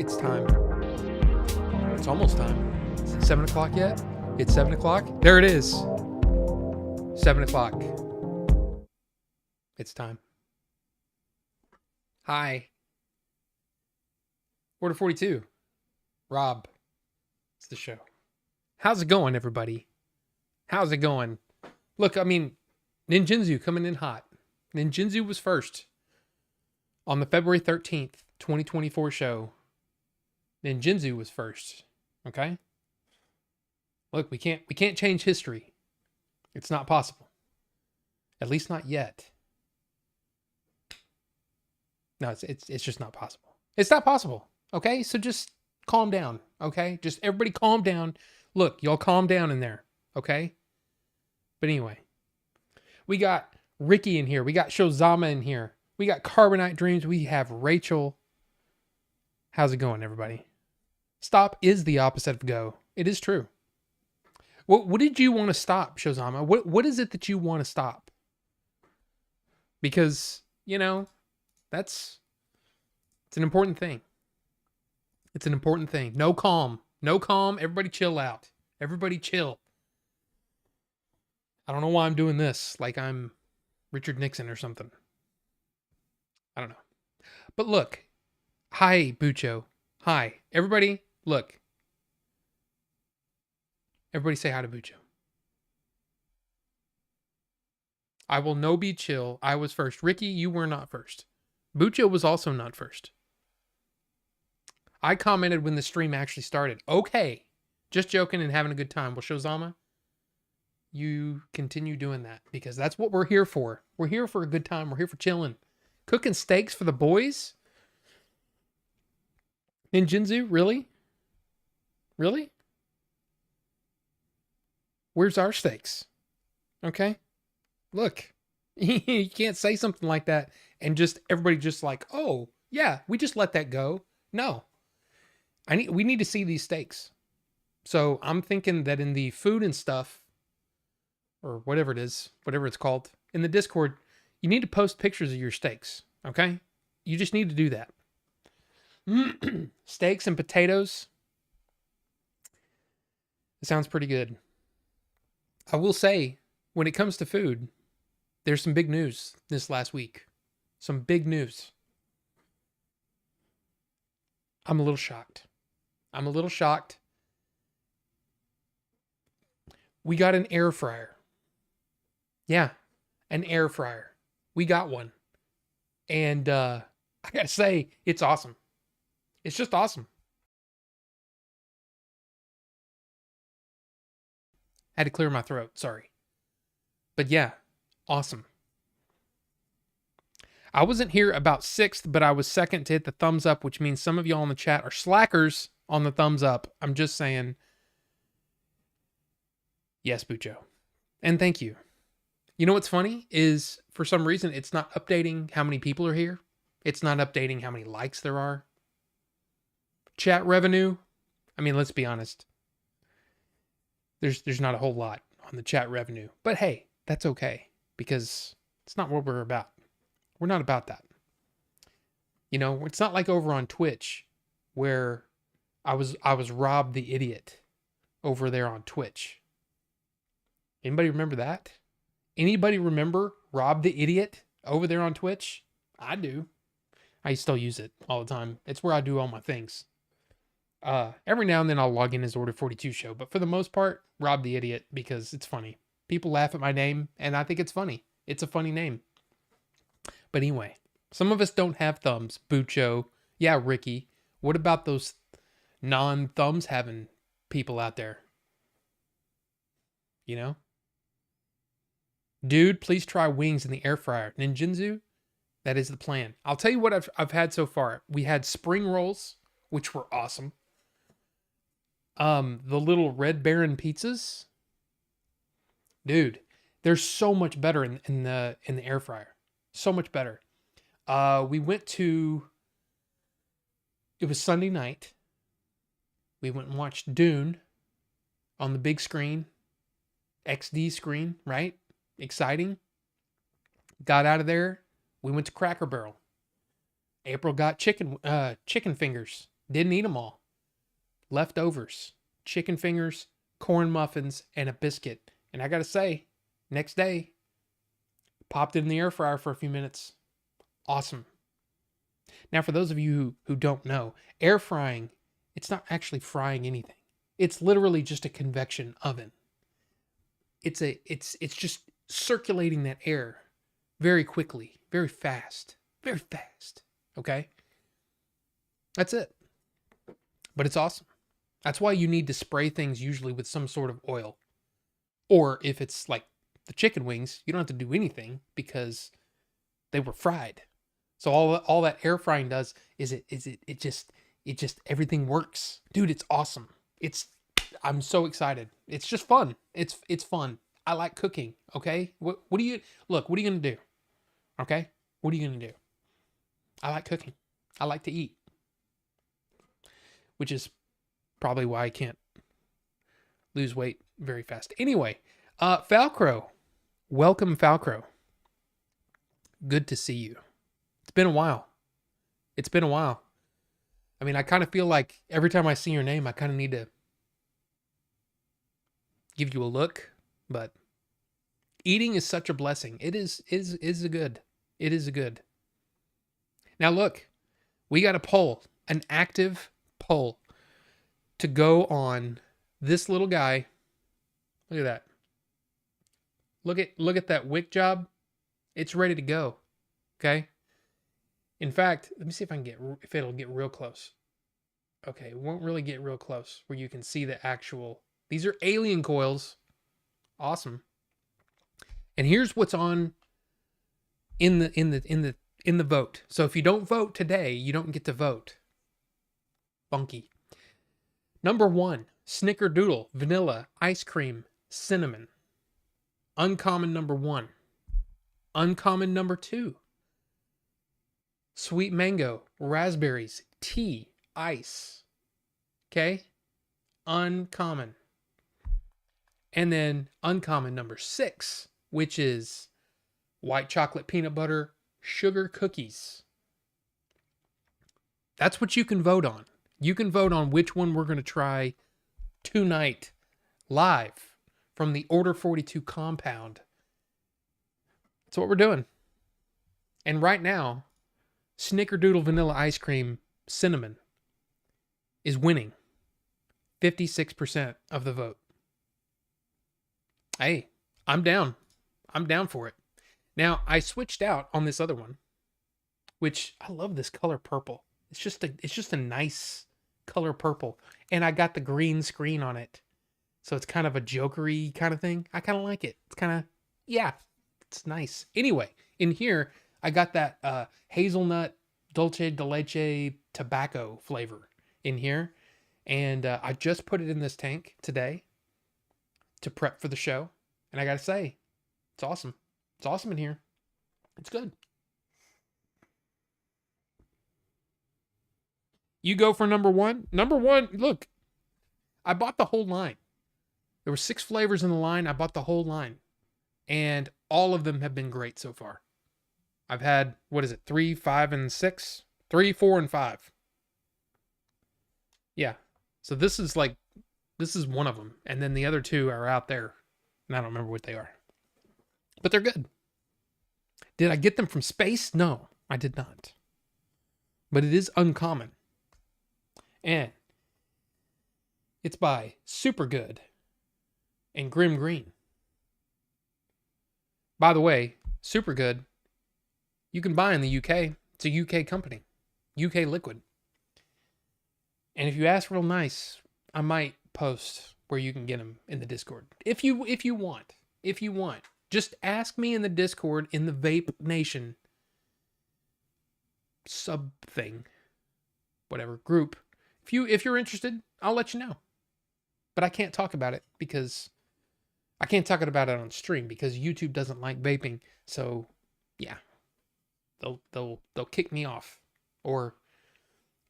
It's time. It's almost time. Is it 7 o'clock yet? It's 7 o'clock. There it is. 7 o'clock. It's time. Hi. Order 42. Rob. It's the show. How's it going, everybody? How's it going? Look, I mean, Ninjinzu coming in hot. Ninjinzu was first on the February 13th, 2024 show. Ninjinzu was first. Okay? Look, we can't change history. It's not possible. At least not yet. No, it's just not possible. It's not possible. Okay? So just calm down. Okay? Just everybody calm down. Look, y'all calm down in there. Okay? But anyway, we got Ricky in here. We got Shozama in here. We got Carbonite Dreams. We have Rachel. How's it going, everybody? Stop is the opposite of go. It is true. What did you want to stop, Shozama? What is it that you want to stop? Because, you know, it's an important thing. It's an important thing. No calm. No calm. Everybody chill out. Everybody chill. I don't know why I'm doing this like I'm Richard Nixon or something. I don't know. But look. Hi, Bucho. Hi. Everybody, look. Everybody say hi to Bucho. I will no be chill. I was first. Ricky, you were not first. Bucho was also not first. I commented when the stream actually started. Okay. Just joking and having a good time. Well, Shozama, you continue doing that because that's what we're here for. We're here for a good time. We're here for chilling. Cooking steaks for the boys? Ninjinzu? Really? Really? Where's our steaks? Okay. Look, you can't say something like that and just everybody just like, oh yeah, we just let that go. No, we need to see these steaks. So I'm thinking that in the food and stuff or whatever it is, whatever it's called in the Discord, you need to post pictures of your steaks. Okay. You just need to do that. Steaks and potatoes. It sounds pretty good. I will say, when it comes to food, there's some big news this last week. Some big news. I'm a little shocked. We got an air fryer. Yeah, an air fryer. We got one. And I gotta say, it's awesome. It's just awesome. I had to clear my throat, sorry. But yeah, awesome. I wasn't here about 6th, but I was second to hit the thumbs up, which means some of y'all in the chat are slackers on the thumbs up. I'm just saying. Yes, Bucho. And thank you. You know what's funny is for some reason it's not updating how many people are here. It's not updating how many likes there are. Chat revenue. I mean, let's be honest. There's not a whole lot on the chat revenue. But hey, that's okay. Because it's not what we're about. We're not about that. You know, it's not like over on Twitch where I was Rob the Idiot over there on Twitch. Anybody remember that? Anybody remember Rob the Idiot over there on Twitch? I do. I still use it all the time. It's where I do all my things. Every now and then I'll log in as Order 42 show, but for the most part, Rob the Idiot because it's funny. People laugh at my name and I think it's funny. It's a funny name. But anyway, some of us don't have thumbs. Bucho. Yeah, Ricky. What about those non-thumbs having people out there? You know? Dude, please try wings in the air fryer. Ninjinzu, that is the plan. I'll tell you what I've had so far. We had spring rolls, which were awesome. The little Red Baron pizzas. Dude, they're so much better in the air fryer. So much better. We went to, it was Sunday night. We went and watched Dune on the big screen. XD screen, right? Exciting. Got out of there. We went to Cracker Barrel. April got chicken fingers. Didn't eat them all. Leftovers, chicken fingers, corn muffins, and a biscuit. And I got to say, next day, popped it in the air fryer for a few minutes. Awesome. Now, for those of you who don't know, air frying, it's not actually frying anything. It's literally just a convection oven. It's just circulating that air very quickly, very fast. Okay? That's it. But it's awesome. That's why you need to spray things usually with some sort of oil. Or if it's like the chicken wings, you don't have to do anything because they were fried. So all that air frying does is it just everything works. Dude, it's awesome. I'm so excited. It's just fun. It's fun. I like cooking, okay? What are you going to do? Okay? What are you going to do? I like cooking. I like to eat. Which is probably why I can't lose weight very fast. Anyway, Falcro. Welcome, Falcro. Good to see you. It's been a while. I mean, I kind of feel like every time I see your name, I kind of need to give you a look, but eating is such a blessing. It is a good. It is a good. Now look, we got a poll, an active poll to go on this little guy. Look at that. Look at that wick job. It's ready to go. Okay. In fact, let me see if it'll get real close. Okay, it won't really get real close where you can see the actual. These are alien coils. Awesome. And here's what's on in the vote. So if you don't vote today, you don't get to vote. Funky. Number 1, Snickerdoodle, vanilla, ice cream, cinnamon. Uncommon number 1. Uncommon number 2. Sweet mango, raspberries, tea, ice. Okay? Uncommon. And then uncommon number 6, which is white chocolate peanut butter, sugar cookies. That's what you can vote on. You can vote on which one we're going to try tonight live from the Order 42 compound. That's what we're doing. And right now, Snickerdoodle vanilla ice cream cinnamon is winning 56% of the vote. Hey, I'm down. I'm down for it. Now, I switched out on this other one, which I love this color purple. It's just a nice color purple. And I got the green screen on it. So it's kind of a jokery kind of thing. I kind of like it. It's kind of, yeah, it's nice. Anyway, in here, I got that hazelnut dulce de leche tobacco flavor in here. And I just put it in this tank today to prep for the show. And I got to say, it's awesome. It's awesome in here. It's good. You go for number 1. Number 1, look, I bought the whole line. There were 6 flavors in the line. I bought the whole line. And all of them have been great so far. I've had, 3, 5, and 6? 3, 4, and 5. Yeah. So this is one of them. And then the other 2 are out there. And I don't remember what they are. But they're good. Did I get them from space? No, I did not. But it is uncommon. And it's by Super Good and Grim Green. By the way, Super Good, you can buy in the UK. It's a UK company. UK liquid. And if you ask real nice, I might post where you can get them in the Discord. If you want. Just ask me in the Discord in the Vape Nation sub thing. Whatever group. If you're interested, I'll let you know. But I can't talk about it because I can't talk about it on stream because YouTube doesn't like vaping. So, yeah. They'll kick me off or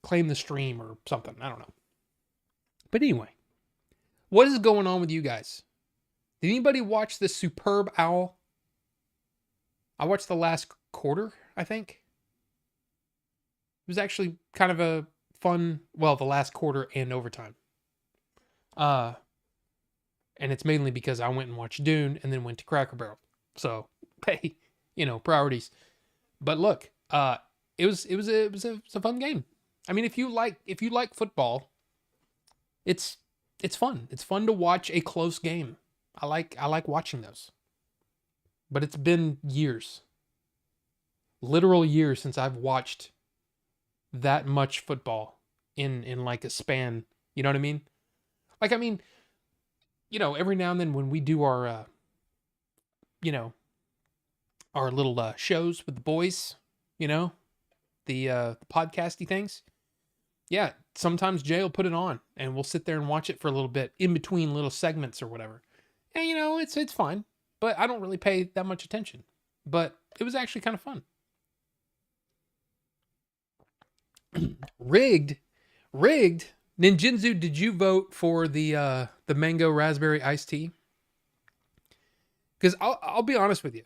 claim the stream or something. I don't know. But anyway, what is going on with you guys? Did anybody watch this Superb Owl? I watched the last quarter, I think. It was actually kind of a fun. Well, the last quarter and overtime. Uh, and it's mainly because I went and watched Dune and then went to Cracker Barrel. So, hey, priorities. But look, it was a fun game. I mean, if you like football, it's fun. It's fun to watch a close game. I like watching those. But it's been years, literal years since I've watched that much football in like a span. You know what I mean? Like I mean, every now and then when we do you know, our little shows with the boys, you know, the podcasty things. Yeah, sometimes Jay will put it on and we'll sit there and watch it for a little bit in between little segments or whatever. And it's fine, but I don't really pay that much attention. But it was actually kind of fun. Rigged, rigged. Ninjinzu, did you vote for the mango raspberry iced tea? Because I'll be honest with you,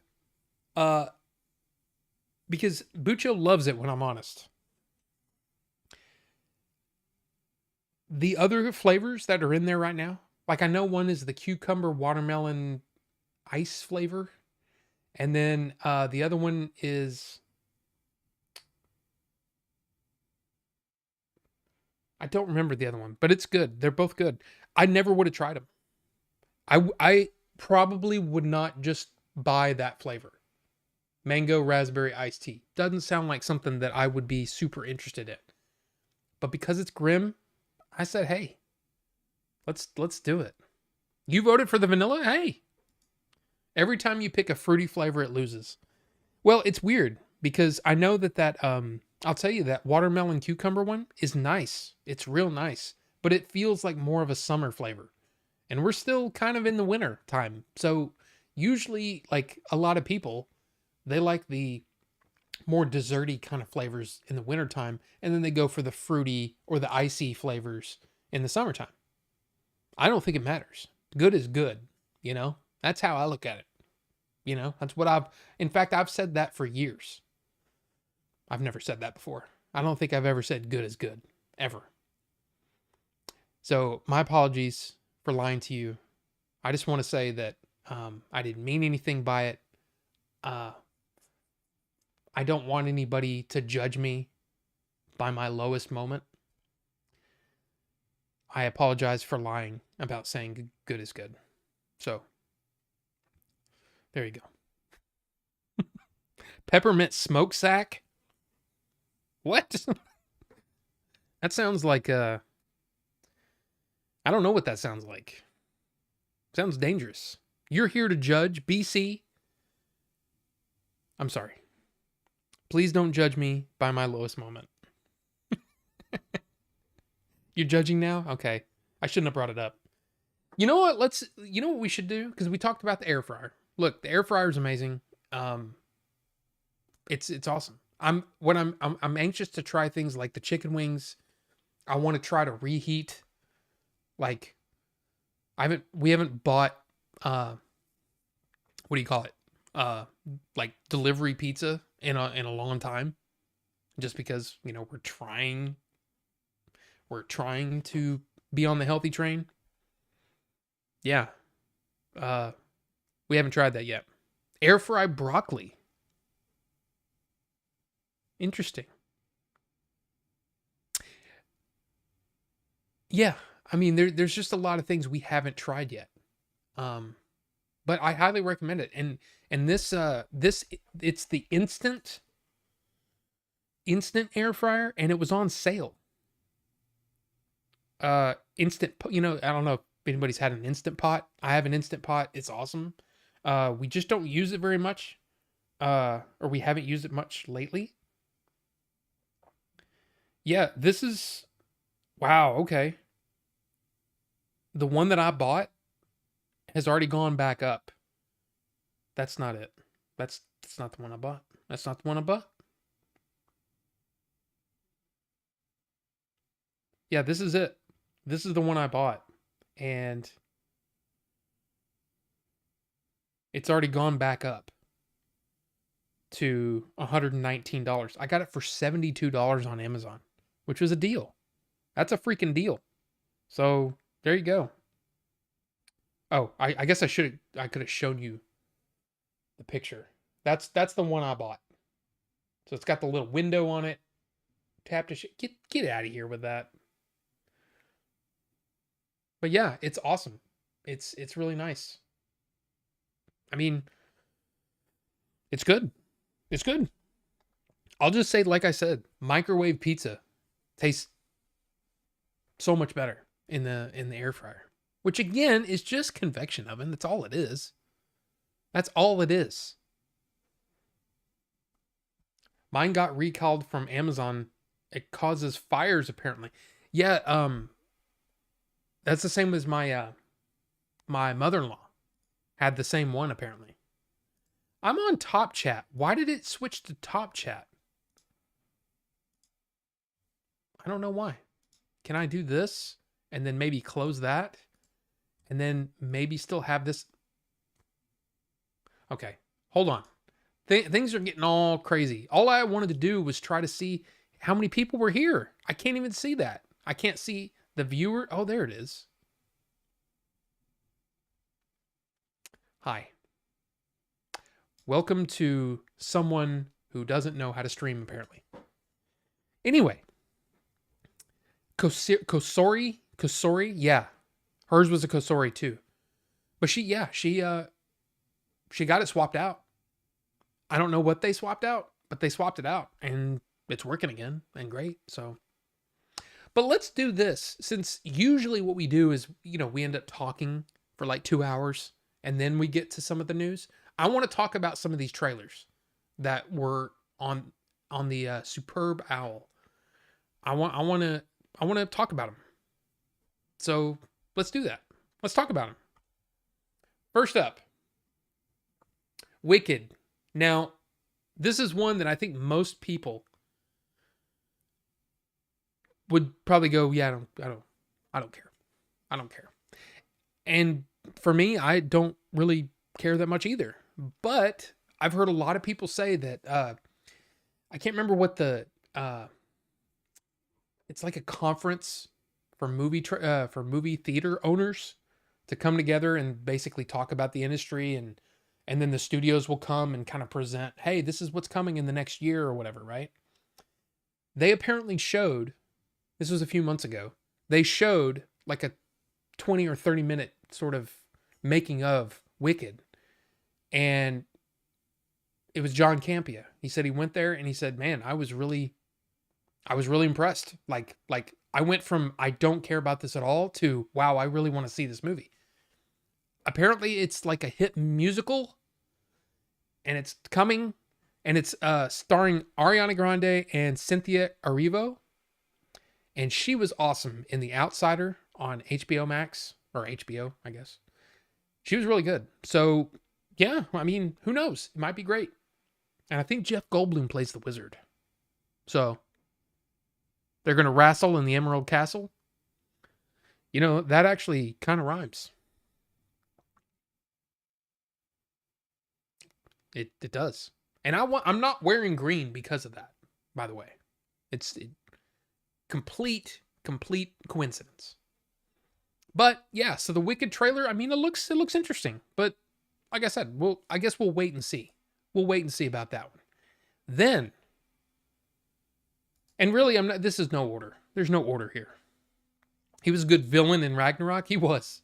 because Bucho loves it when I'm honest. The other flavors that are in there right now, like I know one is the cucumber watermelon ice flavor, and then the other one is, I don't remember the other one, but it's good. They're both good. I never would have tried them. I probably would not just buy that flavor. Mango raspberry iced tea. Doesn't sound like something that I would be super interested in. But because it's Grim, I said, hey, let's do it. You voted for the vanilla? Hey. Every time you pick a fruity flavor, it loses. Well, it's weird because I know that I'll tell you that watermelon cucumber one is nice. It's real nice, but it feels like more of a summer flavor. And we're still kind of in the winter time. So usually like a lot of people, they like the more desserty kind of flavors in the wintertime, and then they go for the fruity or the icy flavors in the summertime. I don't think it matters. Good is good, That's how I look at it. That's what in fact, I've said that for years. I've never said that before. I don't think I've ever said good is good, ever. So my apologies for lying to you. I just want to say that I didn't mean anything by it. I don't want anybody to judge me by my lowest moment. I apologize for lying about saying good is good. So, there you go. Peppermint smoke sack? What? That sounds like I don't know what that sounds like. Sounds dangerous. You're here to judge, BC. I'm sorry. Please don't judge me by my lowest moment. You're judging now? Okay. I shouldn't have brought it up. You know what? You know what we should do? Because we talked about the air fryer. Look, the air fryer is amazing. It's awesome. I'm anxious to try things like the chicken wings. I want to try to reheat. Like, we haven't bought, what do you call it? Like delivery pizza in a long time, just because, we're trying to be on the healthy train. Yeah. We haven't tried that yet. Air fry broccoli. Interesting. Yeah. I mean, there's just a lot of things we haven't tried yet. But I highly recommend it. And this it's the instant air fryer, and it was on sale. Instant, I don't know if anybody's had an Instant Pot. I have an Instant Pot. It's awesome. We just don't use it very much. Or we haven't used it much lately. Yeah, this is, wow, okay. The one that I bought has already gone back up. That's not it. That's not the one I bought. That's not the one I bought. Yeah, this is it. This is the one I bought. And it's already gone back up to $119. I got it for $72 on Amazon, which was a deal. That's a freaking deal. So there you go. Oh, I guess I could have shown you the picture. That's the one I bought. So it's got the little window on it. Tap to get out of here with that. But yeah, it's awesome. It's really nice. I mean, it's good. It's good. I'll just say, like I said, microwave pizza tastes so much better in the air fryer. Which again is just convection oven. That's all it is. That's all it is. Mine got recalled from Amazon. It causes fires apparently. Yeah, that's the same as my mother-in-law had the same one apparently. I'm on Top Chat. Why did it switch to Top Chat? I don't know why. Can I do this and then maybe close that and then maybe still have this? Okay, hold on. Things are getting all crazy. All I wanted to do was try to see how many people were here. I can't even see that. I can't see the viewer. Oh, there it is. Hi. Welcome to someone who doesn't know how to stream, apparently. Anyway. Kosori? Yeah. Hers was a Kosori too. But she got it swapped out. I don't know what they swapped out, but they swapped it out and it's working again and great. So, but let's do this, since usually what we do is, we end up talking for like 2 hours and then we get to some of the news. I want to talk about some of these trailers that were on the Superb Owl. I want to talk about them. So let's do that. Let's talk about them. First up, Wicked. Now, this is one that I think most people would probably go, yeah, I don't care. I don't care. And for me, I don't really care that much either. But I've heard a lot of people say that I can't remember what it's like a conference for movie theater owners to come together and basically talk about the industry, and then the studios will come and kind of present, hey, this is what's coming in the next year or whatever, right? They apparently showed, this was a few months ago, they showed like a 20 or 30 minute sort of making of Wicked. And it was John Campea. He said he went there and he said, man, I was really impressed. Like I went from, I don't care about this at all to, wow, I really want to see this movie. Apparently it's like a hit musical and it's coming, and it's starring Ariana Grande and Cynthia Erivo. And she was awesome in The Outsider on HBO Max, or HBO, I guess. She was really good. So yeah, I mean, who knows? It might be great. And I think Jeff Goldblum plays the wizard. So they're going to wrestle in the Emerald Castle. That actually kind of rhymes. It does. And I'm not wearing green because of that, by the way. It's complete coincidence. But yeah, so the Wicked trailer, I mean, it looks interesting, but like I said, I guess we'll wait and see. We'll wait and see about that one. Then, and really, this is no order. There's no order here. He was a good villain in Ragnarok. He was.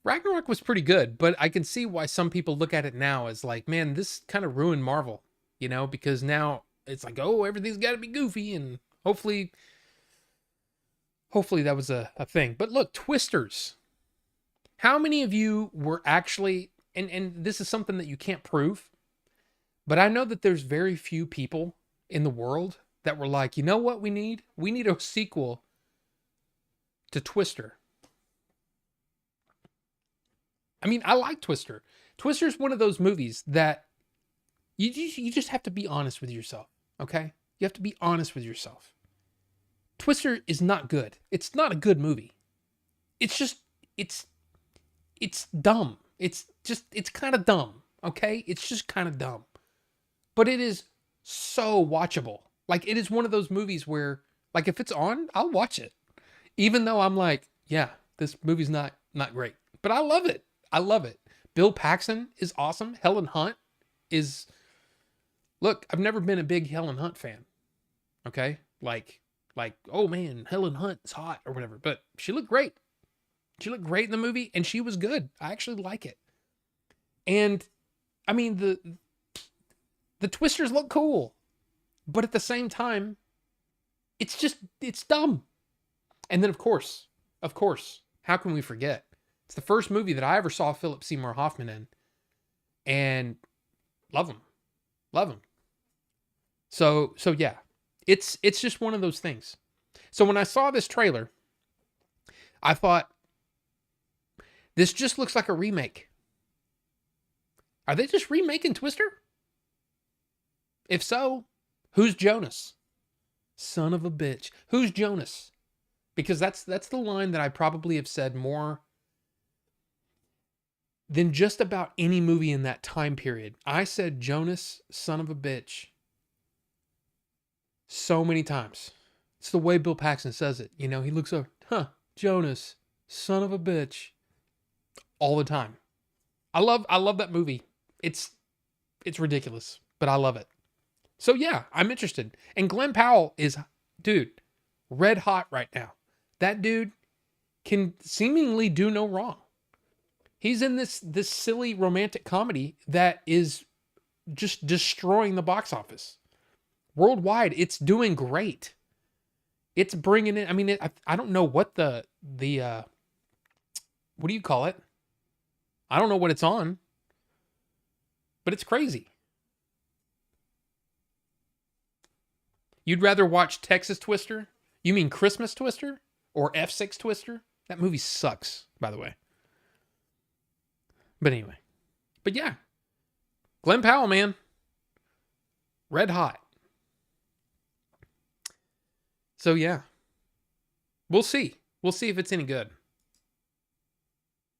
Ragnarok was pretty good, but I can see why some people look at it now as like, man, this kind of ruined Marvel, because now it's like, oh, everything's got to be goofy, and hopefully that was a thing. But look, Twisters. How many of you were actually, and this is something that you can't prove, but I know that there's very few people in the world that were like, you know what we need? We need a sequel to Twister. I mean, I like Twister. Twister's one of those movies that you just have to be honest with yourself, okay? You have to be honest with yourself. Twister is not good. It's not a good movie. It's just, it's dumb. It's kind of dumb, okay? It's just kind of dumb. But it is so watchable. Like, it is one of those movies where, like, if it's on, I'll watch it. Even though I'm like, yeah, this movie's not great, but I love it. I love it. Bill Paxton is awesome. Helen Hunt is, look, I've never been a big Helen Hunt fan. Okay? Like, oh man, Helen Hunt's hot or whatever, but she looked great. She looked great in the movie and she was good. I actually like it. And I mean the twisters look cool, but at the same time, it's dumb. And then of course, how can we forget? It's the first movie that I ever saw Philip Seymour Hoffman in, and love him. Love him. So yeah. It's just one of those things. So when I saw this trailer, I thought, this just looks like a remake. Are they just remaking Twister? If so, who's Jonas? Son of a bitch. Who's Jonas? Because that's the line that I probably have said more than just about any movie in that time period. I said Jonas, son of a bitch, so many times. It's the way Bill Paxton says it. You know, he looks over, Jonas, son of a bitch, all the time. I love that movie. It's ridiculous, but I love it. So yeah, I'm interested. And Glenn Powell is, dude, red hot right now. That dude can seemingly do no wrong. He's in this silly romantic comedy that is just destroying the box office. Worldwide, it's doing great. It's bringing in, I mean, I don't know what the what do you call it? I don't know what it's on, but it's crazy. You'd rather watch Texas Twister? You mean Christmas Twister? Or F6 Twister? That movie sucks, by the way. But anyway. But yeah. Glenn Powell, man. Red hot. So yeah. We'll see. We'll see if it's any good.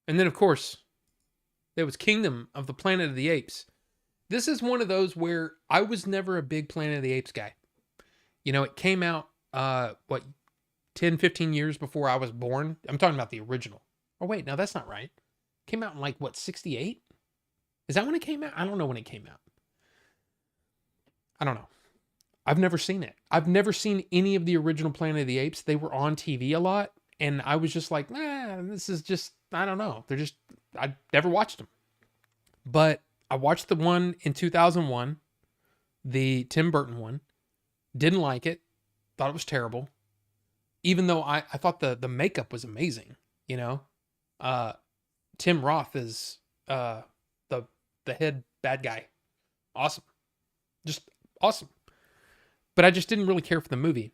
And then, of course, there was Kingdom of the Planet of the Apes. This is one of those where I was never a big Planet of the Apes guy. You know, it came out, 10, 15 years before I was born. I'm talking about the original. Oh, wait, no, that's not right. It came out in 68? Is that when it came out? I don't know when it came out. I don't know. I've never seen it. I've never seen any of the original Planet of the Apes. They were on TV a lot, and I was just like, this is just, I don't know. I never watched them. But I watched the one in 2001, the Tim Burton one. Didn't like it. Thought it was terrible. Even though I thought the makeup was amazing, you know. Tim Roth is the head bad guy. Awesome. Just awesome. But I just didn't really care for the movie.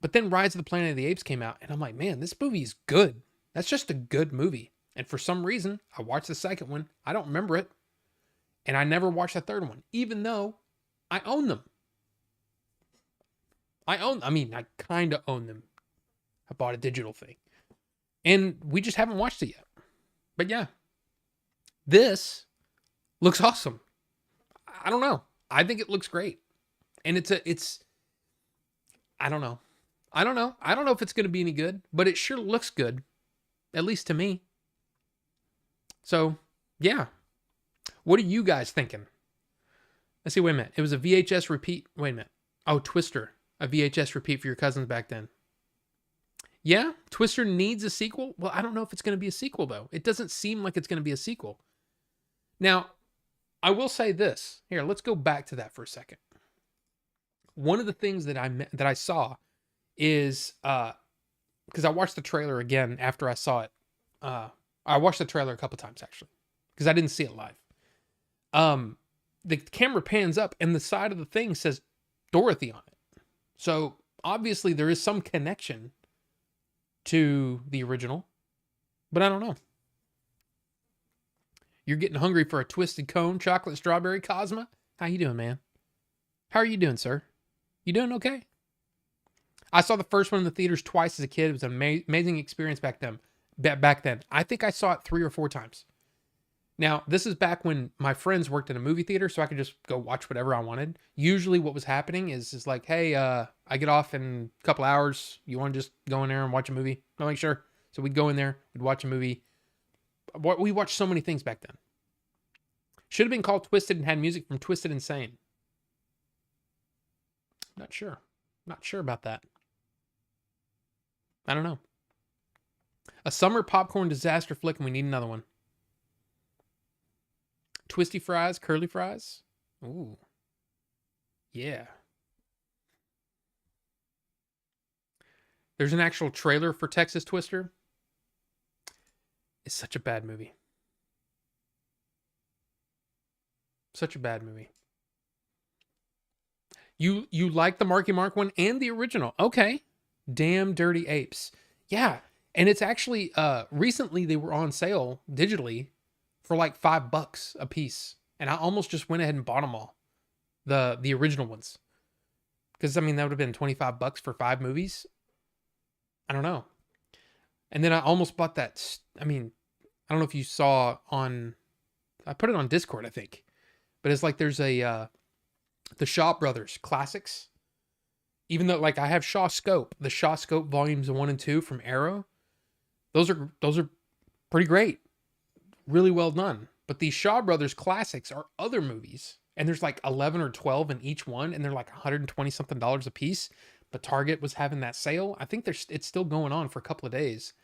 But then Rise of the Planet of the Apes came out, and I'm like, man, this movie is good. That's just a good movie. And for some reason, I watched the second one. I don't remember it. And I never watched the third one, even though I own them. I kind of own them. I bought a digital thing. And we just haven't watched it yet. But yeah, this looks awesome. I don't know. I think it looks great. And I don't know. I don't know if it's going to be any good, but it sure looks good. At least to me. So, yeah. What are you guys thinking? Let's see, wait a minute. It was a VHS repeat. Wait a minute. Oh, Twister. A VHS repeat for your cousins back then. Yeah, Twister needs a sequel. Well, I don't know if it's going to be a sequel, though. It doesn't seem like it's going to be a sequel. Now, I will say this. Here, let's go back to that for a second. One of the things that I saw is, because I watched the trailer again after I saw it. I watched the trailer a couple times, actually, because I didn't see it live. The camera pans up, and the side of the thing says Dorothy on it. So, obviously, there is some connection to the original, but I don't know. You're getting hungry for a twisted cone, chocolate strawberry, Cosma? How you doing, man? How are you doing, sir? You doing okay? I saw the first one in the theaters twice as a kid. It was an amazing experience back then. I think I saw it 3 or 4 times. Now, this is back when my friends worked in a movie theater, so I could just go watch whatever I wanted. Usually what was happening is like, hey, I get off in a couple hours. You want to just go in there and watch a movie? I'm like, sure. So we'd go in there, we'd watch a movie. We watched so many things back then. Should have been called Twisted and had music from Twisted Insane. Not sure. Not sure about that. I don't know. A summer popcorn disaster flick, and we need another one. Twisty fries, curly fries. Ooh. Yeah. There's an actual trailer for Texas Twister. It's such a bad movie. Such a bad movie. You like the Marky Mark one and the original. Okay. Damn Dirty Apes. Yeah. And it's actually recently they were on sale digitally for like $5 a piece. And I almost just went ahead and bought them all. The original ones. Because I mean that would have been $25 for 5 movies. I don't know. And then I almost bought that. I mean, I don't know if you saw I put it on Discord, I think. But it's like there's the Shaw Brothers classics. Even though like I have Shaw Scope, the Shaw Scope volumes 1 and 2 from Arrow. Those are pretty great. Really well done. But these Shaw Brothers classics are other movies. And there's like 11 or 12 in each one. And they're like $120 something a piece. But Target was having that sale. I think it's still going on for a couple of days.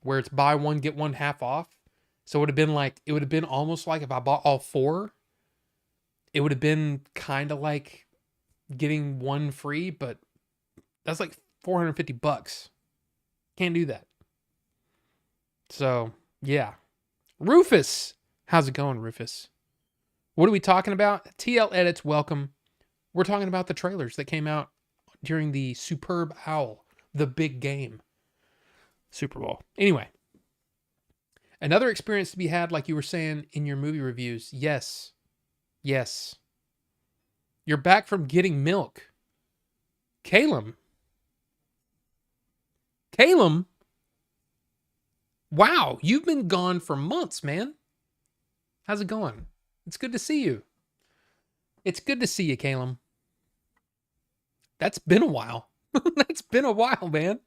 Where it's buy one, get one half off. So it would have been almost like if I bought all 4. It would have been kind of like getting one free. But that's like $450. Can't do that. So, yeah. Rufus. How's it going, Rufus? What are we talking about? TL Edits, welcome. We're talking about the trailers that came out during the Superb Owl, the big game, Super Bowl. Anyway, another experience to be had, like you were saying in your movie reviews. Yes. Yes. You're back from getting milk. Calum. Wow, you've been gone for months, man. How's it going? It's good to see you. It's good to see you, Calum. That's been a while. That's been a while, man.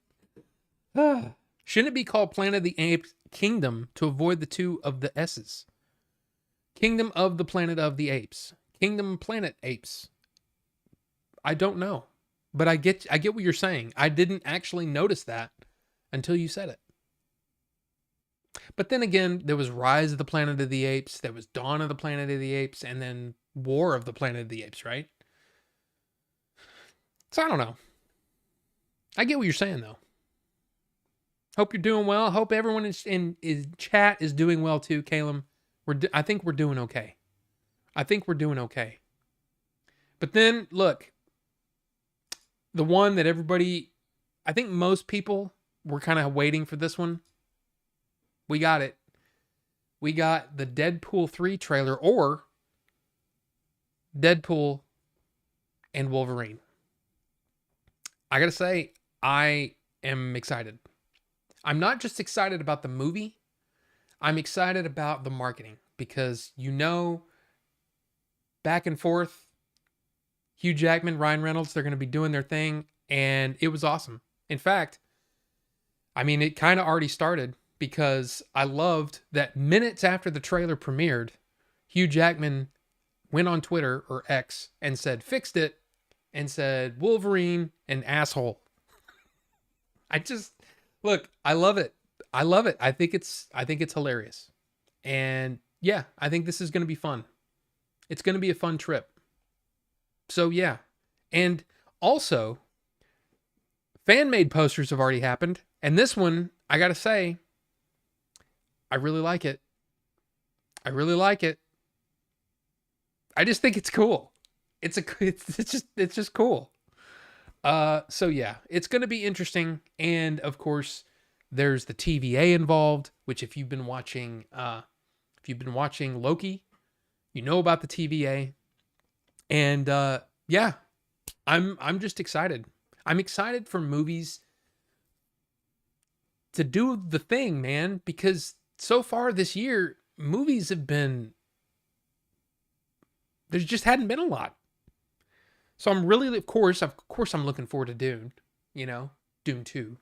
Shouldn't it be called Planet of the Apes Kingdom to avoid the 2 of the S's? Kingdom of the Planet of the Apes. Kingdom Planet Apes. I don't know. But I get what you're saying. I didn't actually notice that until you said it. But then again, there was Rise of the Planet of the Apes, there was Dawn of the Planet of the Apes, and then War of the Planet of the Apes, right? So I don't know. I get what you're saying, though. Hope you're doing well. Hope everyone in chat is doing well, too, Calum. I think we're doing okay. But then, look. The one that everybody... I think most people were kind of waiting for this one. We got it. We got the Deadpool 3 trailer, or Deadpool and Wolverine. I gotta say, I am excited. I'm not just excited about the movie. I'm excited about the marketing. Because, back and forth, Hugh Jackman, Ryan Reynolds, they're going to be doing their thing. And it was awesome. In fact, I mean, it kind of already started. Because I loved that minutes after the trailer premiered, Hugh Jackman went on Twitter or X and said, fixed it, and said, Wolverine, an asshole. Look, I love it. I think it's hilarious. And yeah, I think this is going to be fun. It's going to be a fun trip. So yeah. And also, fan-made posters have already happened. And this one, I got to say, I really like it. I just think it's cool. It's just cool. So yeah, it's going to be interesting. And of course, there's the TVA involved, which if you've been watching Loki, you know about the TVA. And yeah, I'm just excited. I'm excited for movies to do the thing, man, because so far this year, movies have been... There just hadn't been a lot. So I'm really, of course, I'm looking forward to Dune. You know, Dune 2,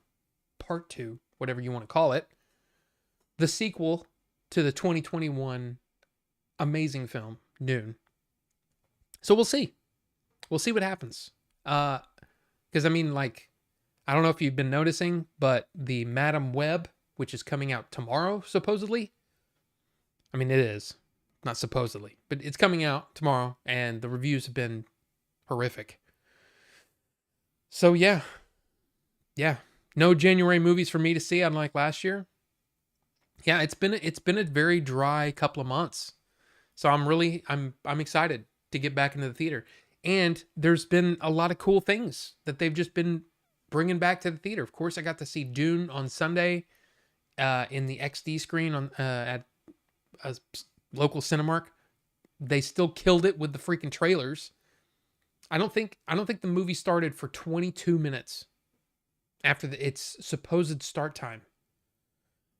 Part 2, whatever you want to call it. The sequel to the 2021 amazing film, Dune. So we'll see. We'll see what happens. Because I mean, like, I don't know if you've been noticing, but the Madam Web, which is coming out tomorrow, supposedly. I mean, it is. Not supposedly, but it's coming out tomorrow, and the reviews have been horrific. So yeah. Yeah. No January movies for me to see, unlike last year. Yeah, it's been a very dry couple of months. So I'm excited to get back into the theater. And there's been a lot of cool things that they've just been bringing back to the theater. Of course, I got to see Dune on Sunday in the XD screen at a local Cinemark. They still killed it with the freaking trailers. I don't think the movie started for 22 minutes after its supposed start time.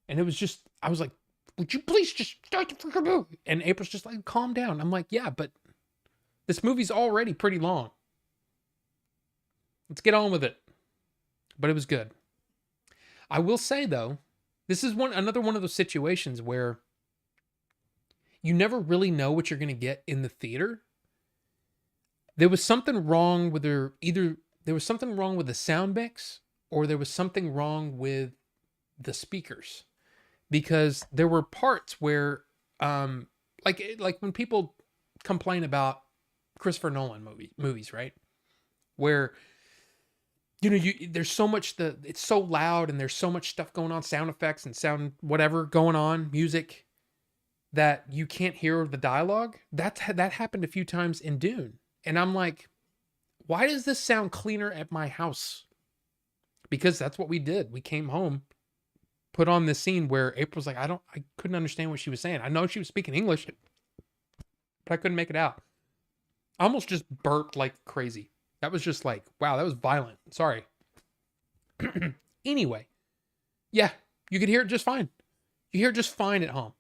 And it was just, I was like, would you please just start the freaking movie? And April's just like, calm down. I'm like, yeah, but this movie's already pretty long. Let's get on with it. But it was good. I will say though, this is another one of those situations where you never really know what you're going to get in the theater. There was something wrong with either there was something wrong with the sound mix or there was something wrong with the speakers, because there were parts where like when people complain about Christopher Nolan movies, right? Where there's so much, it's so loud and there's so much stuff going on, sound effects and sound whatever going on, music, that you can't hear the dialogue. That happened a few times in Dune. And I'm like, why does this sound cleaner at my house? Because that's what we did. We came home, put on this scene where April's like, I couldn't understand what she was saying. I know she was speaking English, but I couldn't make it out. I almost just burped like crazy. That was just like, wow, that was violent. Sorry. Anyway, yeah, you could hear it just fine. You hear it just fine at home.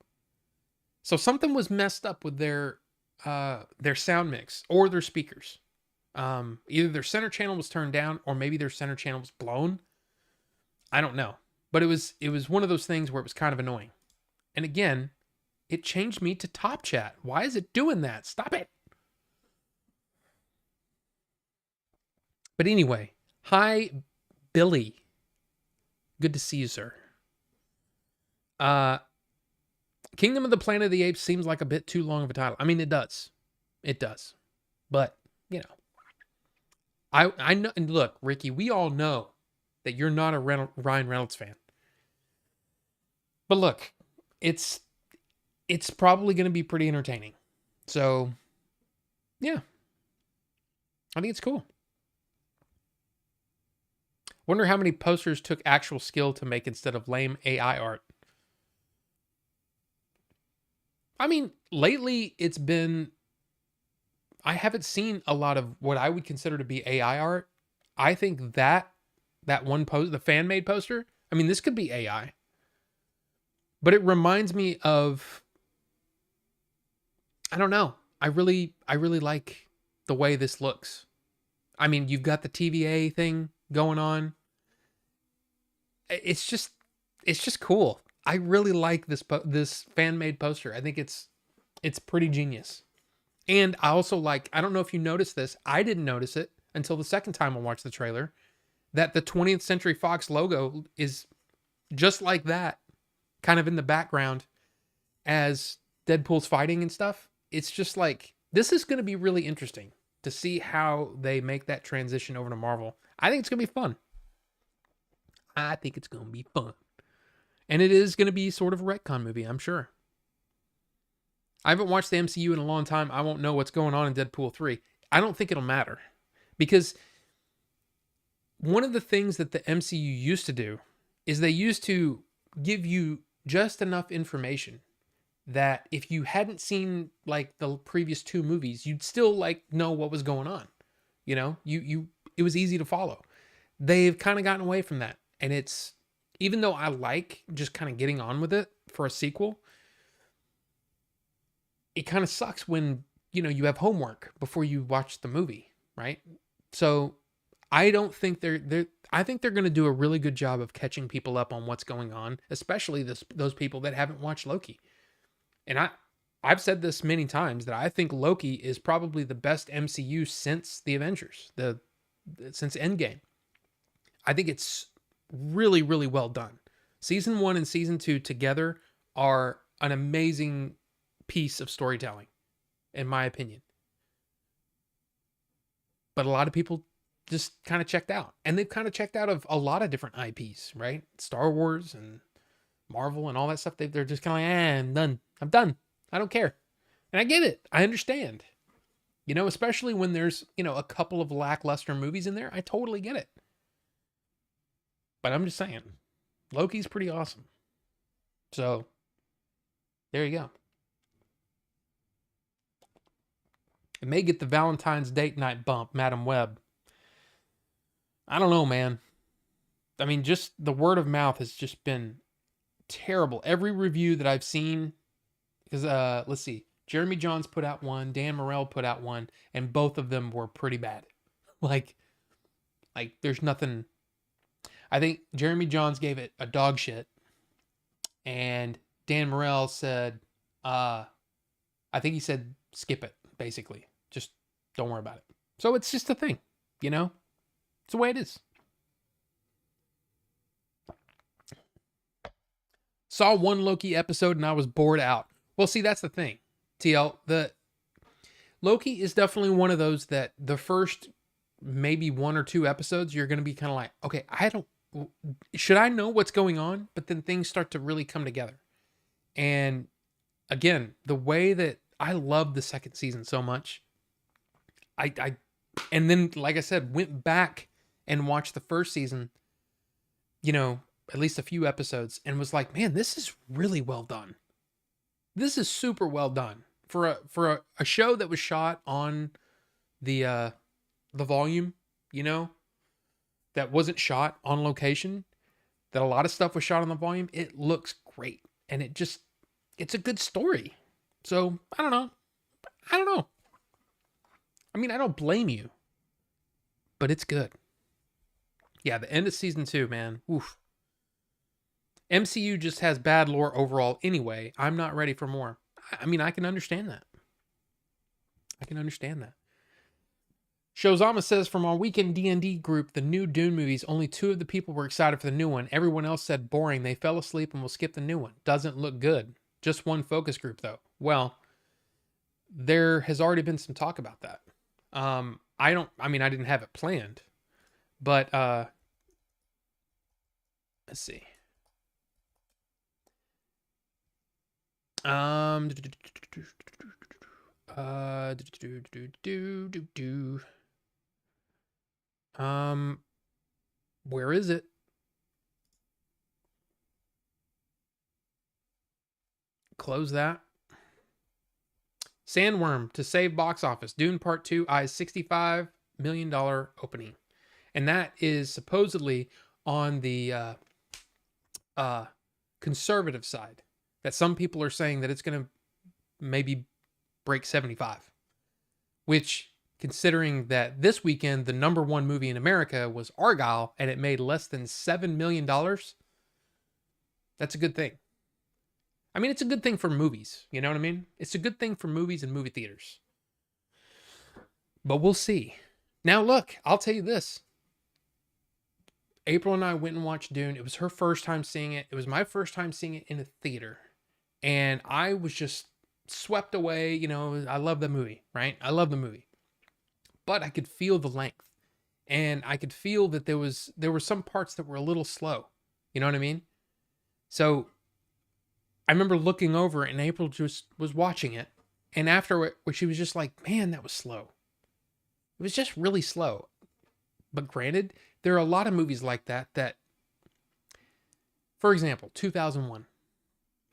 So something was messed up with their sound mix or their speakers. Either their center channel was turned down or maybe their center channel was blown. I don't know. But it was one of those things where it was kind of annoying. And again, it changed me to Top Chat. Why is it doing that? Stop it. But anyway, hi, Billy. Good to see you, sir. Kingdom of the Planet of the Apes seems like a bit too long of a title. I mean, it does. It does. But, I know, and look, Ricky, we all know that you're not a Ryan Reynolds fan. But look, it's probably going to be pretty entertaining. So, yeah. I think it's cool. Wonder how many posters took actual skill to make instead of lame AI art. I mean, lately I haven't seen a lot of what I would consider to be AI art. I think that one post, the fan made poster, I mean, this could be AI. But it reminds me of, I don't know. I really like the way this looks. I mean, you've got the TVA thing going on. It's just cool. I really like this fan-made poster. I think it's pretty genius. And I also like, I don't know if you noticed this, I didn't notice it until the second time I watched the trailer, that the 20th Century Fox logo is just like that, kind of in the background as Deadpool's fighting and stuff. It's just like, this is going to be really interesting to see how they make that transition over to Marvel. I think it's going to be fun. And it is going to be sort of a retcon movie, I'm sure. I haven't watched the MCU in a long time. I won't know what's going on in Deadpool 3. I don't think it'll matter. Because one of the things that the MCU used to do is they used to give you just enough information that if you hadn't seen like the previous two movies, you'd still like know what was going on. It was easy to follow. They've kind of gotten away from that. And even though I like just kind of getting on with it for a sequel, it kind of sucks when, you have homework before you watch the movie. right? So I don't think they're I think they're going to do a really good job of catching people up on what's going on, especially those people that haven't watched Loki. And I've said this many times that I think Loki is probably the best MCU since the Avengers, the since Endgame. I think it's really, really well done. Season 1 and season 2 together are an amazing piece of storytelling, in my opinion. But a lot of people just kind of checked out. And they've kind of checked out of a lot of different IPs, right? Star Wars and Marvel and all that stuff. They're just kind of like, I'm done. I'm done. I don't care. And I get it. I understand. You know, especially when there's, a couple of lackluster movies in there. I totally get it. But I'm just saying, Loki's pretty awesome. So, there you go. It may get the Valentine's date night bump, Madam Web. I don't know, man. I mean, just the word of mouth has just been terrible. Every review that I've seen, because let's see, Jeremy Johns put out one, Dan Morell put out one, and both of them were pretty bad. like there's nothing. I think Jeremy Johns gave it a dog shit, and Dan Morell said, I think he said skip it, basically. Just don't worry about it. So it's just a thing, It's the way it is. Saw one Loki episode and I was bored out. Well, see, that's the thing. TL, the Loki is definitely one of those that the first maybe 1 or 2 episodes, you're going to be kind of like, okay, should I know what's going on? But then things start to really come together. And again, the way that I love the second season so much, and then, like I said, went back and watched the first season, at least a few episodes, and was like, man, this is really well done. This is super well done for a show that was shot on the volume, that wasn't shot on location, that a lot of stuff was shot on the volume. It looks great. And it's a good story. So I don't know. I mean, I don't blame you, but it's good. Yeah. The end of season 2, man. Oof. MCU just has bad lore overall anyway. I'm not ready for more. I mean, I can understand that. Shozama says, from our weekend D&D group, the new Dune movies, only 2 of the people were excited for the new one. Everyone else said boring. They fell asleep and will skip the new one. Doesn't look good. Just one focus group, though. Well, there has already been some talk about that. I didn't have it planned, but let's see. Where is it? Close that. Sandworm to save box office. Dune Part 2 eyes $65 million opening. And that is supposedly on the conservative side. That some people are saying that it's going to maybe break 75. Which, considering that this weekend, the number 1 movie in America was Argyle, and it made less than $7 million, that's a good thing. I mean, it's a good thing for movies. You know what I mean? It's a good thing for movies and movie theaters. But we'll see. Now, look, I'll tell you this. April and I went and watched Dune. It was her first time seeing it. It was my first time seeing it in a theater. And I was just swept away. I love the movie, right? I love the movie. But I could feel the length. And I could feel that there were some parts that were a little slow. You know what I mean? So I remember looking over and April just was watching it. And after it, she was just like, man, that was slow. It was just really slow. But granted, there are a lot of movies like that, for example, 2001.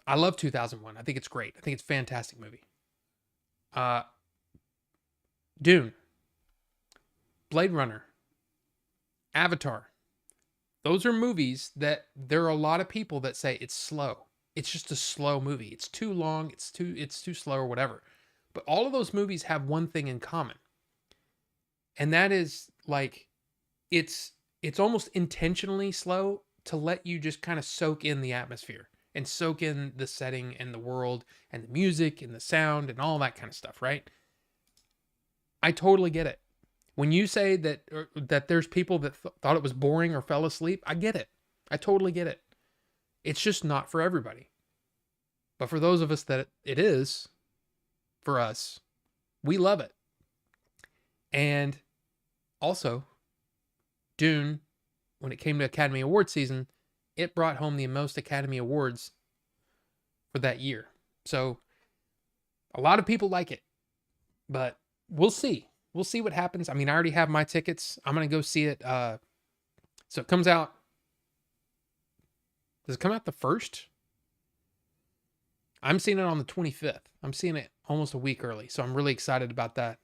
I love 2001. I think it's great. I think it's a fantastic movie. Dune. Blade Runner. Avatar. Those are movies that there are a lot of people that say it's slow. It's just a slow movie. It's too long. It's too slow or whatever. But all of those movies have one thing in common. And that is like, it's almost intentionally slow to let you just kind of soak in the atmosphere and soak in the setting and the world and the music and the sound and all that kind of stuff, right? I totally get it. When you say that there's people that thought it was boring or fell asleep, I get it. I totally get it. It's just not for everybody. But for those of us that it is, for us, we love it. And also, Dune, when it came to Academy Award season, it brought home the most Academy Awards for that year. So a lot of people like it, but we'll see. We'll see what happens. I mean, I already have my tickets. I'm going to go see it. So it comes out. Does it come out the 1st? I'm seeing it on the 25th. I'm seeing it almost a week early. So I'm really excited about that.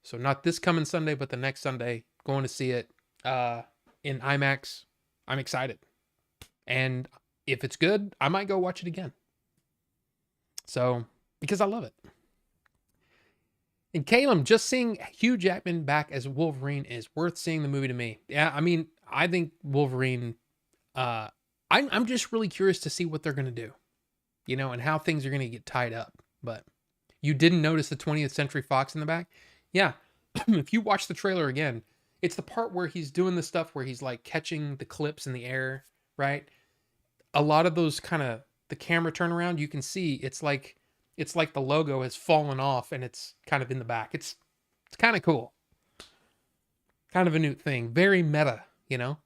So not this coming Sunday, but the next Sunday, going to see it in IMAX. I'm excited. And if it's good, I might go watch it again. So, because I love it. And Caleb, just seeing Hugh Jackman back as Wolverine is worth seeing the movie to me. Yeah, I mean, I think Wolverine, I'm just really curious to see what they're going to do, you know, and how things are going to get tied up. But you didn't notice the 20th Century Fox in the back? Yeah. If you watch the trailer again, it's the part where he's doing the stuff where he's like catching the clips in the air, right? A lot of those kind of the camera turnaround, you can see it's like the logo has fallen off and it's kind of in the back. It's kind of cool. Kind of a new thing. Very meta, you know?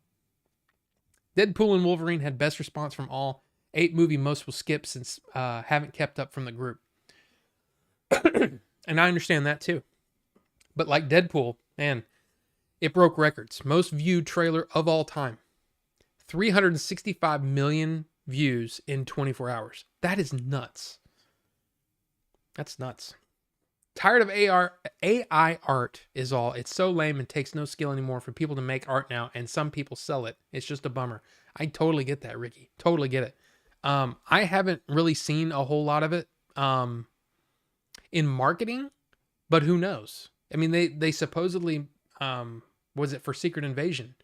Deadpool and Wolverine had best response from all 8 movie most will skip since haven't kept up from the group. And I understand that too. But like Deadpool, man, it broke records. Most viewed trailer of all time. 365 million views in 24 hours. That is nuts. That's nuts. Tired of AI art is all. It's so lame and takes no skill anymore for people to make art now, and some people sell it. It's just a bummer. I totally get that, Ricky. Totally get it. I haven't really seen a whole lot of it in marketing, but who knows? I mean, they supposedly was it for Secret Invasion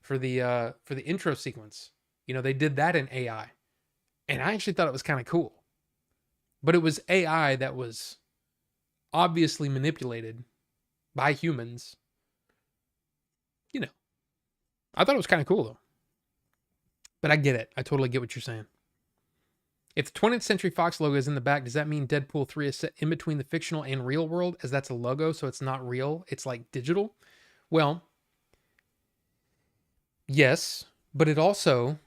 for the intro sequence? You know, they did that in AI, and I actually thought it was kind of cool. But it was AI that was obviously manipulated by humans. You know, I thought it was kind of cool though. But I get it. I totally get what you're saying. If the 20th Century Fox logo is in the back, does that mean Deadpool 3 is set in between the fictional and real world, as that's a logo, so it's not real? It's like digital? Well, yes, but it also...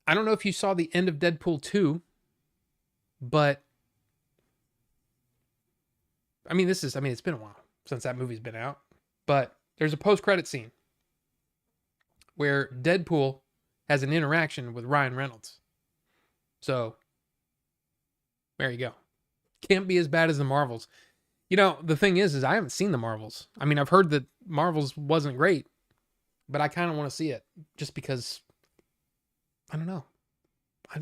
I don't know if you saw the end of Deadpool 2, but... I mean, it's been a while since that movie's been out, but there's a post-credit scene where Deadpool has an interaction with Ryan Reynolds. So, there you go. Can't be as bad as the Marvels. You know, the thing is I haven't seen the Marvels. I mean, I've heard that Marvels wasn't great, but I kind of want to see it just because, I don't know.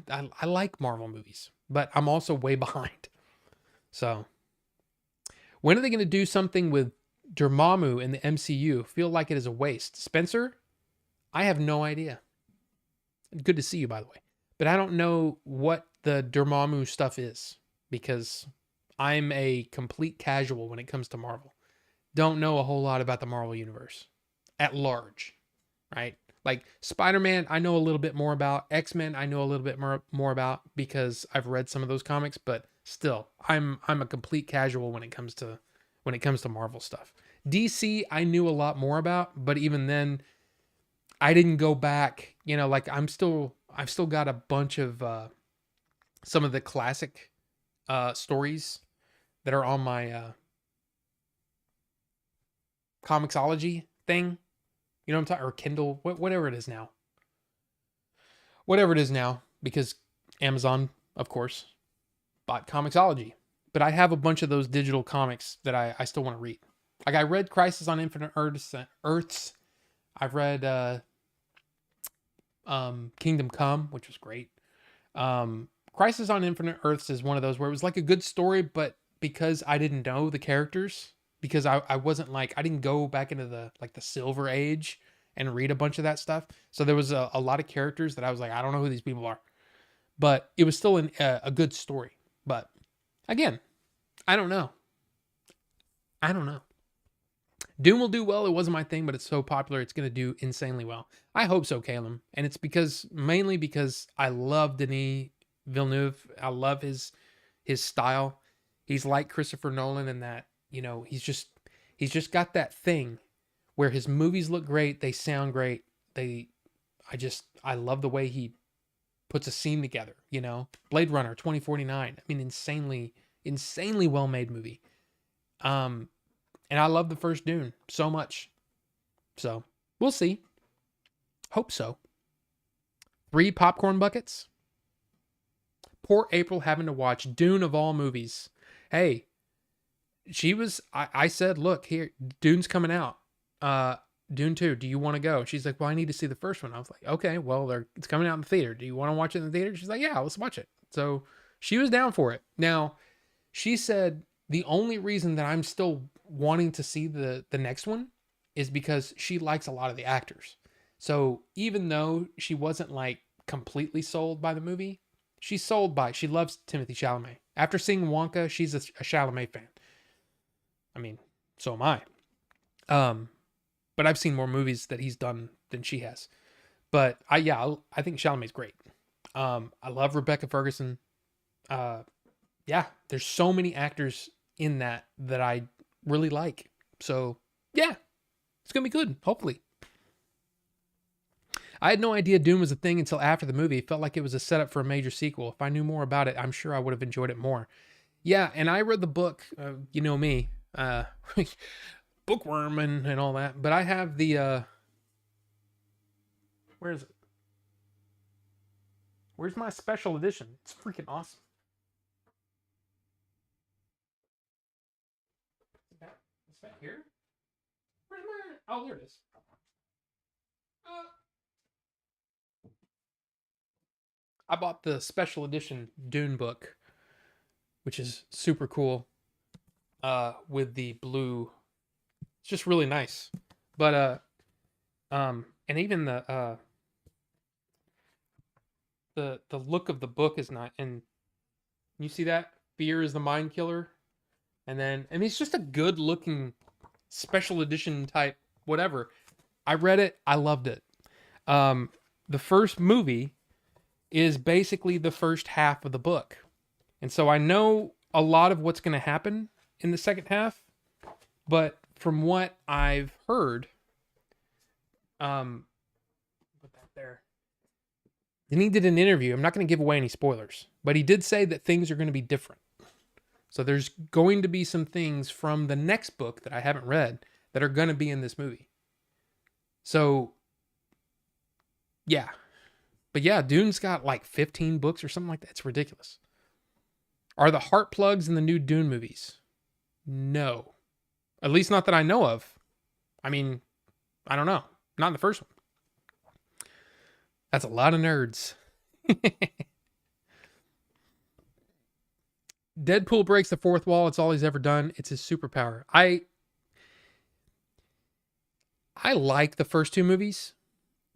I like Marvel movies, but I'm also way behind. So, when are they going to do something with Dormammu in the MCU? Feel like it is a waste. Spencer, I have no idea. Good to see you, by the way. But I don't know what the Dormammu stuff is because I'm a complete casual when it comes to Marvel. Don't know a whole lot about the Marvel universe at large, right? Like Spider-Man, I know a little bit more about. X-Men, I know a little bit more about because I've read some of those comics, but still, I'm a complete casual when it comes to Marvel stuff. DC, I knew a lot more about, but even then, I didn't go back. You know, like I've still got a bunch of some of the classic stories that are on my Comixology thing. You know what I'm talking, or Kindle, whatever it is now. Whatever it is now, because Amazon, of course, bought Comixology. But I have a bunch of those digital comics that I still want to read. Like I read Crisis on Infinite Earths. I've read Kingdom Come, which was great. Crisis on Infinite Earths is one of those where it was like a good story, but because I didn't know the characters, because I wasn't like, I didn't go back into the like the Silver Age and read a bunch of that stuff. So there was a lot of characters that I was like, I don't know who these people are, but it was still a good story. But again, I don't know. I don't know. Dune will do well. It wasn't my thing, but it's so popular, it's going to do insanely well. I hope so, Caleb. And it's mainly because I love Denis Villeneuve. I love his style. He's like Christopher Nolan in that, he's just got that thing where his movies look great, they sound great. I love the way he puts a scene together, Blade Runner 2049. I mean, insanely well-made movie. And I love the first Dune so much. So, we'll see. Hope so. 3 popcorn buckets. Poor April having to watch Dune of all movies. Hey, I said, look, here, Dune's coming out. Dune 2, do you want to go? She's like, well, I need to see the first one. I was like, okay, well, it's coming out in the theater. Do you want to watch it in the theater? She's like, yeah, let's watch it. So she was down for it. Now, she said the only reason that I'm still wanting to see the next one is because she likes a lot of the actors. So even though she wasn't like completely sold by the movie, she loves Timothée Chalamet. After seeing Wonka, she's a Chalamet fan. I mean, so am I. But I've seen more movies that he's done than she has. But I think Chalamet's great. I love Rebecca Ferguson. There's so many actors in that I really like. So, yeah, it's going to be good, hopefully. I had no idea Dune was a thing until after the movie. It felt like it was a setup for a major sequel. If I knew more about it, I'm sure I would have enjoyed it more. Yeah, and I read the book, you know me, bookworm and all that. But I have the, where is it? Where's my special edition? It's freaking awesome. Is that here? Where's my, oh, there it is. I bought the special edition Dune book, which is super cool, with the blue. It's just really nice. But and even the look of the book is not, and you see that? Fear is the mind killer. And it's just a good looking special edition type whatever. I read it, I loved it. The first movie is basically the first half of the book. And so I know a lot of what's going to happen in the second half, but from what I've heard, put that there. Then he did an interview. I'm not going to give away any spoilers, but he did say that things are going to be different. So there's going to be some things from the next book that I haven't read that are going to be in this movie. So, yeah. But yeah, Dune's got like 15 books or something like that. It's ridiculous. Are the heart plugs in the new Dune movies? No. At least not that I know of. I mean, I don't know. Not in the first one. That's a lot of nerds. Deadpool breaks the fourth wall. It's all he's ever done. It's his superpower. I like the first 2 movies,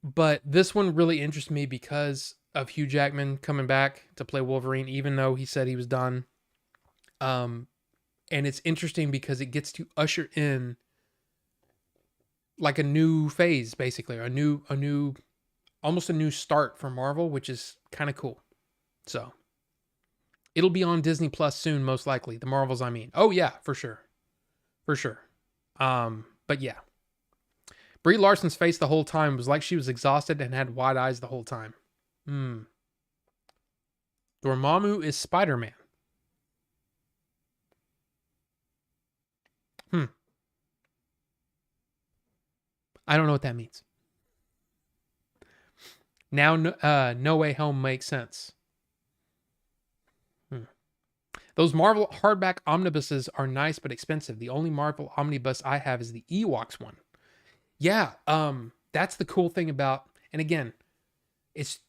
but this one really interests me because of Hugh Jackman coming back to play Wolverine, even though he said he was done. And it's interesting because it gets to usher in like a new phase, basically, a new, almost a new start for Marvel, which is kind of cool. So it'll be on Disney Plus soon, most likely. The Marvels, I mean. Oh yeah, for sure. For sure. But yeah. Brie Larson's face the whole time was like she was exhausted and had wide eyes the whole time. Dormammu is Spider-Man. I don't know what that means. Now, No Way Home makes sense. Those Marvel hardback omnibuses are nice but expensive. The only Marvel omnibus I have is the Ewoks one. Yeah, that's the cool thing about, and again,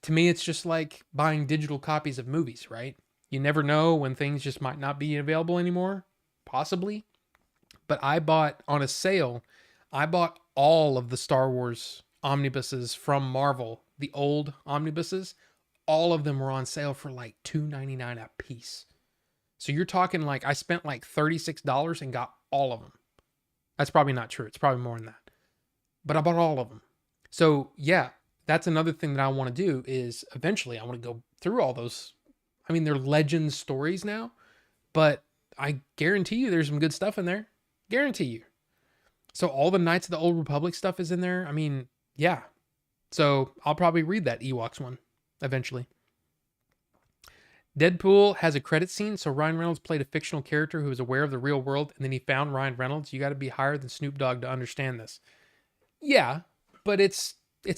to me, it's just like buying digital copies of movies, right? You never know when things just might not be available anymore, possibly. but I bought on a sale, I bought all of the Star Wars omnibuses from Marvel, the old omnibuses. All of them were on sale for like $2.99 a piece. So you're talking like I spent like $36 and got all of them. That's probably not true. It's probably more than that. But I bought all of them. So yeah, that's another thing that I want to do is eventually I want to go through all those. I mean, they're legend stories now, but I guarantee you there's some good stuff in there. Guarantee you. So all the Knights of the Old Republic stuff is in there. I mean, yeah. So I'll probably read that Ewoks one eventually. Deadpool has a credit scene, so Ryan Reynolds played a fictional character who was aware of the real world, and then he found Ryan Reynolds. You got to be higher than Snoop Dogg to understand this. Yeah, but it's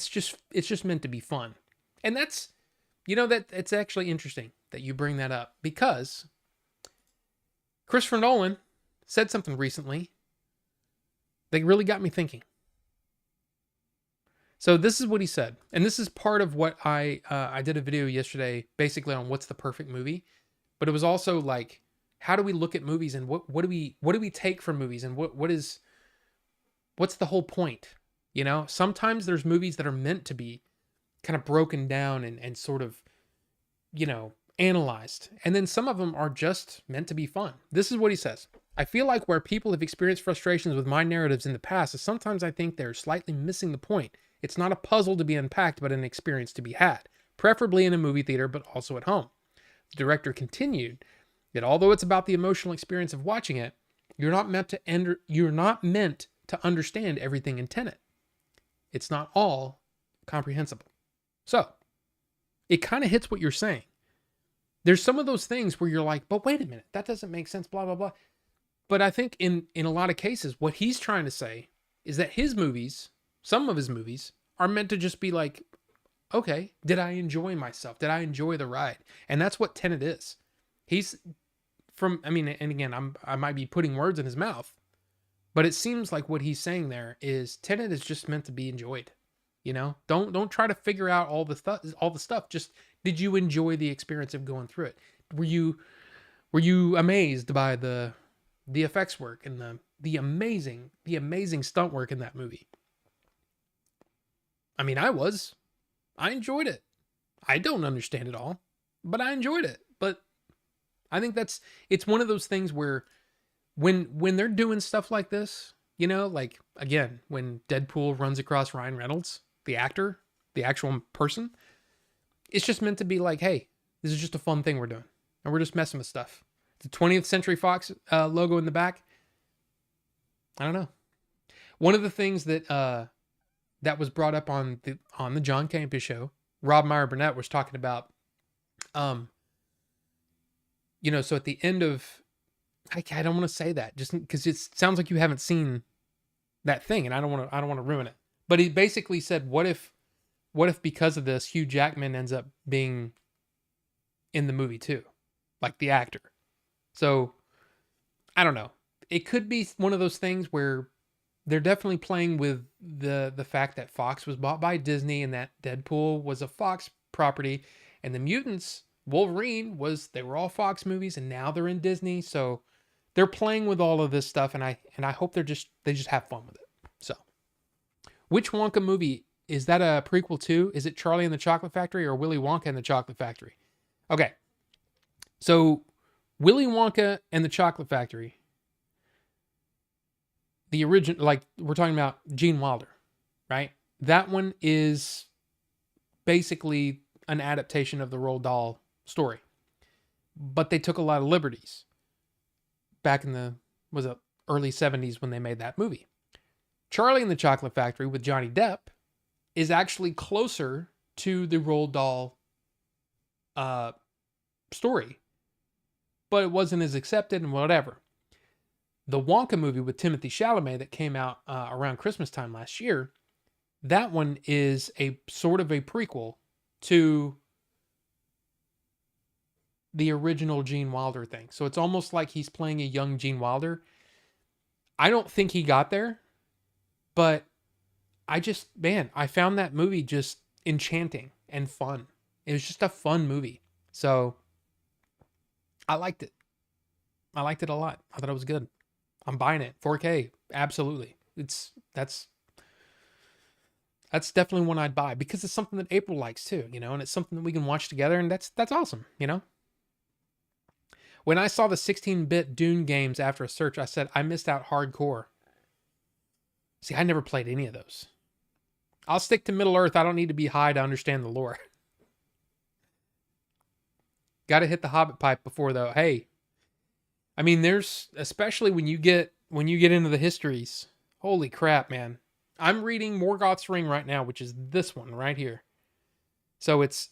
just meant to be fun, and that's that it's actually interesting that you bring that up because Christopher Nolan said something recently that really got me thinking. So this is what he said, and this is part of what I did a video yesterday, basically on what's the perfect movie, but it was also like, how do we look at movies and what do we take from movies and what's the whole point? Sometimes there's movies that are meant to be kind of broken down and sort of, analyzed, and then some of them are just meant to be fun. This is what he says. I feel like where people have experienced frustrations with my narratives in the past is sometimes I think they're slightly missing the point. It's not a puzzle to be unpacked, but an experience to be had, preferably in a movie theater, but also at home. The director continued that although it's about the emotional experience of watching it, you're not meant to understand everything in Tenet. It's not all comprehensible. So it kind of hits what you're saying. There's some of those things where you're like, but wait a minute, that doesn't make sense, blah, blah, blah. But I think in a lot of cases, what he's trying to say is that some of his movies are meant to just be like, okay, did I enjoy myself? Did I enjoy the ride? And that's what Tenet is. And again, I might be putting words in his mouth, but it seems like what he's saying there is Tenet is just meant to be enjoyed. Don't try to figure out all the stuff. Just, did you enjoy the experience of going through it? Were you amazed by the effects work and the amazing stunt work in that movie? I mean, I enjoyed it. I don't understand it all, but I enjoyed it. But I think it's one of those things where when they're doing stuff like this, like again, when Deadpool runs across Ryan Reynolds, the actor, the actual person, it's just meant to be like, hey, this is just a fun thing we're doing. And we're just messing with stuff. The 20th Century Fox logo in the back. I don't know. One of the things that was brought up on the John Campea show, Rob Meyer Burnett was talking about, so at the end of, I don't want to say that just because it sounds like you haven't seen that thing, and I don't want to ruin it. But he basically said, what if because of this, Hugh Jackman ends up being in the movie too, like the actor. So I don't know. It could be one of those things where they're definitely playing with the fact that Fox was bought by Disney and that Deadpool was a Fox property, and the Mutants, Wolverine they were all Fox movies, and now they're in Disney. So they're playing with all of this stuff, and I hope they just have fun with it. So, which Wonka movie is that a prequel to? Is it Charlie and the Chocolate Factory or Willy Wonka and the Chocolate Factory? Okay, so Willy Wonka and the Chocolate Factory, the original, like we're talking about Gene Wilder, right? That one is basically an adaptation of the Roald Dahl story, but they took a lot of liberties back in the early 70s when they made that movie. Charlie and the Chocolate Factory with Johnny Depp is actually closer to the Roald Dahl story, but it wasn't as accepted and whatever. The Wonka movie with Timothée Chalamet that came out around Christmas time last year, that one is a sort of a prequel to the original Gene Wilder thing. So it's almost like he's playing a young Gene Wilder. I don't think he got there, but I found that movie just enchanting and fun. It was just a fun movie. So I liked it. I liked it a lot. I thought it was good. I'm buying it. 4K. Absolutely. That's definitely one I'd buy because it's something that April likes too, and it's something that we can watch together, and that's awesome. When I saw the 16-bit Dune games after a search, I said I missed out hardcore. See, I never played any of those. I'll stick to Middle Earth. I don't need to be high to understand the lore. Got to hit the Hobbit pipe before though. Hey, I mean, there's especially when you get into the histories. Holy crap, man! I'm reading Morgoth's Ring right now, which is this one right here. So it's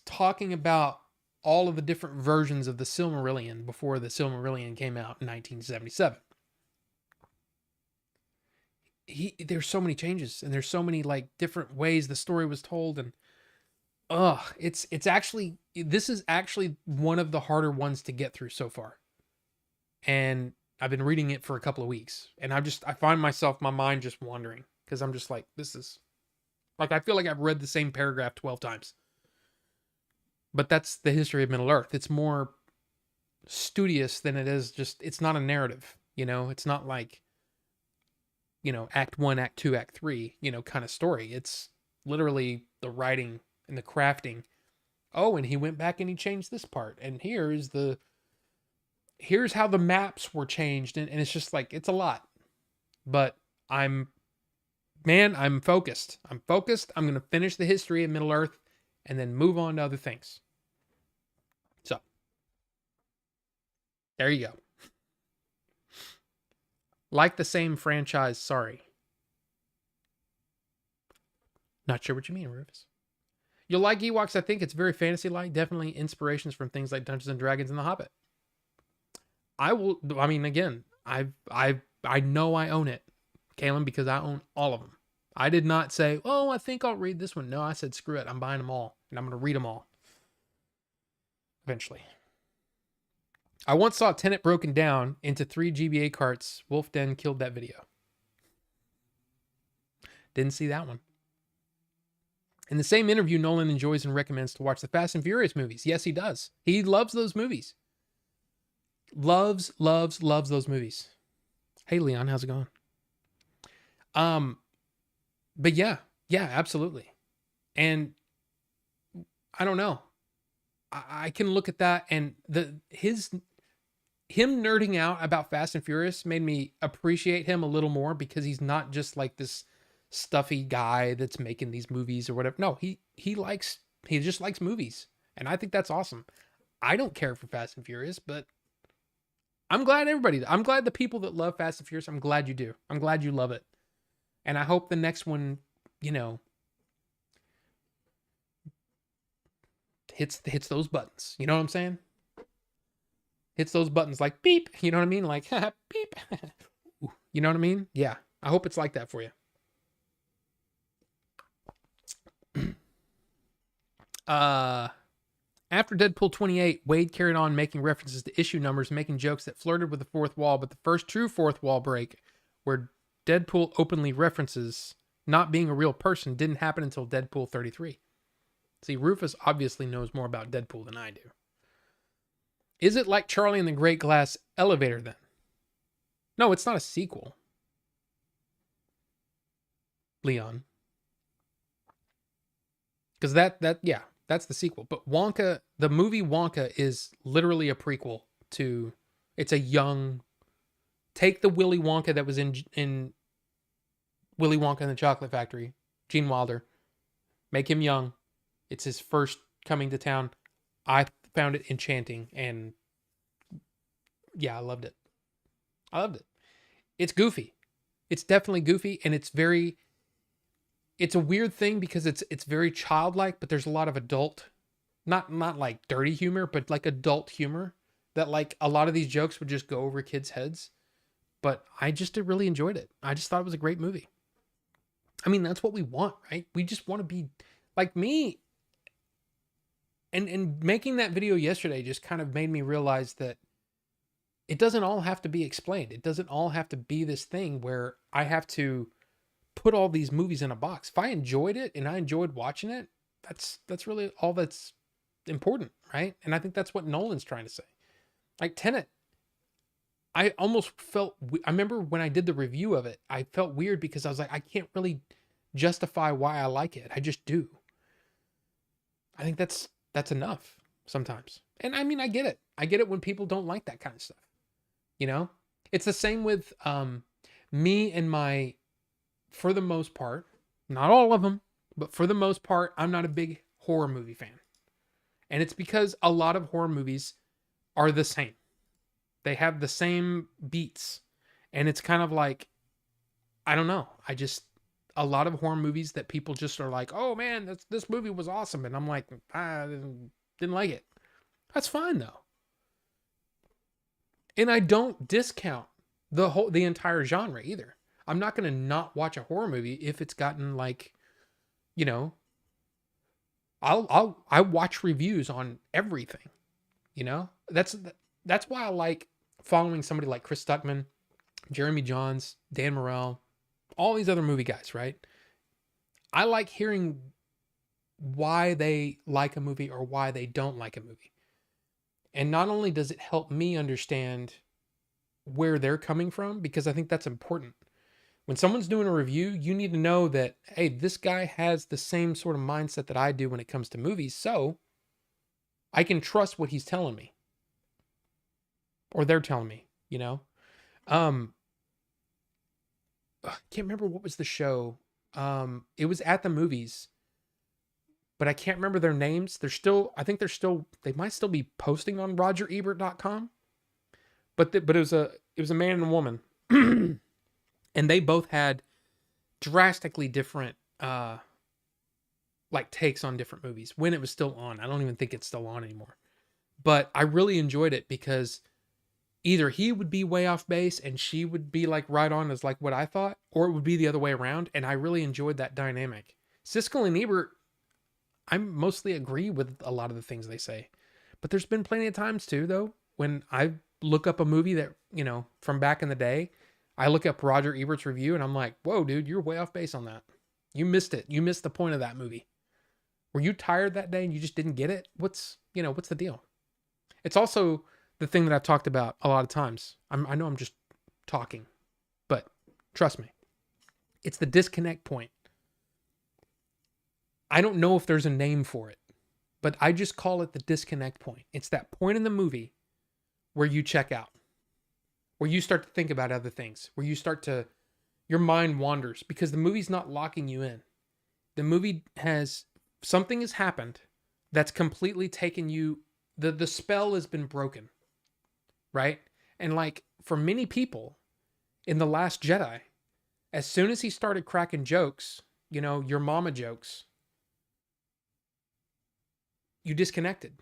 talking about all of the different versions of the Silmarillion before the Silmarillion came out in 1977. There's so many changes and there's so many like different ways the story was told, and it's actually, this is actually one of the harder ones to get through so far. And I've been reading it for a couple of weeks, and I find myself, my mind just wandering because I'm just like, this is like, I feel like I've read the same paragraph 12 times. But that's the history of Middle Earth. It's more studious than it is just, it's not a narrative, it's not like, act 1, act 2, act 3, kind of story. It's literally the writing and the crafting. Oh, and he went back and he changed this part. And here's how the maps were changed. And it's just like, it's a lot. But I'm focused. I'm going to finish the history of Middle Earth and then move on to other things. So, there you go. Like the same franchise, sorry. Not sure what you mean, Rufus. You'll like Ewoks, I think. It's very fantasy-like. Definitely inspirations from things like Dungeons and Dragons and The Hobbit. Again, I know I own it, Kalen, because I own all of them. I did not say, oh, I think I'll read this one. No, I said, screw it. I'm buying them all, and I'm going to read them all. Eventually. I once saw Tenet broken down into 3 GBA carts. Wolf Den killed that video. Didn't see that one. In the same interview, Nolan enjoys and recommends to watch the Fast and Furious movies. Yes, he does. He loves those movies. Loves those movies. Hey, Leon, how's it going? But yeah, absolutely. And I don't know. I can look at that, and him nerding out about Fast and Furious made me appreciate him a little more, because he's not just like this stuffy guy that's making these movies or whatever. No, he just likes movies. And I think that's awesome. I don't care for Fast and Furious, but I'm glad the people that love Fast and Furious, I'm glad you do. I'm glad you love it. And I hope the next one, hits those buttons. You know what I'm saying? Hits those buttons like beep. You know what I mean? Like beep. You know what I mean? Yeah. I hope it's like that for you. After Deadpool 28, Wade carried on making references to issue numbers, making jokes that flirted with the fourth wall, but the first true fourth wall break, where Deadpool openly references not being a real person, didn't happen until Deadpool 33. See, Rufus obviously knows more about Deadpool than I do. Is it like Charlie and the Great Glass Elevator then? No, it's not a sequel. Leon. Because that's the sequel. But Wonka, the movie Wonka, is literally a prequel to, it's a young, take the Willy Wonka that was in Willy Wonka and the Chocolate Factory, Gene Wilder, make him young. It's his first coming to town. I found it enchanting, and yeah, I loved it. It's goofy. It's definitely goofy, and it's a weird thing because it's very childlike, but there's a lot of adult, not like dirty humor, but like adult humor that like a lot of these jokes would just go over kids' heads. But I just really enjoyed it. I just thought it was a great movie. I mean, that's what we want, right? We just want to be like me. And making that video yesterday just kind of made me realize that it doesn't all have to be explained. It doesn't all have to be this thing where I have to put all these movies in a box. If I enjoyed it and I enjoyed watching it, that's really all that's important, right? And I think that's what Nolan's trying to say. Like Tenet, I almost felt, I remember when I did the review of it, I felt weird because I was like, I can't really justify why I like it. I just do. I think that's enough sometimes. And I mean, I get it. I get it when people don't like that kind of stuff. You know? It's the same with me and my, for the most part, not all of them, but for the most part, I'm not a big horror movie fan. And it's because a lot of horror movies are the same. They have the same beats. And it's kind of like, I don't know. A lot of horror movies that people just are like, oh man, this movie was awesome. And I'm like, I didn't like it. That's fine though. And I don't discount the entire genre either. I'm not going to not watch a horror movie if it's gotten like, you know, I watch reviews on everything, you know? That's why I like following somebody like Chris Stuckman, Jeremy Johns, Dan Morrell, all these other movie guys, right? I like hearing why they like a movie or why they don't like a movie. And not only does it help me understand where they're coming from, because I think that's important. When someone's doing a review, you need to know that, hey, this guy has the same sort of mindset that I do when it comes to movies. So I can trust what he's telling me or they're telling me, you know? I can't remember what was the show. It was at the movies, but I can't remember their names. They might still be posting on RogerEbert.com. But it was a man and a woman, and they both had drastically different like takes on different movies when it was still on. I don't even think it's still on anymore. But I really enjoyed it because either he would be way off base and she would be like right on as like what I thought, or it would be the other way around. And I really enjoyed that dynamic. Siskel and Ebert, I mostly agree with a lot of the things they say, but there's been plenty of times too, though, when I look up a movie that, you know, from back in the day, I look up Roger Ebert's review and I'm like, whoa, dude, you're way off base on that. You missed it. You missed the point of that movie. Were you tired that day and you just didn't get it? What's the deal? It's also the thing that I've talked about a lot of times. I know I'm just talking, but trust me, it's the disconnect point. I don't know if there's a name for it, but I just call it the disconnect point. It's that point in the movie where you check out, where you start to think about other things, where your mind wanders because the movie's not locking you in. The movie something has happened that's completely taken you, the spell has been broken, right? And like for many people in The Last Jedi, as soon as he started cracking jokes, you know, your mama jokes, you disconnected.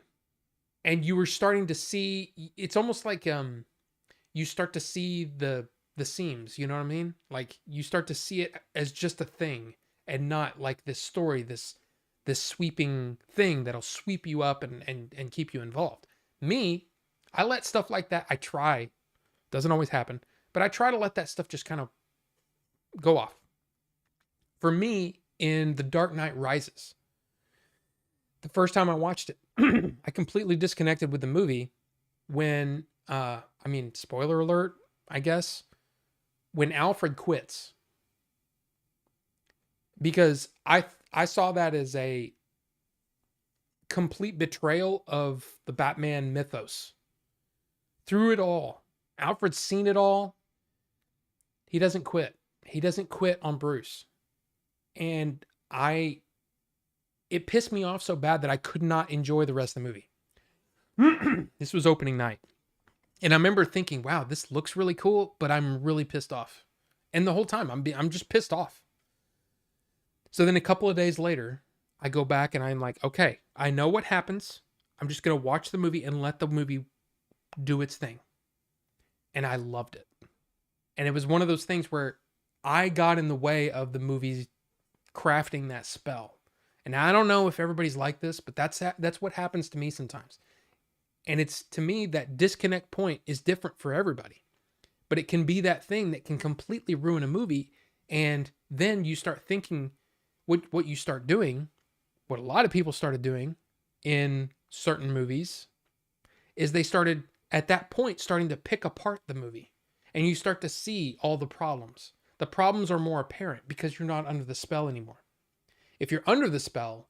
And you were starting to see, it's almost like you start to see the seams, you know what I mean? Like you start to see it as just a thing and not like this story, this sweeping thing that'll sweep you up and keep you involved. Me, I let stuff like that, I try, doesn't always happen, but I try to let that stuff just kind of go off. For me, in The Dark Knight Rises, the first time I watched it, I completely disconnected with the movie when, spoiler alert, I guess, when Alfred quits. Because I saw that as a complete betrayal of the Batman mythos. Through it all, Alfred's seen it all. He doesn't quit. He doesn't quit on Bruce. And it pissed me off so bad that I could not enjoy the rest of the movie. This was opening night. And I remember thinking, wow, this looks really cool, but I'm really pissed off. And the whole time I'm just pissed off. So then a couple of days later, I go back and I'm like, okay, I know what happens. I'm just going to watch the movie and let the movie do its thing. And I loved it. And it was one of those things where I got in the way of the movie crafting that spell. And I don't know if everybody's like this, but that's what happens to me sometimes. And it's, to me, that disconnect point is different for everybody. But it can be that thing that can completely ruin a movie. And then you start thinking, what you start doing, what a lot of people started doing in certain movies, is they started at that point starting to pick apart the movie, and you start to see all the problems. The problems are more apparent because you're not under the spell anymore. If you're under the spell,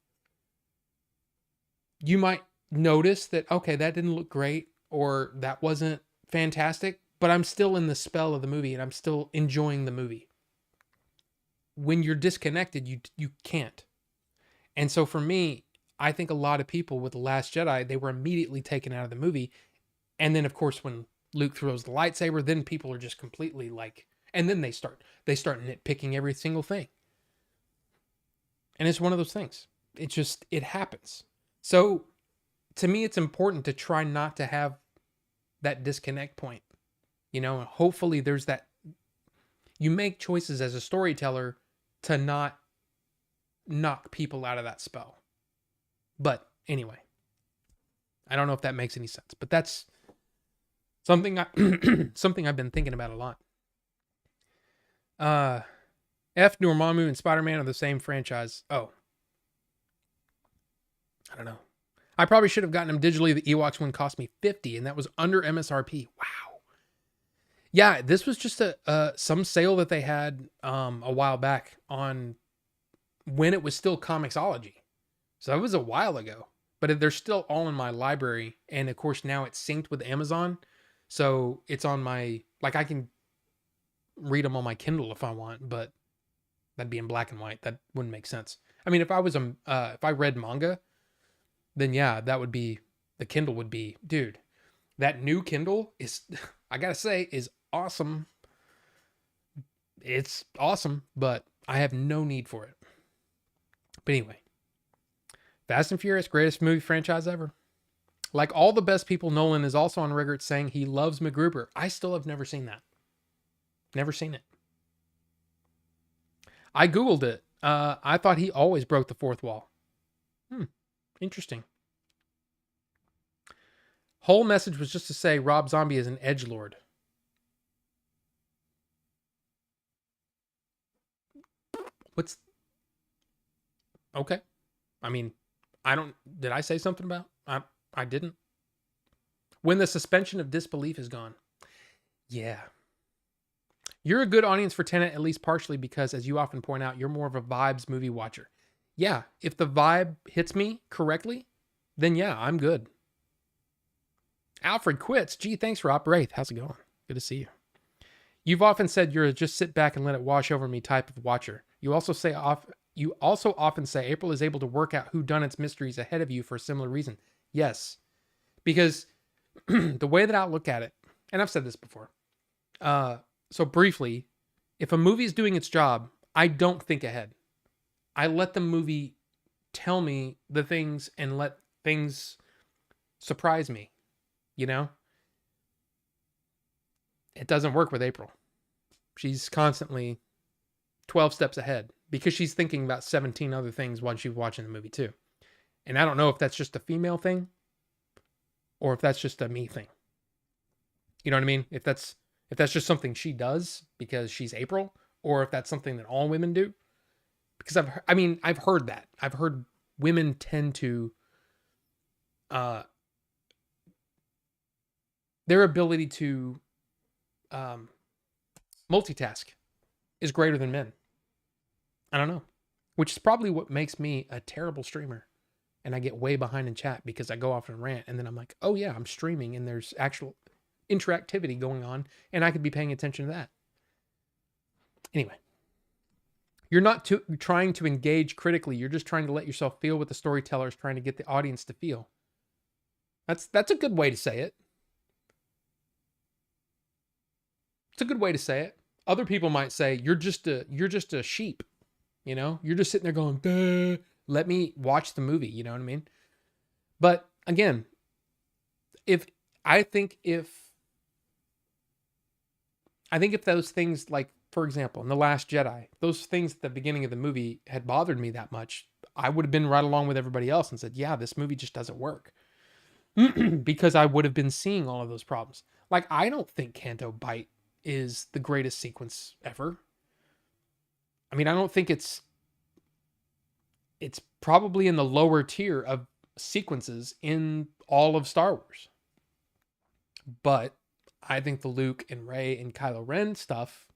you might notice that, okay, that didn't look great or that wasn't fantastic, but I'm still in the spell of the movie and I'm still enjoying the movie. When you're disconnected, you can't. And so for me, I think a lot of people with The Last Jedi, they were immediately taken out of the movie. And then of course when Luke throws the lightsaber, then people are just completely like, and then they start nitpicking every single thing. And it's one of those things. It happens. So to me, it's important to try not to have that disconnect point. You know, hopefully there's that, you make choices as a storyteller to not knock people out of that spell. But anyway, I don't know if that makes any sense, but that's something something I've been thinking about a lot. Dormammu and Spider-Man are the same franchise. Oh, I don't know. I probably should have gotten them digitally. The Ewoks one cost me $50, and that was under MSRP. Wow. Yeah, this was just some sale that they had a while back on when it was still Comixology. So that was a while ago. But they're still all in my library. And of course, now it's synced with Amazon. So it's on my, like I can read them on my Kindle if I want, but that'd be in black and white. That wouldn't make sense. I mean, if I read manga, then yeah, that would be, the Kindle would be, dude, that new Kindle is, I gotta say, is awesome. It's awesome, but I have no need for it. But anyway, Fast and Furious, greatest movie franchise ever. Like all the best people, Nolan is also on record saying he loves MacGruber. I still have never seen that. Never seen it. I Googled it. I thought he always broke the fourth wall. Interesting. Whole message was just to say Rob Zombie is an edgelord. What's... Okay. I mean, did I say something about? I didn't. When the suspension of disbelief is gone. Yeah. You're a good audience for Tenet, at least partially, because as you often point out, you're more of a vibes movie watcher. Yeah, if the vibe hits me correctly, then yeah, I'm good. Alfred quits. Gee, thanks, Rob Wraith. How's it going? Good to see you. You've often said you're a just sit back and let it wash over me type of watcher. You also often say April is able to work out whodunit's mysteries ahead of you for a similar reason. Yes, because the way that I look at it, and I've said this before, so briefly, if a movie is doing its job, I don't think ahead. I let the movie tell me the things and let things surprise me, you know? It doesn't work with April. She's constantly 12 steps ahead because she's thinking about 17 other things while she's watching the movie too. And I don't know if that's just a female thing or if that's just a me thing. You know what I mean? If that's just something she does because she's April, or if that's something that all women do. Because I've heard that. I've heard women tend to, their ability to multitask is greater than men. I don't know. Which is probably what makes me a terrible streamer. And I get way behind in chat because I go off and rant. And then I'm like, oh yeah, I'm streaming and there's actual interactivity going on. And I could be paying attention to that. Anyway. You're not trying to engage critically. You're just trying to let yourself feel what the storyteller is trying to get the audience to feel. That's a good way to say it. It's a good way to say it. Other people might say you're just a sheep. You know, you're just sitting there going, duh, let me watch the movie. You know what I mean? But again, if those things, like, for example, in The Last Jedi, those things at the beginning of the movie had bothered me that much, I would have been right along with everybody else and said, yeah, this movie just doesn't work. Because I would have been seeing all of those problems. Like, I don't think Canto Bight is the greatest sequence ever. I mean, I don't think it's probably in the lower tier of sequences in all of Star Wars. But I think the Luke and Rey and Kylo Ren stuff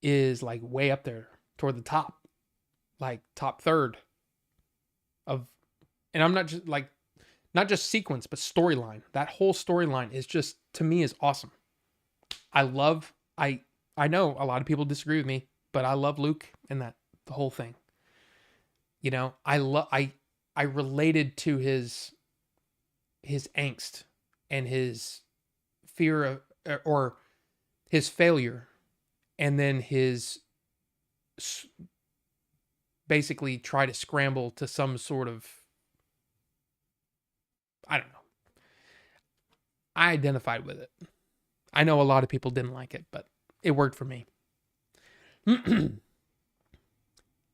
is like way up there toward the top, like top third of, and I'm not just like, not just sequence, but storyline. That whole storyline is just, to me, is awesome. I know a lot of people disagree with me, but I love Luke and the whole thing. You know, I related to his angst and his fear of, or his failure, and then his basically try to scramble to some sort of, I don't know. I identified with it. I know a lot of people didn't like it, but it worked for me.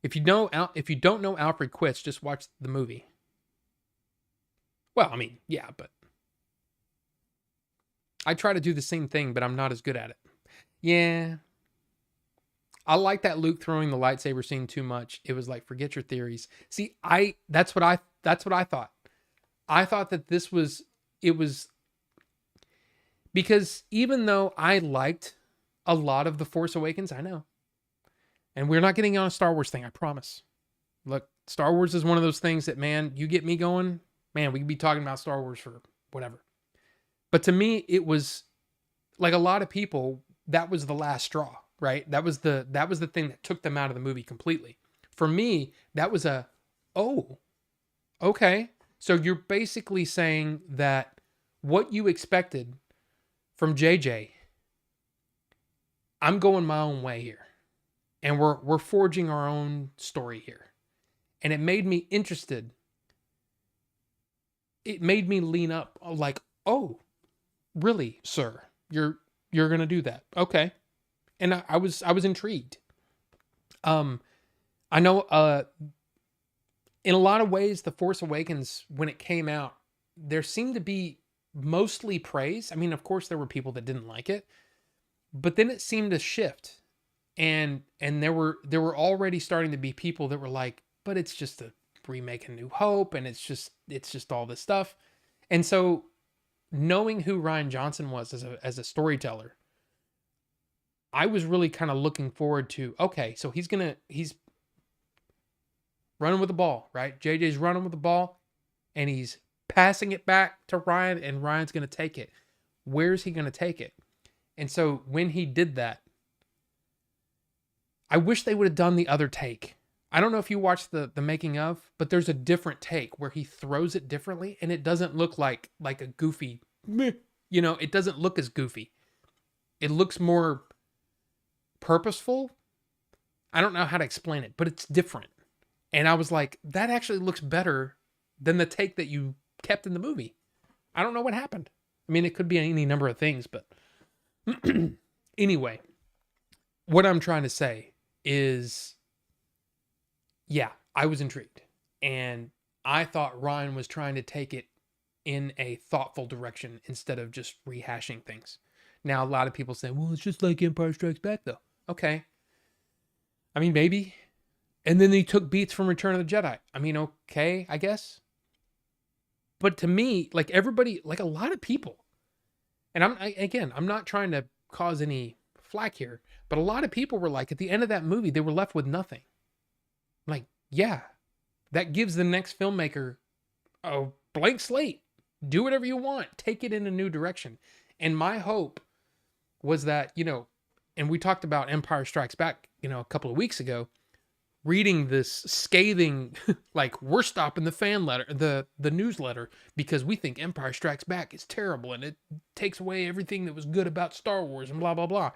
If you don't know Alfred Quits, just watch the movie. Well, I mean, yeah, but I try to do the same thing, but I'm not as good at it. Yeah. I like that Luke throwing the lightsaber scene too much. It was like, forget your theories. See, that's what I thought. I thought that it was because even though I liked a lot of The Force Awakens, I know. And we're not getting on a Star Wars thing, I promise. Look, Star Wars is one of those things that, man, you get me going, man, we could be talking about Star Wars for whatever. But to me, it was like a lot of people, that was the last straw, right? That was the thing that took them out of the movie completely. For me, that was oh, okay. So you're basically saying that what you expected from JJ, I'm going my own way here. And we're forging our own story here. And it made me interested. It made me lean up like, oh, really, sir? You're going to do that. Okay. And I was intrigued. I know in a lot of ways, The Force Awakens, when it came out, there seemed to be mostly praise. I mean, of course, there were people that didn't like it, but then it seemed to shift. And there were already starting to be people that were like, but it's just a remake of New Hope, and it's just all this stuff. And so knowing who Rian Johnson was as a storyteller, I was really kind of looking forward to, okay, so he's running with the ball, right? JJ's running with the ball, and he's passing it back to Rian, and Ryan's going to take it. Where's he going to take it? And so when he did that, I wish they would have done the other take. I don't know if you watched the making of, but there's a different take where he throws it differently, and it doesn't look like a goofy, you know, it doesn't look as goofy. It looks more purposeful. I don't know how to explain it, but it's different. And I was like, that actually looks better than the take that you kept in the movie. I don't know what happened. I mean, it could be any number of things, but anyway, what I'm trying to say is, yeah, I was intrigued. And I thought Ryan was trying to take it in a thoughtful direction instead of just rehashing things. Now, a lot of people say, well, it's just like Empire Strikes Back, though. Okay. I mean, maybe. And then they took beats from Return of the Jedi. I mean, okay, I guess. But to me, like everybody, like a lot of people, and I'm not trying to cause any flack here, but a lot of people were like, at the end of that movie, they were left with nothing. Like, yeah, that gives the next filmmaker a blank slate. Do whatever you want. Take it in a new direction. And my hope was that, you know, and we talked about Empire Strikes Back, you know, a couple of weeks ago, reading this scathing, like, we're stopping the fan letter, the newsletter, because we think Empire Strikes Back is terrible and it takes away everything that was good about Star Wars and blah, blah, blah.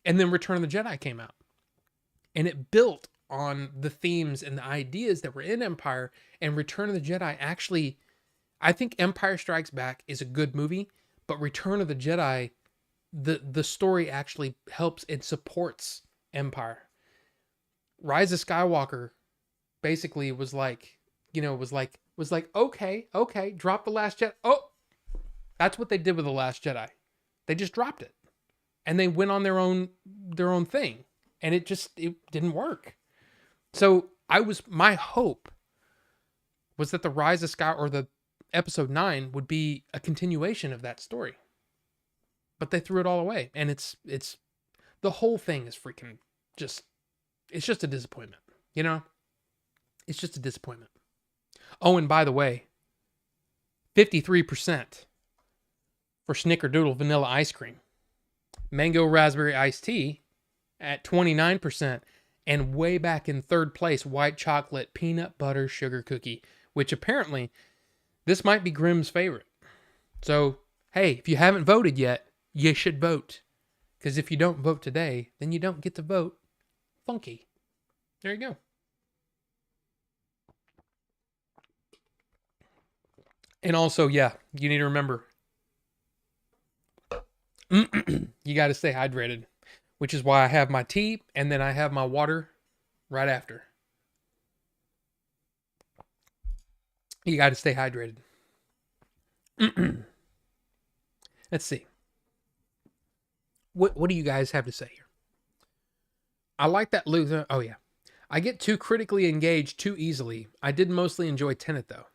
And then Return of the Jedi came out. And it built on the themes and the ideas that were in Empire, and Return of the Jedi actually, I think Empire Strikes Back is a good movie, but Return of the Jedi, the story actually helps and supports Empire. Rise of Skywalker basically was like, you know, was like, okay, drop the Last Jedi. Oh, that's what they did with the Last Jedi. They just dropped it. And they went on their own thing. And it didn't work. So my hope was that the Rise of Skywalker, or the episode 9, would be a continuation of that story. but they threw it all away. And it's the whole thing is freaking just, it's just a disappointment, you know? It's just a disappointment. Oh, and by the way, 53% for Snickerdoodle vanilla ice cream. Mango raspberry iced tea at 29%. And way back in third place, white chocolate peanut butter sugar cookie, which apparently this might be Grimm's favorite. So, hey, if you haven't voted yet, you should vote. Because if you don't vote today, then you don't get to vote funky. There you go. And also, yeah, you need to remember, you got to stay hydrated, which is why I have my tea and then I have my water right after. You got to stay hydrated. Let's see. What do you guys have to say here? I like that Luke. Oh, yeah. I get too critically engaged too easily. I did mostly enjoy Tenet, though.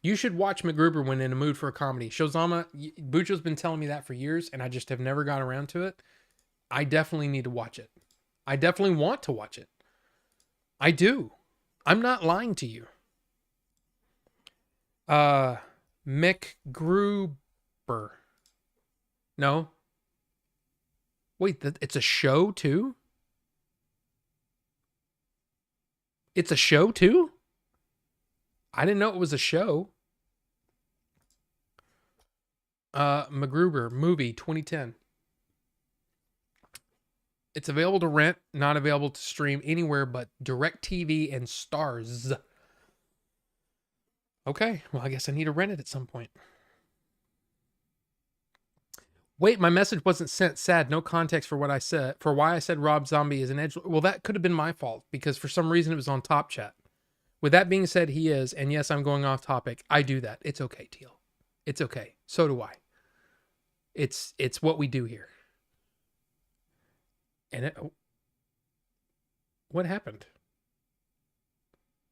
You should watch MacGruber when in a mood for a comedy. Shozama, Bucho's been telling me that for years, and I just have never got around to it. I definitely need to watch it. I definitely want to watch it. I do. I'm not lying to you. MacGruber. No. Wait, it's a show too? It's a show too? I didn't know it was a show. MacGruber movie 2010. It's available to rent, not available to stream anywhere but DirecTV and Stars. Okay, well, I guess I need to rent it at some point. Wait, my message wasn't sent. Sad. No context for what I said. For why I said Rob Zombie is an edge. Well, that could have been my fault because for some reason it was on Top Chat. With that being said, he is. And yes, I'm going off topic. I do that. It's okay, Teal. It's okay. So do I. It's what we do here. And what happened?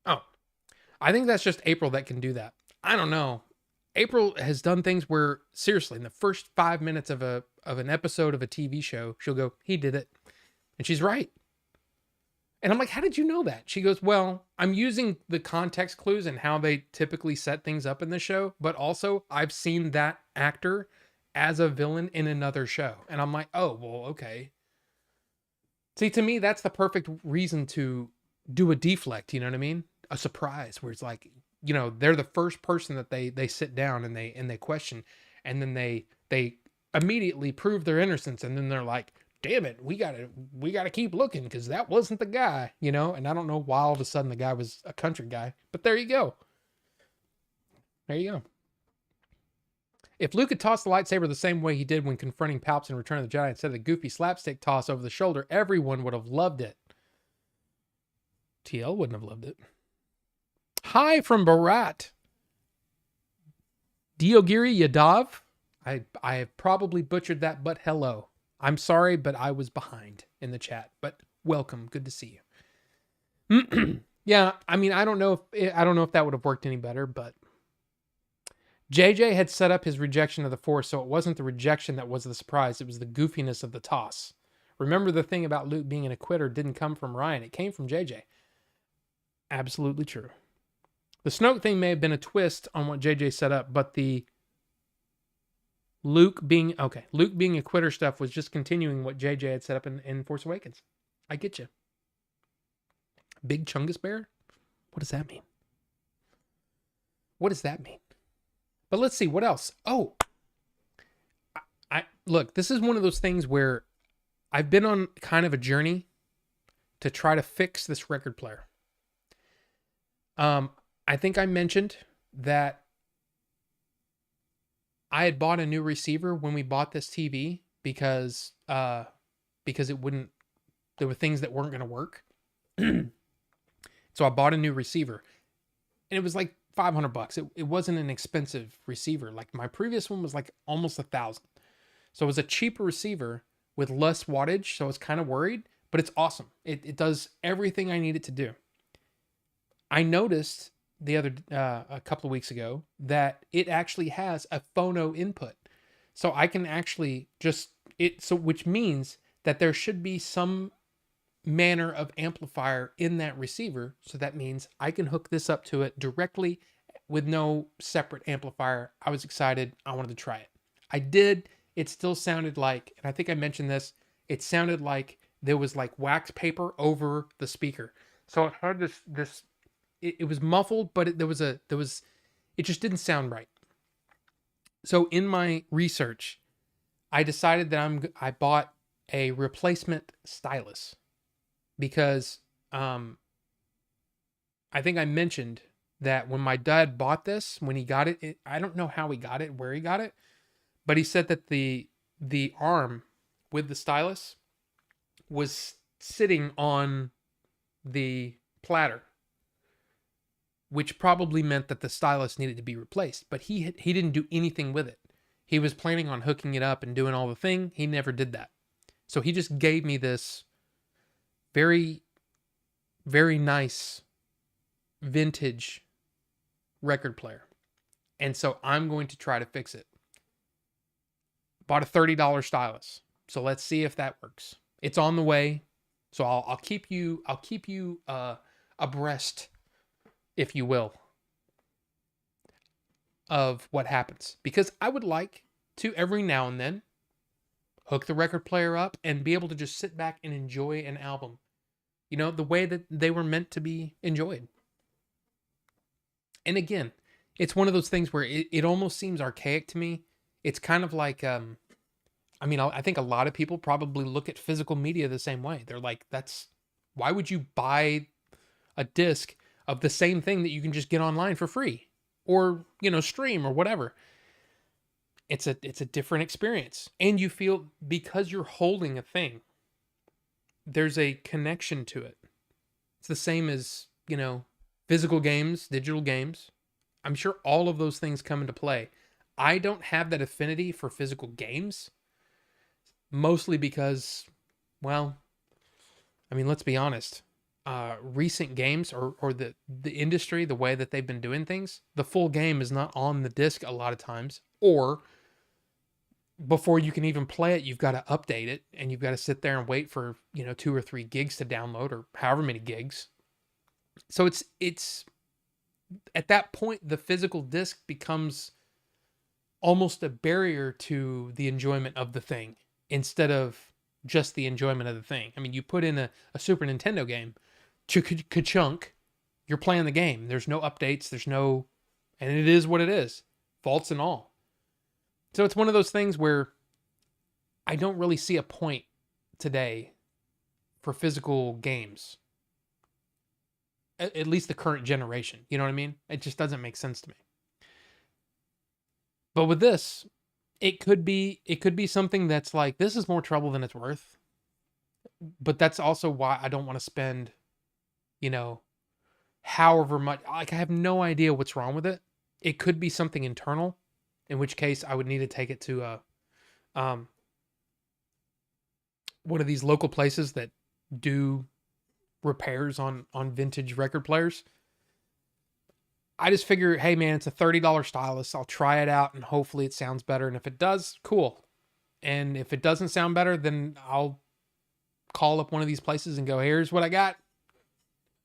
Oh, I think that's just April that can do that. I don't know. April has done things where, seriously, in the first 5 minutes of an episode of a TV show, she'll go, he did it. And she's right. And I'm like, how did you know that? She goes, well, I'm using the context clues and how they typically set things up in the show, but also I've seen that actor as a villain in another show. And I'm like, oh, well, okay. See, to me, that's the perfect reason to do a deflect, you know what I mean? A surprise where it's like, you know, they're the first person that they sit down and they question, and then they immediately prove their innocence, and then they're like, damn it, we gotta keep looking because that wasn't the guy, you know. And I don't know why all of a sudden the guy was a country guy, but there you go. There you go. If Luke had tossed the lightsaber the same way he did when confronting Palps in Return of the Jedi instead of the goofy slapstick toss over the shoulder, everyone would have loved it. TL wouldn't have loved it. Hi from Barat. Diogiri Yadav. I have probably butchered that, but hello. I'm sorry, but I was behind in the chat. But welcome. Good to see you. Yeah, I mean, I don't know if that would have worked any better, but JJ had set up his rejection of the Force, so it wasn't the rejection that was the surprise. It was the goofiness of the toss. Remember, the thing about Luke being an quitter didn't come from Ryan. It came from JJ. Absolutely true. The Snoke thing may have been a twist on what JJ set up, but the Luke being a quitter stuff was just continuing what JJ had set up in Force Awakens. I get you. Big Chungus Bear? What does that mean? What does that mean? But let's see, what else? Oh, I look, this is one of those things where I've been on kind of a journey to try to fix this record player. I think I mentioned that I had bought a new receiver when we bought this TV because it wouldn't, there were things that weren't going to work. So I bought a new receiver and it was like $500. It wasn't an expensive receiver. Like my previous one was like almost $1,000. So it was a cheaper receiver with less wattage. So I was kind of worried, but it's awesome. It does everything I need it to do. I noticed a couple of weeks ago that it actually has a phono input. So I can actually just which means that there should be some manner of amplifier in that receiver. So that means I can hook this up to it directly with no separate amplifier. I was excited. I wanted to try it. I did. It still sounded like, and I think I mentioned this, it sounded like there was like wax paper over the speaker. So it had it was muffled, but it just didn't sound right. So in my research, I decided that I bought a replacement stylus because I think I mentioned that when my dad bought this, when he got it, I don't know how he got it, where he got it, but he said that the arm with the stylus was sitting on the platter, which probably meant that the stylus needed to be replaced, but he didn't do anything with it. He was planning on hooking it up and doing all the thing. He never did that. So he just gave me this very, very nice vintage record player. And so I'm going to try to fix it. Bought a $30 stylus. So let's see if that works. It's on the way. So I'll keep you abreast, if you will, of what happens. Because I would like to every now and then hook the record player up and be able to just sit back and enjoy an album. You know, the way that they were meant to be enjoyed. And again, it's one of those things where it almost seems archaic to me. It's kind of like, I think a lot of people probably look at physical media the same way. They're like, why would you buy a disc of the same thing that you can just get online for free or, stream or whatever? It's a different experience. And you feel, because you're holding a thing, there's a connection to it. It's the same as, physical games, digital games. I'm sure all of those things come into play. I don't have that affinity for physical games, mostly because, let's be honest. Recent games or the industry, the way that they've been doing things, the full game is not on the disc a lot of times, or before you can even play it, you've got to update it and you've got to sit there and wait for, 2 or 3 gigs to download or however many gigs. So it's at that point, the physical disc becomes almost a barrier to the enjoyment of the thing instead of just the enjoyment of the thing. I mean, you put in a Super Nintendo game, ka-chunk, you're playing the game. There's no updates. And it is what it is, faults and all. So it's one of those things where I don't really see a point today for physical games. At least the current generation. You know what I mean? It just doesn't make sense to me. But with this, it could be something that's like, this is more trouble than it's worth. But that's also why I don't want to spend, however much. Like, I have no idea what's wrong with it. It could be something internal, in which case I would need to take it to one of these local places that do repairs on vintage record players. I just figure, hey man, it's a $30 stylus. I'll try it out and hopefully it sounds better. And if it does, cool. And if it doesn't sound better, then I'll call up one of these places and go, here's what I got.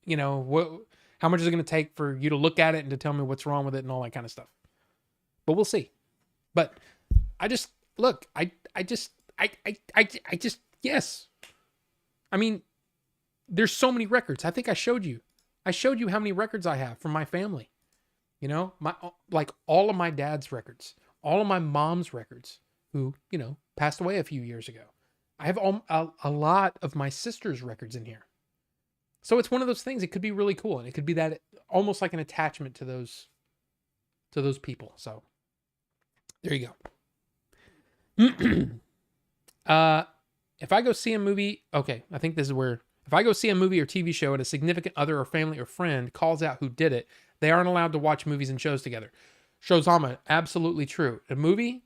How much is it going to take for you to look at it and to tell me what's wrong with it and all that kind of stuff. But we'll see. But I just, look, yes. I mean, there's so many records. I think I showed you how many records I have from my family. All of my dad's records, all of my mom's records, who, passed away a few years ago. I have a lot of my sister's records in here. So it's one of those things. It could be really cool. And it could be that almost like an attachment to those people. So there you go. If I go see a movie, okay, I think this is where, if I go see a movie or TV show and a significant other or family or friend calls out who did it, they aren't allowed to watch movies and shows together. Shozama, absolutely true. A movie,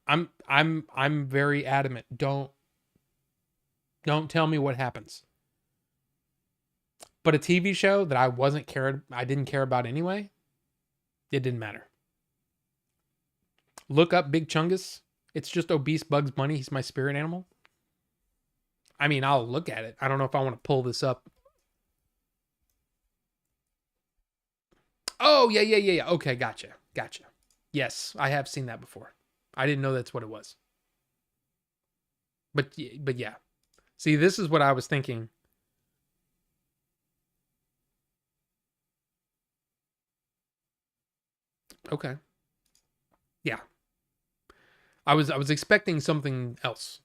I'm very adamant. Don't tell me what happens. But a TV show that I didn't care about anyway, it didn't matter. Look up Big Chungus It's just obese Bugs Bunny. He's my spirit animal. I mean, I'll look at it. I don't know if I want to pull this up. Oh, yeah, yeah, yeah, yeah. Okay, gotcha. Gotcha. Yes, I have seen that before. I didn't know that's what it was. But yeah. See, this is what I was thinking. Okay. Yeah. I was expecting something else.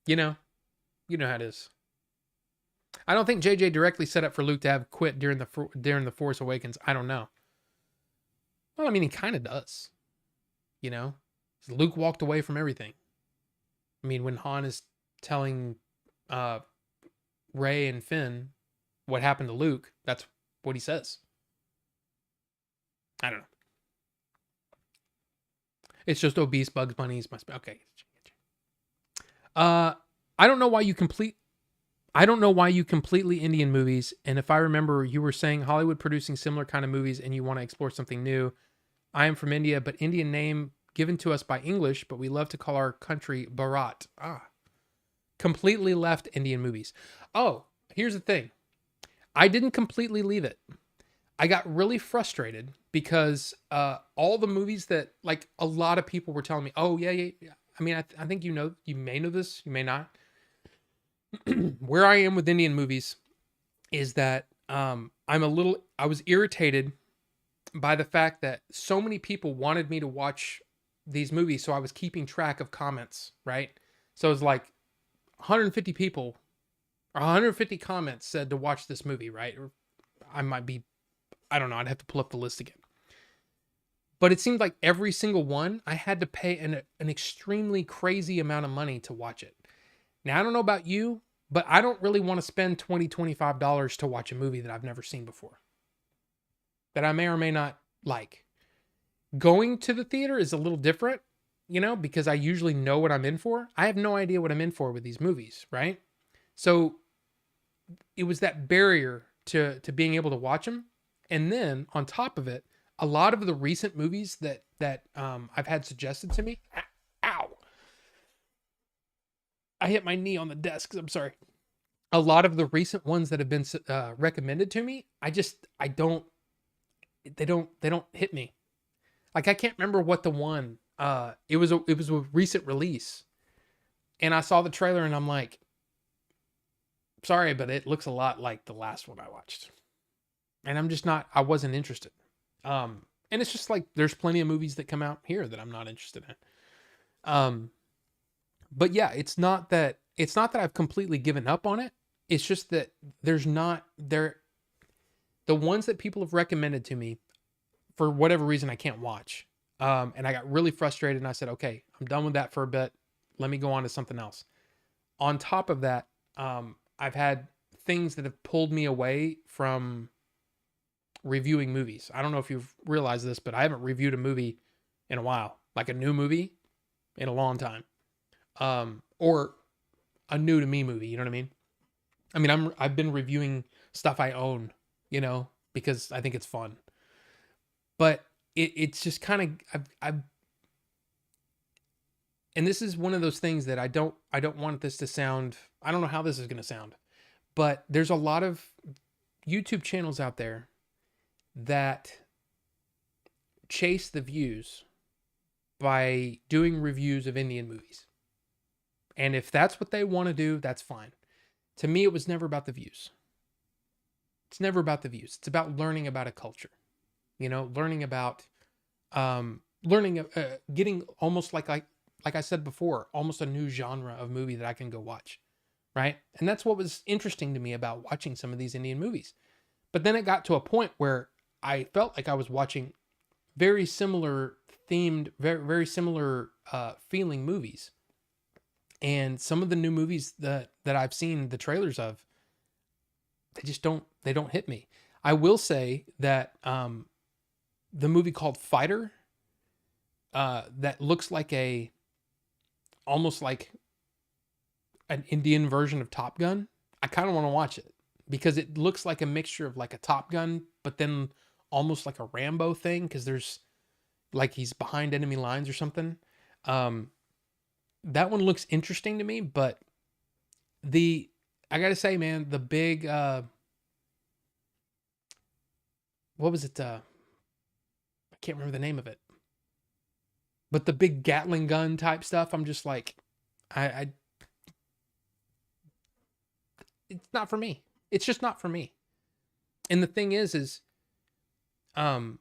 You know. You know how it is. I don't think JJ directly set up for Luke to have quit during the Force Awakens. I don't know. Well, I mean, he kind of does. You know, Luke walked away from everything. I mean, when Han is telling uh, Rey and Finn what happened to Luke, that's what he says. I don't know. It's just obese Bugs Bunnies. Okay. Uh, I don't know why you complete. I don't know why you completely Indian movies. And if I remember, you were saying Hollywood producing similar kind of movies, and you want to explore something new. I am from India, but Indian name given to us by English, but we love to call our country Bharat. Completely left Indian movies. Oh, here's the thing. I didn't completely leave it. I got really frustrated because all the movies that, like, a lot of people were telling me, oh, yeah, yeah, yeah. I mean, I think you may know this, you may not. Where I am with Indian movies is that I was irritated by the fact that so many people wanted me to watch these movies, so I was keeping track of comments, right? So it was like 150 people or 150 comments said to watch this movie, right? Or I don't know, I'd have to pull up the list again. But it seemed like every single one, I had to pay an extremely crazy amount of money to watch it. Now, I don't know about you, but I don't really want to spend $20, $25 to watch a movie that I've never seen before, that I may or may not like. Going to the theater is a little different, because I usually know what I'm in for. I have no idea what I'm in for with these movies, right? So it was that barrier to being able to watch them. And then on top of it, a lot of the recent movies that I've had suggested to me. Ow! I hit my knee on the desk. I'm sorry. A lot of the recent ones that have been recommended to me, they don't hit me. Like, I can't remember what the one. It was a recent release, and I saw the trailer and I'm like, sorry, but it looks a lot like the last one I watched, and I wasn't interested. And it's just like there's plenty of movies that come out here that I'm not interested in. But yeah, it's not that I've completely given up on it. It's just that the ones that people have recommended to me, for whatever reason, I can't watch. And I got really frustrated and I said, okay, I'm done with that for a bit. Let me go on to something else. On top of that, I've had things that have pulled me away from reviewing movies. I don't know if you've realized this, but I haven't reviewed a movie in a while, like a new movie in a long time. Or a new to me movie, you know what I mean? I mean, I've been reviewing stuff I own, because I think it's fun. But it's just kind of I've and this is one of those things that I don't want this to sound, I don't know how this is going to sound, but there's a lot of YouTube channels out there that chase the views by doing reviews of Indian movies. And if that's what they want to do, that's fine. To me, it was never about the views. It's never about the views. It's about learning about a culture. Learning about, getting almost like I said before, almost a new genre of movie that I can go watch, right? And that's what was interesting to me about watching some of these Indian movies. But then it got to a point where I felt like I was watching very similar themed, very, very similar feeling movies. And some of the new movies that I've seen the trailers of, they don't hit me. I will say that the movie called Fighter, that looks like almost like an Indian version of Top Gun. I kind of want to watch it because it looks like a mixture of like a Top Gun, but then almost like a Rambo thing. Cause there's, like he's behind enemy lines or something. Um, that one looks interesting to me, but the I gotta say, man, the big what was it? I can't remember the name of it, but the big Gatling gun type stuff. I'm just like, I it's not for me. It's just not for me. And the thing is, um,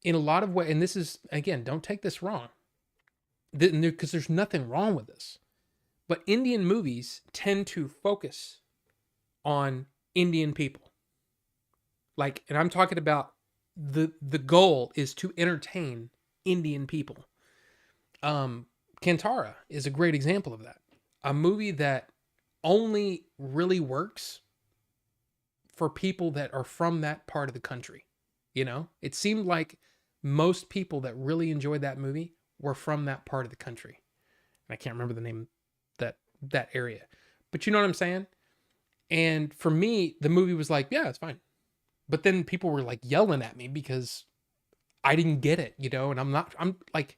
in a lot of ways, and this is again, don't take this wrong, because there's nothing wrong with this. But Indian movies tend to focus on Indian people. Like, and I'm talking about the goal is to entertain Indian people. Kantara is a great example of that. A movie that only really works for people that are from that part of the country. You know, it seemed like most people that really enjoyed that movie were from that part of the country. And I can't remember the name of that area, but you know what I'm saying? And for me, the movie was like, yeah, it's fine. But then people were like yelling at me because I didn't get it, you know, and I'm like,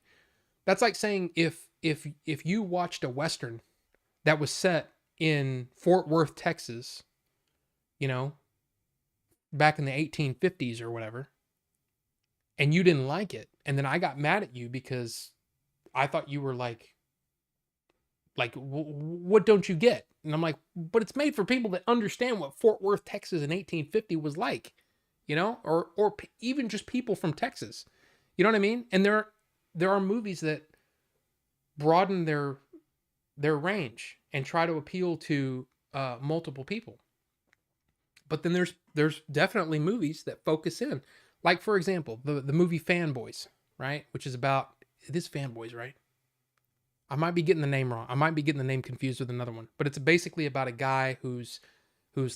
that's like saying if you watched a Western that was set in Fort Worth, Texas, you know, back in the 1850s or whatever, and you didn't like it, and then I got mad at you because I thought you were like what don't you get? And I'm like, but it's made for people that understand what Fort Worth, Texas in 1850 was like, you know, or even just people from Texas. You know what I mean? And there are movies that broaden their range and try to appeal to multiple people. But then there's definitely movies that focus in. Like, for example, the movie Fanboys, right? Which is about, it is Fanboys, right? I might be getting the name wrong. I might be getting the name confused with another one. But it's basically about a guy who's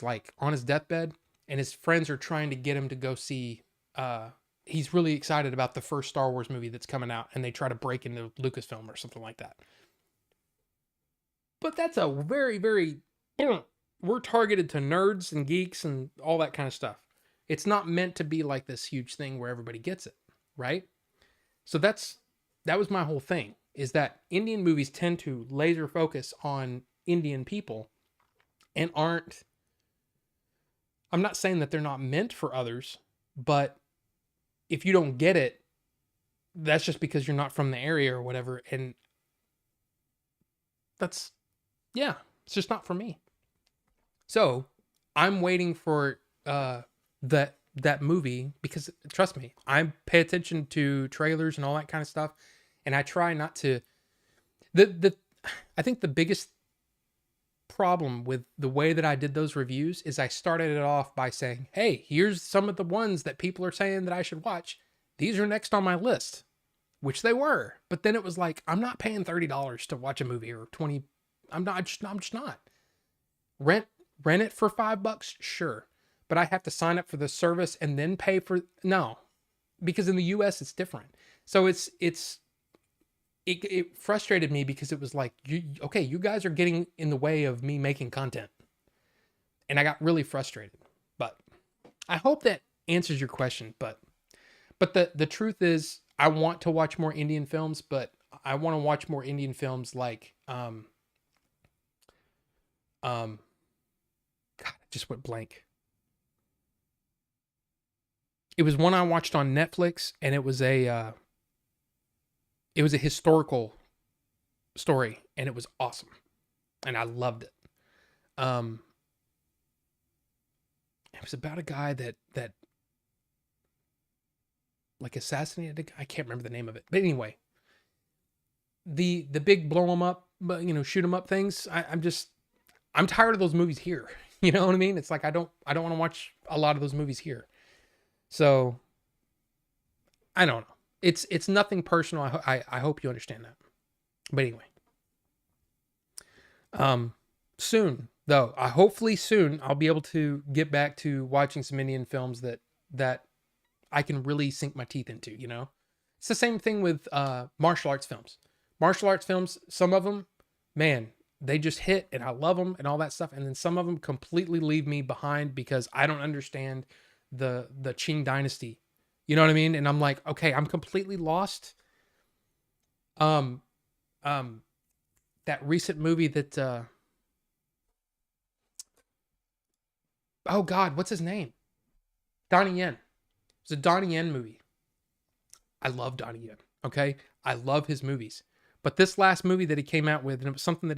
like on his deathbed, and his friends are trying to get him to go see. He's really excited about the first Star Wars movie that's coming out, and they try to break into Lucasfilm or something like that. But that's a very, very, we're targeted to nerds and geeks and all that kind of stuff. It's not meant to be like this huge thing where everybody gets it, right? So that was my whole thing, is that Indian movies tend to laser focus on Indian people and aren't, I'm not saying that they're not meant for others, but if you don't get it, that's just because you're not from the area or whatever. And that's, yeah, it's just not for me. So I'm waiting for that movie, because trust me, I pay attention to trailers and all that kind of stuff, and I try not to. I think the biggest problem with the way that I did those reviews is I started it off by saying, "Hey, here's some of the ones that people are saying that I should watch. These are next on my list," which they were. But then it was like, I'm not paying $30 to watch a movie, or 20. I'm just not. Rent it for $5, sure. But I have to sign up for the service and then pay for, no, because in the US it's different. So it frustrated me, because it was like, you guys are getting in the way of me making content. And I got really frustrated. But I hope that answers your question. But the truth is, I want to watch more Indian films, but I want to watch more Indian films like God, I just went blank. It was one I watched on Netflix, and it was a historical story, and it was awesome, and I loved it. It was about a guy that like assassinated a guy. I can't remember the name of it, but anyway, the big blow him up, but shoot him up things. I'm tired of those movies here. You know what I mean? It's like I don't want to watch a lot of those movies here. So I don't know. It's nothing personal. I hope you understand that. But anyway, soon though, hopefully soon I'll be able to get back to watching some Indian films that I can really sink my teeth into. It's the same thing with martial arts films. Martial arts films, some of them, man, they just hit, and I love them and all that stuff. And then some of them completely leave me behind because I don't understand the Qing dynasty, You know what I mean? And I'm like, okay, I'm completely lost. Um, um, that recent movie that, oh God, what's his name? Donnie Yen. It's a Donnie Yen movie. I love Donnie Yen. Okay, I love his movies. But this last movie that he came out with, and it was something that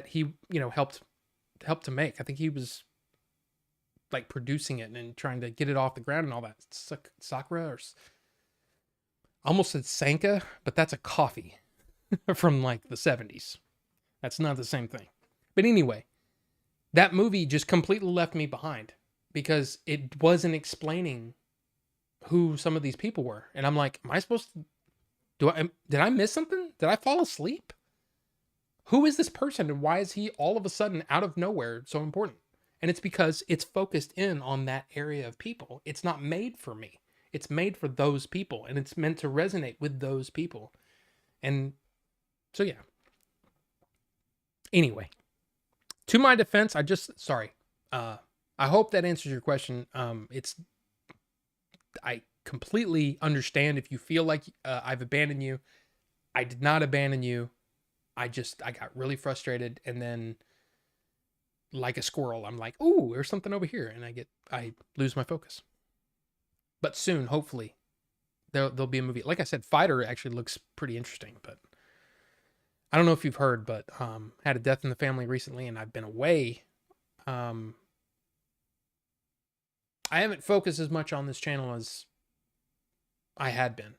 he helped to make. I think he was like producing it and trying to get it off the ground and all that. Sakura or almost said Sanka, but that's a coffee from like the 70s. That's not the same thing. But anyway, that movie just completely left me behind because it wasn't explaining who some of these people were. And I'm like, am I supposed to did I miss something? Did I fall asleep? Who is this person and why is he all of a sudden out of nowhere so important? And it's because it's focused in on that area of people. It's not made for me. It's made for those people and it's meant to resonate with those people. And so yeah. Anyway, to my defense, sorry. I hope that answers your question. I completely understand if you feel like I've abandoned you. I did not abandon you. I got really frustrated, and then like a squirrel, I'm like, "Ooh, there's something over here," and I lose my focus. But soon, hopefully, there'll be a movie. Like I said, Fighter actually looks pretty interesting, but I don't know if you've heard, but had a death in the family recently, and I've been away. I haven't focused as much on this channel as I had been.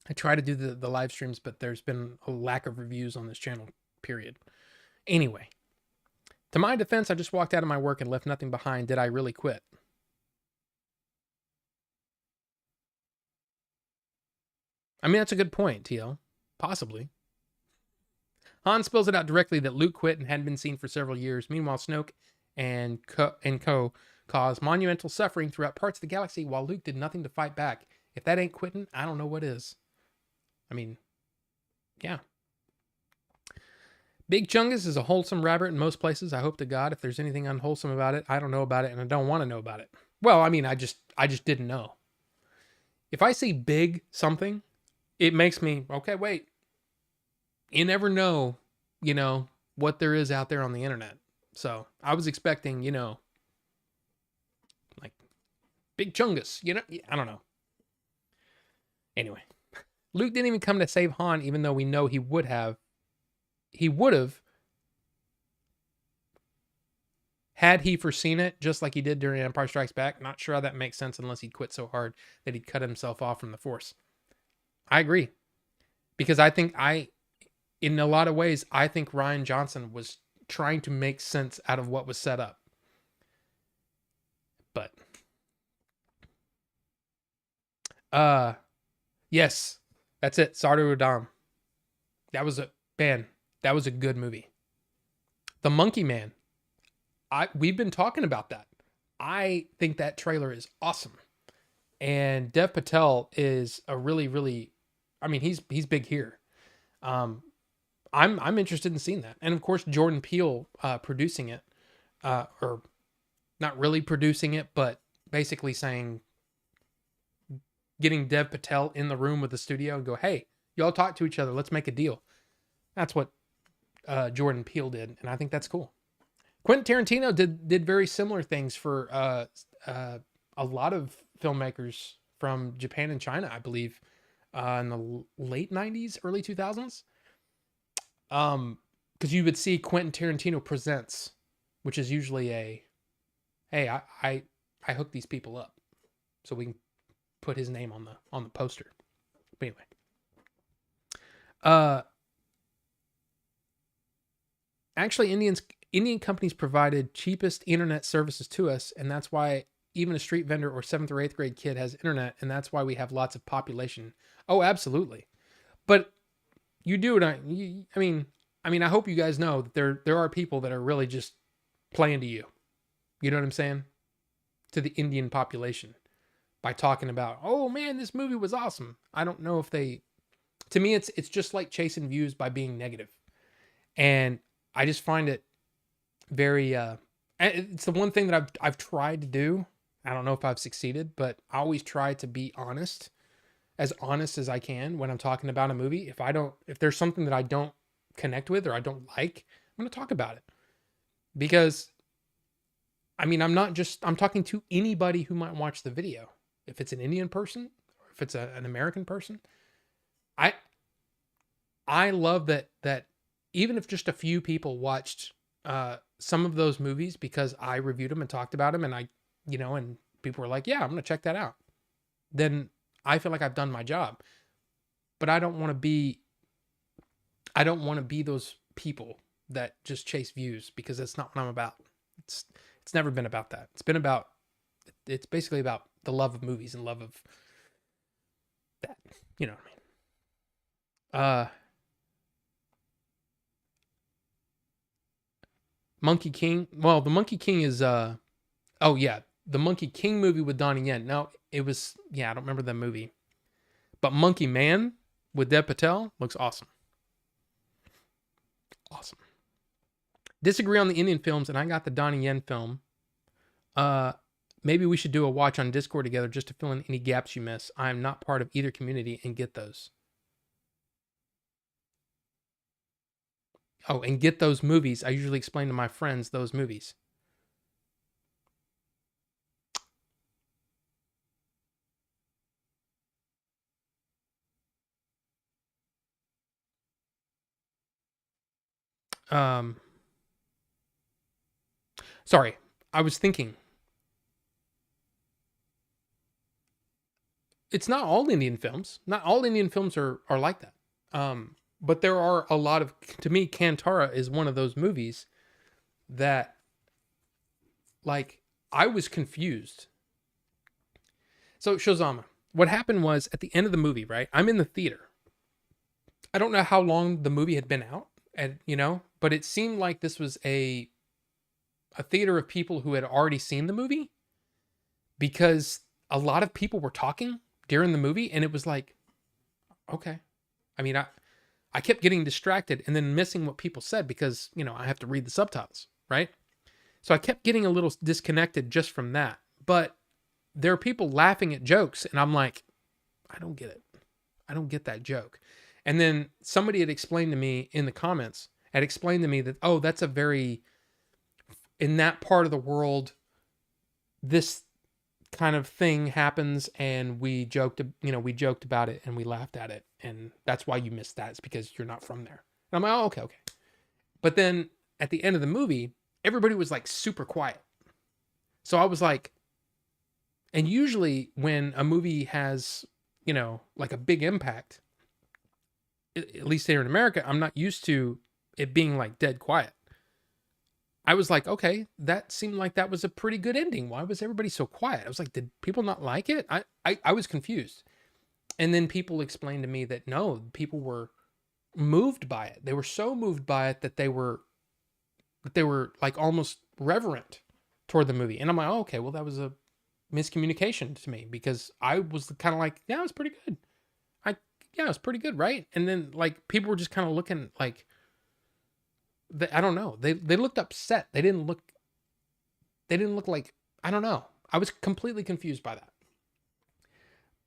I try to do the live streams, but there's been a lack of reviews on this channel, period. Anyway, to my defense, I just walked out of my work and left nothing behind. Did I really quit? I mean, that's a good point, TL. Possibly. Han spills it out directly that Luke quit and hadn't been seen for several years. Meanwhile, Snoke and co caused monumental suffering throughout parts of the galaxy while Luke did nothing to fight back. If that ain't quitting, I don't know what is. I mean, yeah. Big Chungus is a wholesome rabbit in most places. I hope to God if there's anything unwholesome about it, I don't know about it and I don't want to know about it. Well, I mean, I just didn't know. If I see big something, it makes me, okay, wait. You never know, what there is out there on the internet. So I was expecting, like Big Chungus, I don't know. Anyway, Luke didn't even come to save Han, even though we know he would have. He would have had he foreseen it, just like he did during Empire Strikes Back. Not sure how that makes sense unless he'd quit so hard that he'd cut himself off from the Force. I agree. Because I think in a lot of ways, I think Rian Johnson was trying to make sense out of what was set up. But yes, that's it. Sardu Adam. That was a good movie. The Monkey Man. We've been talking about that. I think that trailer is awesome. And Dev Patel is a really, really, I mean, he's big here. I'm interested in seeing that. And of course, Jordan Peele producing it, or not really producing it, but basically saying, getting Dev Patel in the room with the studio and go, hey, y'all talk to each other. Let's make a deal. That's what Jordan Peele did. And I think that's cool. Quentin Tarantino did very similar things for a lot of filmmakers from Japan and China, I believe, in the late 90s, early 2000s. Because you would see Quentin Tarantino Presents, which is usually hey, I hooked these people up so we can put his name on the poster. But anyway, actually, Indian companies provided cheapest internet services to us, and that's why even a street vendor or 7th or 8th grade kid has internet, and that's why we have lots of population. Oh, absolutely. But you do it. I mean, I hope you guys know that there are people that are really just playing to you. You know what I'm saying? To the Indian population by talking about, oh man, this movie was awesome. I don't know if to me, it's just like chasing views by being negative. And I just find it very, it's the one thing that I've tried to do I don't know if I've succeeded, but I always try to be honest, as honest as I can when I'm talking about a movie. If there's something that I don't connect with or I don't like, I'm going to talk about it. Because I mean, I'm talking to anybody who might watch the video. If it's an Indian person or if it's an American person, I I love that even if just a few people watched some of those movies because I reviewed them and talked about them, and and people were like, yeah, I'm going to check that out. Then I feel like I've done my job. But I don't want to be those people that just chase views, because that's not what I'm about. It's it's never been about that. It's basically about the love of movies and love of that. You know what I mean? Monkey King. Well, the Monkey King is oh yeah, the Monkey King movie with Donnie Yen. No, it was, yeah, I don't remember the movie. But Monkey Man with Dev Patel looks awesome. Awesome. Disagree on the Indian films, and I got the Donnie Yen film. Uh, Maybe we should do a watch on Discord together just to fill in any gaps you miss. I am not part of either community and get those. Oh, and get those movies. I usually explain to my friends those movies. Um, Sorry, I was thinking. It's not all Indian films. Not all Indian films are like that. But there are a lot of, to me, Kantara is one of those movies that, like, I was confused. So Shozama, what happened was at the end of the movie, right? I'm in the theater. I don't know how long the movie had been out, and but it seemed like this was a theater of people who had already seen the movie, because a lot of people were talking during the movie, and it was like, okay. I mean, I kept getting distracted and then missing what people said because, I have to read the subtitles, right? So I kept getting a little disconnected just from that. But there are people laughing at jokes, and I'm like, I don't get it. I don't get that joke. And then somebody had explained to me in the comments, that, oh, that's a very, in that part of the world, this kind of thing happens, and we joked about it and we laughed at it, and that's why you missed that. It's because you're not from there. And I'm like, oh, okay. But then at the end of the movie, everybody was like super quiet. So I was like, and usually when a movie has, like a big impact, at least here in America, I'm not used to it being like dead quiet. I was like, okay, that seemed like that was a pretty good ending. Why was everybody so quiet? I was like, did people not like it? I was confused. And then people explained to me that no, people were moved by it. They were so moved by it that they were like almost reverent toward the movie. And I'm like, oh, okay, well, that was a miscommunication to me, because I was kind of like, yeah, it was pretty good. Yeah, it was pretty good, right? And then like people were just kind of looking like, I don't know. They looked upset. They didn't look like, I don't know. I was completely confused by that.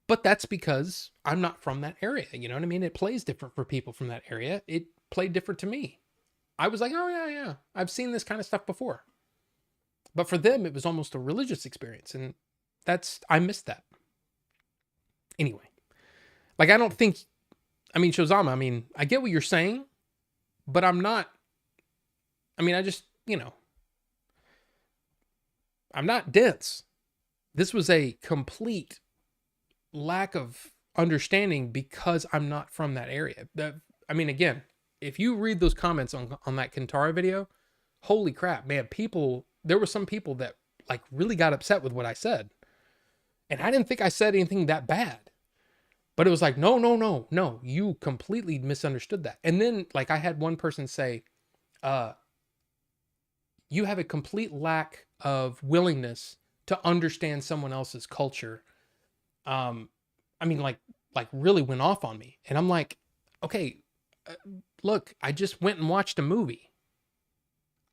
But that's because I'm not from that area. You know what I mean? It plays different for people from that area. It played different to me. I was like, oh yeah. I've seen this kind of stuff before. But for them, it was almost a religious experience. And I missed that. Anyway, like, I don't think, Shozama, I get what you're saying, but I'm not, I just, I'm not dense. This was a complete lack of understanding because I'm not from that area. Again, if you read those comments on that Kantara video, holy crap, man, there were some people that like really got upset with what I said. And I didn't think I said anything that bad. But it was like, no, you completely misunderstood that. And then like I had one person say, you have a complete lack of willingness to understand someone else's culture. Like really went off on me. And I'm like, okay, look, I just went and watched a movie.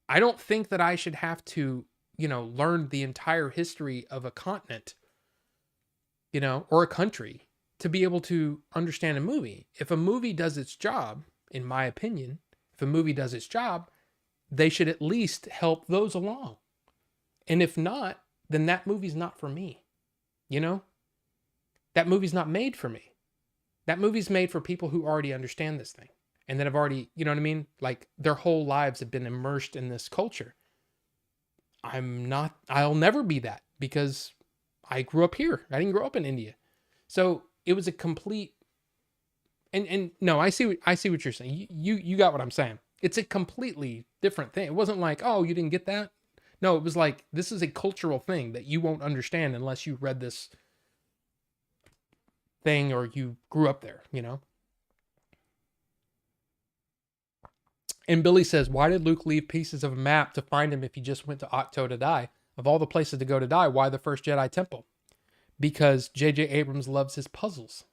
I don't think that I should have to learned the entire history of a continent, or a country to be able to understand a movie. If a movie does its job, in my opinion, if a movie does its job, they should at least help those along. And if not, then that movie's not for me. That movie's not made for me. That movie's made for people who already understand this thing and that have already, you know what I mean? Like their whole lives have been immersed in this culture. I'll never be that because I grew up here. I didn't grow up in India. So it was a complete, and no, I see what you're saying. You got what I'm saying. It's a completely different thing. It wasn't like, oh, you didn't get that. No, it was like, this is a cultural thing that you won't understand unless you read this thing or you grew up there, And Billy says, why did Luke leave pieces of a map to find him if he just went to Octo to die? Of all the places to go to die, why the first Jedi Temple? Because J.J. Abrams loves his puzzles.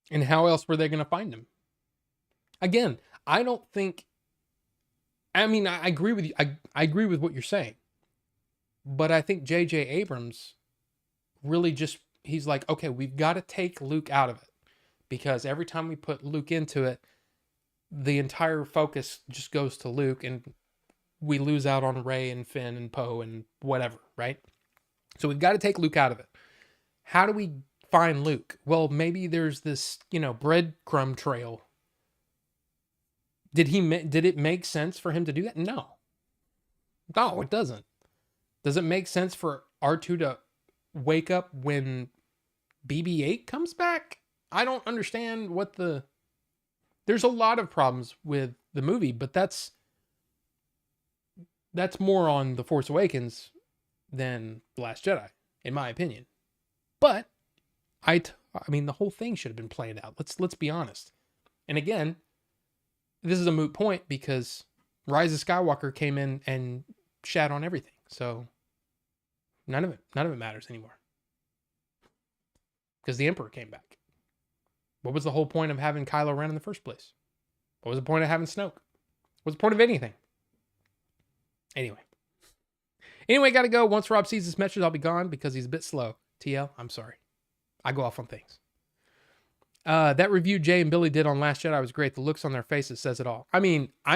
And how else were they going to find him? Again, I don't think... I agree with you. I agree with what you're saying. But I think J.J. Abrams really just... He's like, okay, we've got to take Luke out of it. Because every time we put Luke into it, the entire focus just goes to Luke and we lose out on Rey and Finn and Poe and whatever, right? So we've got to take Luke out of it. How do we find Luke? Well, maybe there's this, breadcrumb trail. Did it make sense for him to do that? No, it doesn't. Does it make sense for R2 to wake up when BB-8 comes back? I don't understand there's a lot of problems with the movie, but that's more on The Force Awakens than The Last Jedi, in my opinion. But the whole thing should have been played out. Let's be honest. And again, this is a moot point because Rise of Skywalker came in and shat on everything. So none of it matters anymore. Because the Emperor came back. What was the whole point of having Kylo Ren in the first place? What was the point of having Snoke? What's the point of anything? Anyway, gotta go. Once Rob sees this message, I'll be gone because he's a bit slow. TL, I'm sorry. I go off on things. That review Jay and Billy did on Last Jedi was great. The looks on their faces says it all. I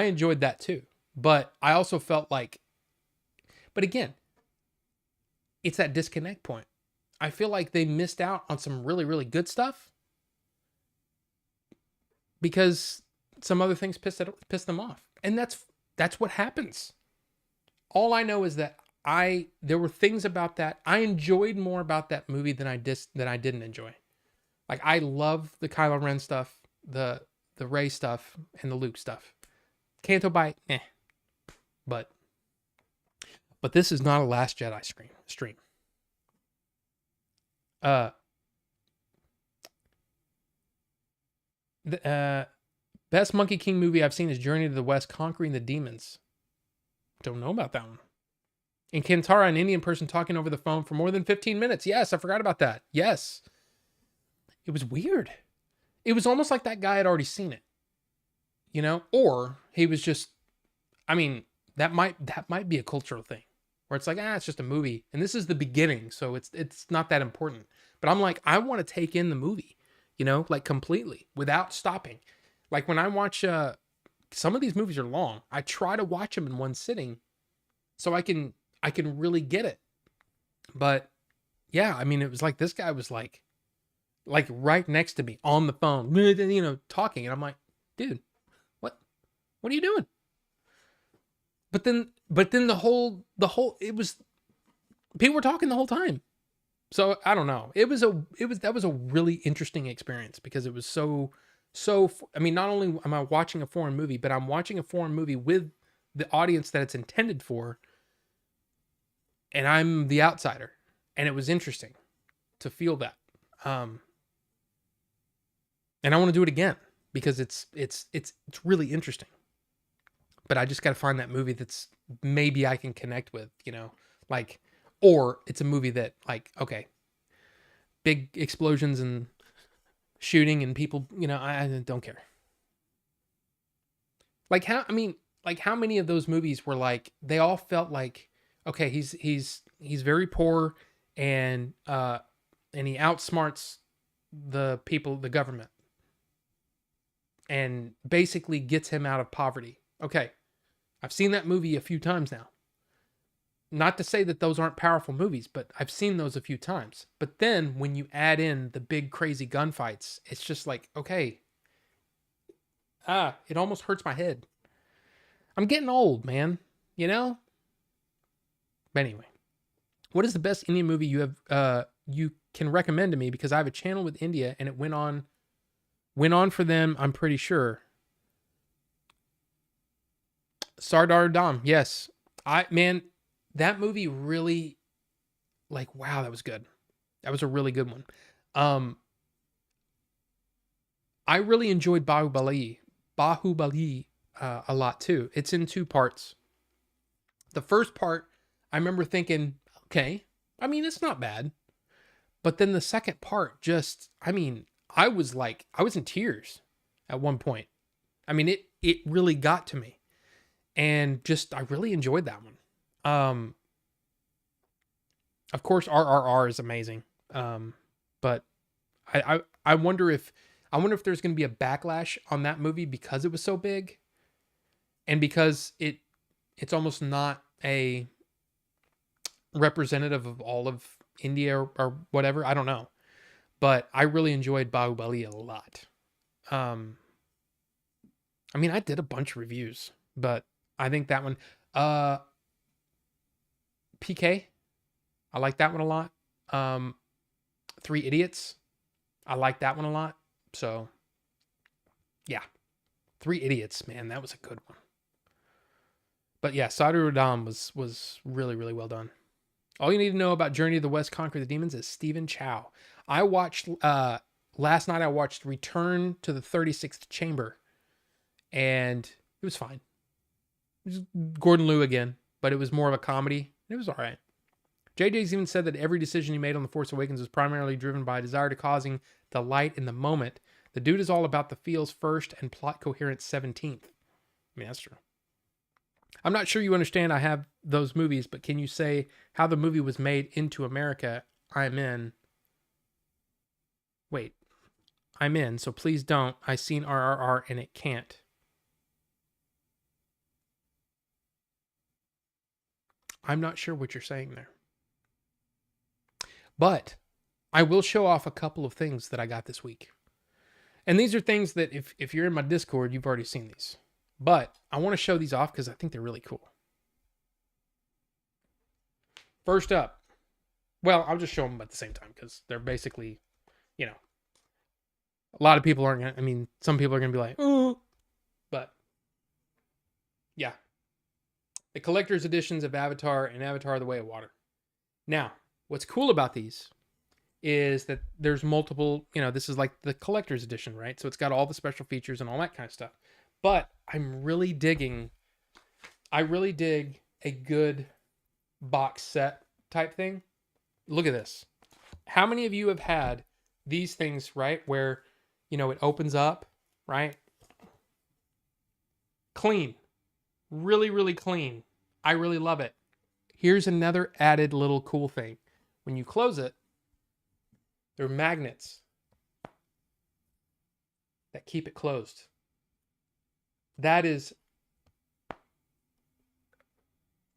enjoyed that too. But I also felt like... But again, it's that disconnect point. I feel like they missed out on some really, really good stuff because some other things pissed them off. And that's what happens. All I know is that there were things about that I enjoyed more about that movie than I didn't enjoy. Like I love the Kylo Ren stuff, the Rey stuff, and the Luke stuff. Canto Bight, But this is not a Last Jedi stream. The best Monkey King movie I've seen is Journey to the West, Conquering the Demons. Don't know about that one. And Kantara, an Indian person talking over the phone for more than 15 minutes. Yes, I forgot about that. Yes. It was weird. It was almost like that guy had already seen it. Or he was just... that might be a cultural thing. Where it's like, it's just a movie. And this is the beginning, so it's not that important. But I'm like, I want to take in the movie, completely, without stopping. Like when I watch, some of these movies are long. I try to watch them in one sitting so I can really get it. But yeah, it was like this guy was like right next to me on the phone, talking. And I'm like, dude, what are you doing? But then the whole, it was, people were talking the whole time. So I don't know. That was a really interesting experience because it was so, not only am I watching a foreign movie, but I'm watching a foreign movie with the audience that it's intended for. And I'm the outsider. And it was interesting to feel that. And I want to do it again because it's really interesting. But I just got to find that movie that's maybe I can connect with, or it's a movie that okay, big explosions and shooting and people, I don't care. Like how, like how many of those movies were like they all felt like okay, he's very poor and he outsmarts the people, the government, and basically gets him out of poverty. Okay, I've seen that movie a few times now. Not to say that those aren't powerful movies, but I've seen those a few times. But then when you add in the big crazy gunfights, it's just like, okay, it almost hurts my head. I'm getting old, man, you know? But anyway, what is the best Indian movie you can recommend to me, because I have a channel with India and it went on for them, I'm pretty sure. Sardar Dham, yes. Man, that movie really, like, wow, that was good. That was a really good one. I really enjoyed Bahubali a lot too. It's in two parts. The first part, I remember thinking, okay, I mean, it's not bad. But then the second part just, I mean, I was in tears at one point. I mean, it really got to me. And just, I really enjoyed that one. Of course, RRR is amazing. But I wonder if there's going to be a backlash on that movie because it was so big, and because it's almost not a representative of all of India or whatever. I don't know, but I really enjoyed Bahubali a lot. I mean, I did a bunch of reviews, but I think that one, PK, I like that one a lot. Three Idiots, I like that one a lot. So, yeah, Three Idiots, man, that was a good one. But yeah, Sadhu Radam was really, really well done. All you need to know about Journey to the West Conquer the Demons is Stephen Chow. I watched, last night I watched Return to the 36th Chamber, and it was fine. It was Gordon Liu again, but it was more of a comedy. It was all right. JJ's even said that every decision he made on The Force Awakens was primarily driven by a desire to causing delight in the moment. The dude is all about the feels first and plot coherence 17th. I mean, that's true. I'm not sure you understand I have those movies, but can you say how the movie was made into America? I'm in. Wait. I'm in, so please don't. I seen RRR and it can't. I'm not sure what you're saying there. But I will show off a couple of things that I got this week. And these are things that if you're in my Discord, you've already seen these. But I want to show these off because I think they're really cool. First up, well, I'll just show them at the same time because they're basically, you know, a lot of people aren't going to, I mean, some people are going to be like, ooh, but yeah. The collector's editions of Avatar and Avatar The Way of Water. Now, what's cool about these is that there's multiple, you know, this is like the collector's edition, right? So it's got all the special features and all that kind of stuff. But I really dig a good box set type thing. Look at this. How many of you have had these things, right? Where, you know, it opens up, right? Clean. Really, really clean. I really love it. Here's another added little cool thing. When you close it, there are magnets that keep it closed. That is,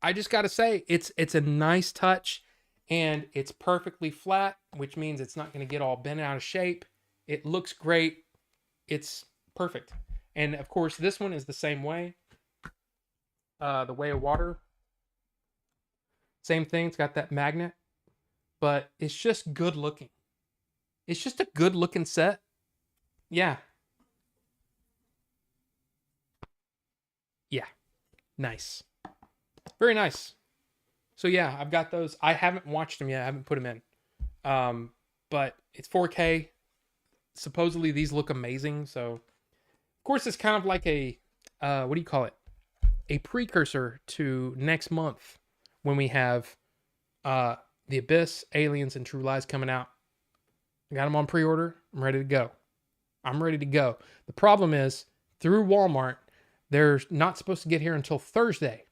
I just got to say, it's a nice touch, and it's perfectly flat, which means it's not going to get all bent out of shape. It looks great. It's perfect. And of course, this one is the same way. The Way of Water. Same thing. It's got that magnet, but it's just good looking. It's just a good looking set. Yeah. Yeah. Nice. Very nice. So yeah, I've got those. I haven't watched them yet. I haven't put them in. But it's 4K. Supposedly these look amazing. So of course it's kind of like a, what do you call it? A precursor to next month when we have The Abyss, Aliens, and True Lies coming out. I got them on pre-order. I'm ready to go. The problem is, through Walmart, They're not supposed to get here until Thursday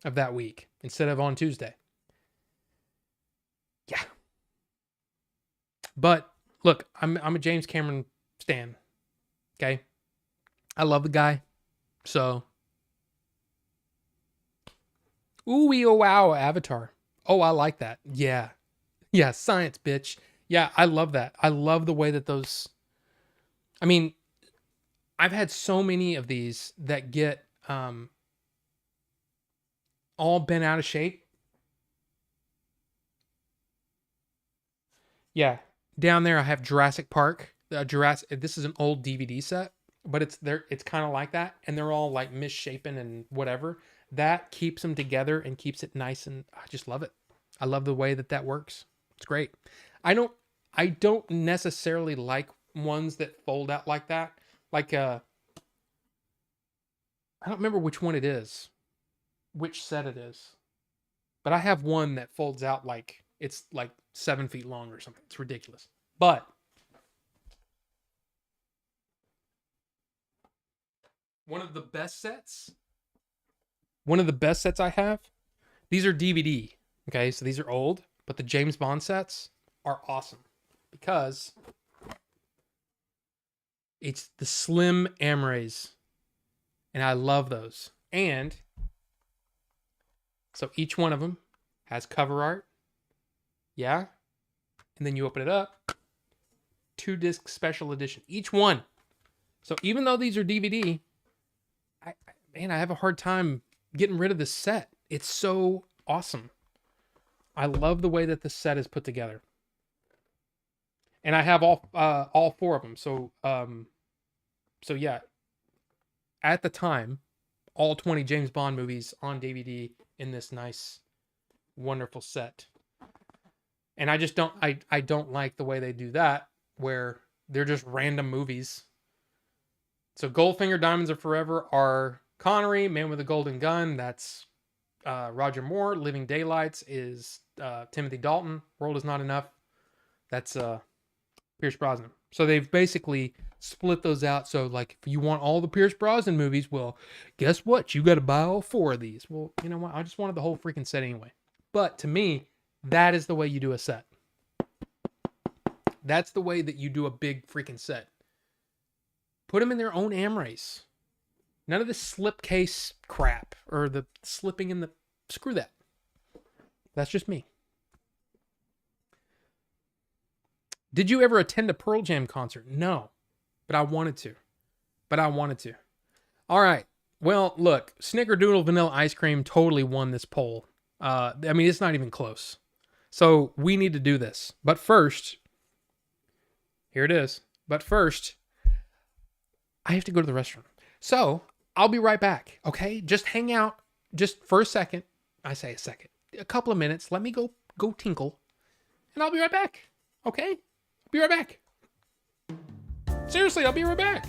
of that week instead of on Tuesday. Yeah. But look, I'm a James Cameron stan. Okay. I love the guy. So, ooh, wee, oh, wow, Avatar. Oh, I like that. Yeah. Yeah. Science, bitch. Yeah. I love that. I love the way that those, I mean, I've had so many of these that get all bent out of shape. Yeah. Down there I have Jurassic Park. Jurassic This is an old DVD set, but it's kind of like that, and they're all like misshapen and whatever. That keeps them together and keeps it nice, and I just love it. I love the way that works. It's great. I don't I don't necessarily like ones that fold out like that. Like I don't remember which one it is, which set it is. But I have one that folds out like it's like 7 feet long or something. It's ridiculous. But one of the best sets, one of the best sets I have, these are DVD. Okay, so these are old, but the James Bond sets are awesome because it's the slim Amrays, and I love those. And so each one of them has cover art. Yeah. And then you open it up. 2-disc special edition. Each one. So even though these are DVD, I have a hard time getting rid of this set. It's so awesome. I love the way that the set is put together. And I have all 4 of them. So yeah. At the time, all 20 James Bond movies on DVD in this nice, wonderful set. And I just I don't like the way they do that, where they're just random movies. So Goldfinger, Diamonds Are Forever are Connery, Man with a Golden Gun, that's Roger Moore. Living Daylights is Timothy Dalton. World Is Not Enough, that's Pierce Brosnan. So they've basically split those out. So like, if you want all the Pierce Brosnan movies, well, guess what? You got to buy all 4 of these. Well, you know what? I just wanted the whole freaking set anyway. But to me, that is the way you do a set. That's the way that you do a big freaking set. Put them in their own Amrays. None of this slipcase crap or the slipping in the... Screw that. That's just me. Did you ever attend a Pearl Jam concert? No. But I wanted to. All right. Well, look. Snickerdoodle Vanilla Ice Cream totally won this poll. I mean, it's not even close. So we need to do this. But first, here it is. But first, I have to go to the restroom. So I'll be right back. Okay? Just hang out just for a second. I say a second. A couple of minutes. Let me go tinkle. And I'll be right back. Okay? I'll be right back. Seriously, I'll be right back.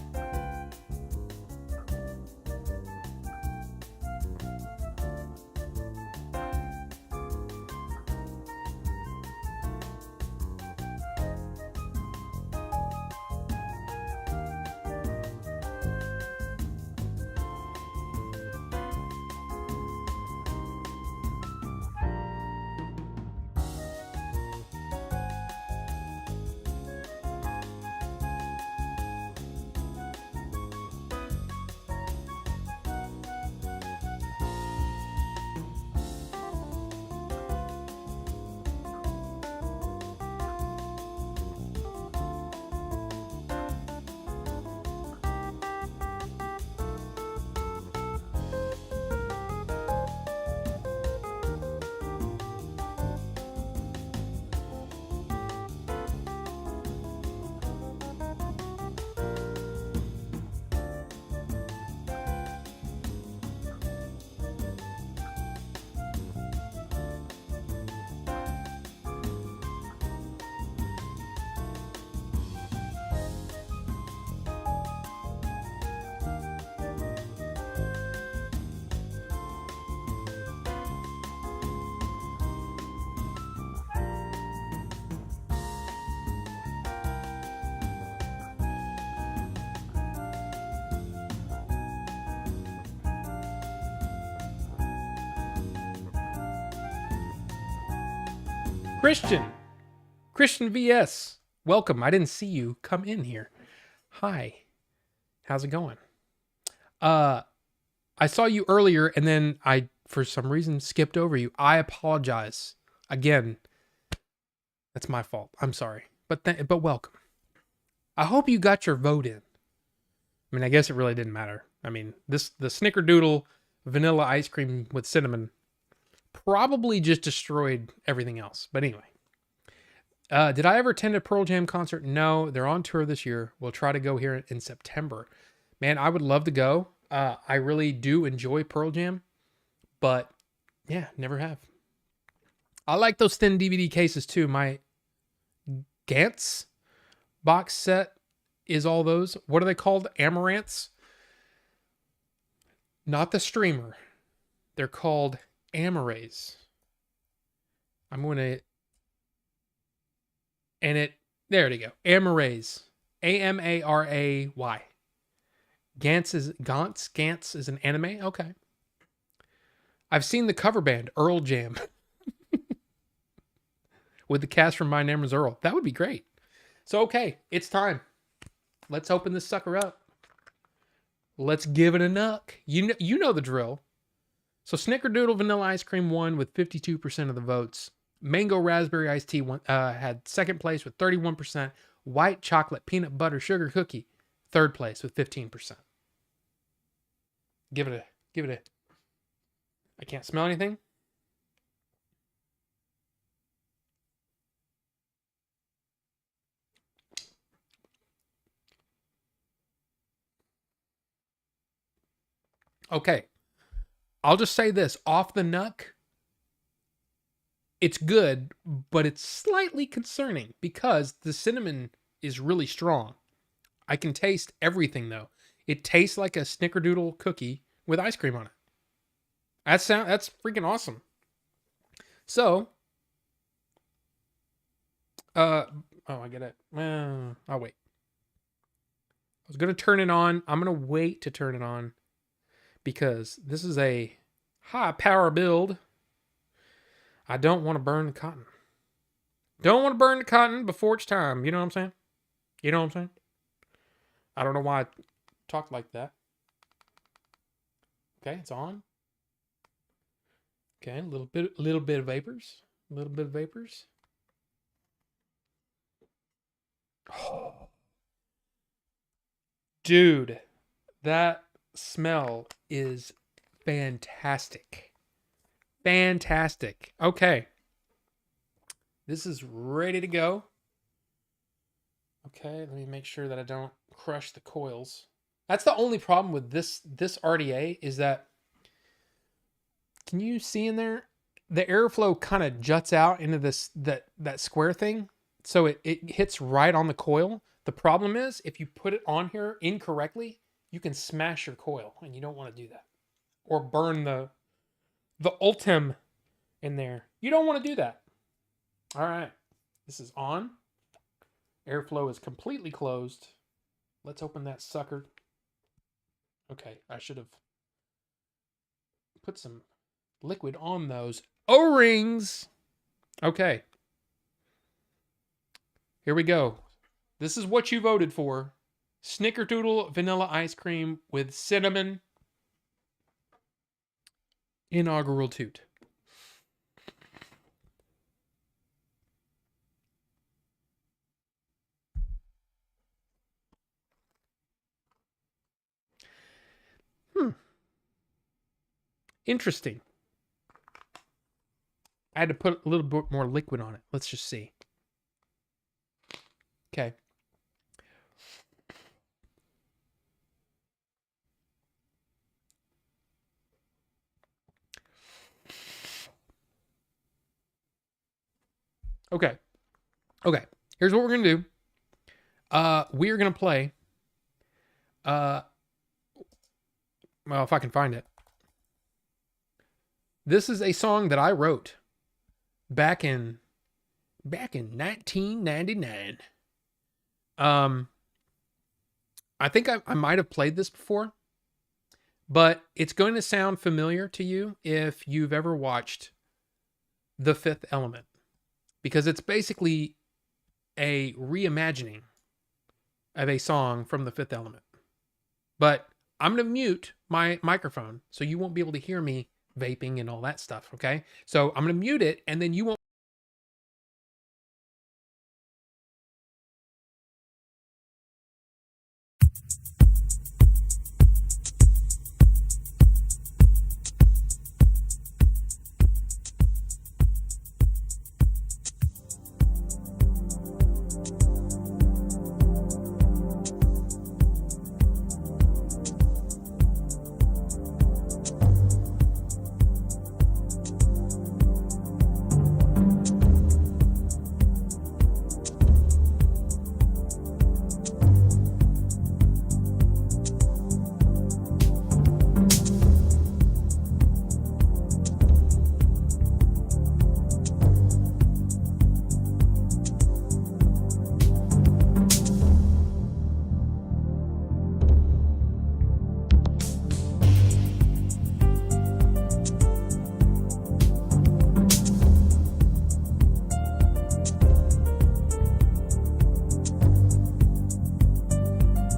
Christian VS, welcome. I didn't see you come in here. Hi, how's it going? I saw you earlier and then I, for some reason, skipped over you. I apologize. Again, that's my fault. I'm sorry. But welcome. I hope you got your vote in. I mean, I guess it really didn't matter. I mean, the Snickerdoodle vanilla ice cream with cinnamon probably just destroyed everything else. But anyway. Did I ever attend a Pearl Jam concert? No, they're on tour this year. We'll try to go here in September. Man, I would love to go. I really do enjoy Pearl Jam, but yeah, never have. I like those thin DVD cases too. My Gantz box set is all those. What are they called? Amaranths? Not the streamer. They're called Amarays. I'm going to... And there you go. Amarays. Amaray. Gantz is an anime? Okay. I've seen the cover band, Earl Jam. With the cast from My Name is Earl. That would be great. So, okay, it's time. Let's open this sucker up. Let's give it a nuck. You know the drill. So, Snickerdoodle Vanilla Ice Cream won with 52% of the votes. Mango Raspberry Iced Tea had second place with 31%. White Chocolate Peanut Butter Sugar Cookie, third place with 15%. Give it a. I can't smell anything. Okay. I'll just say this. Off the nuck, it's good, but it's slightly concerning because the cinnamon is really strong. I can taste everything, though. It tastes like a Snickerdoodle cookie with ice cream on it. That's freaking awesome. So, I get it. I'll wait. I was going to turn it on. I'm going to wait to turn it on because this is a high power build. I don't want to burn the cotton. Don't want to burn the cotton before it's time. You know what I'm saying? You know what I'm saying? I don't know why I talked like that. Okay, it's on. Okay, a little bit of vapors. A little bit of vapors. Oh. Dude, that smell is fantastic. Fantastic. Okay. This is ready to go. Okay, let me make sure that I don't crush the coils. That's the only problem with this RDA is that, can you see in there? The airflow kind of juts out into that square thing. So it hits right on the coil. The problem is if you put it on here incorrectly, you can smash your coil and you don't want to do that. Or burn the Ultim in there. You don't want to do that. All right. This is on. Airflow is completely closed. Let's open that sucker. Okay, I should have put some liquid on those O-rings. Okay. Here we go. This is what you voted for. Snickerdoodle vanilla ice cream with cinnamon. Inaugural toot. Interesting. I had to put a little bit more liquid on it. Let's just see. Okay. Okay. Okay. Here's what we're going to do. We are going to play. Well, if I can find it. This is a song that I wrote back in 1999. I think I might have played this before, but it's going to sound familiar to you if you've ever watched The Fifth Element, because it's basically a reimagining of a song from The Fifth Element. But I'm going to mute my microphone so you won't be able to hear me vaping and all that stuff, okay? So I'm going to mute it, and then you won't.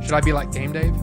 Should I be like Game Dave?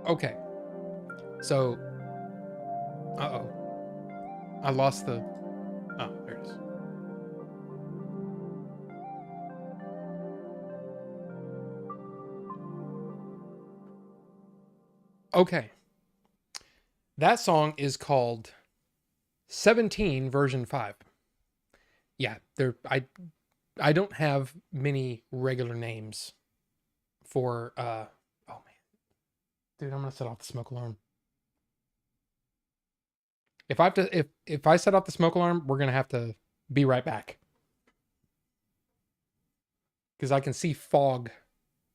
Okay. So, uh-oh. I lost the... Oh, there it is. Okay. That song is called 17 version 5. Yeah, I don't have many regular names for oh man. Dude, I'm gonna set off the smoke alarm. If I have to if I set off the smoke alarm, we're gonna have to be right back. Because I can see fog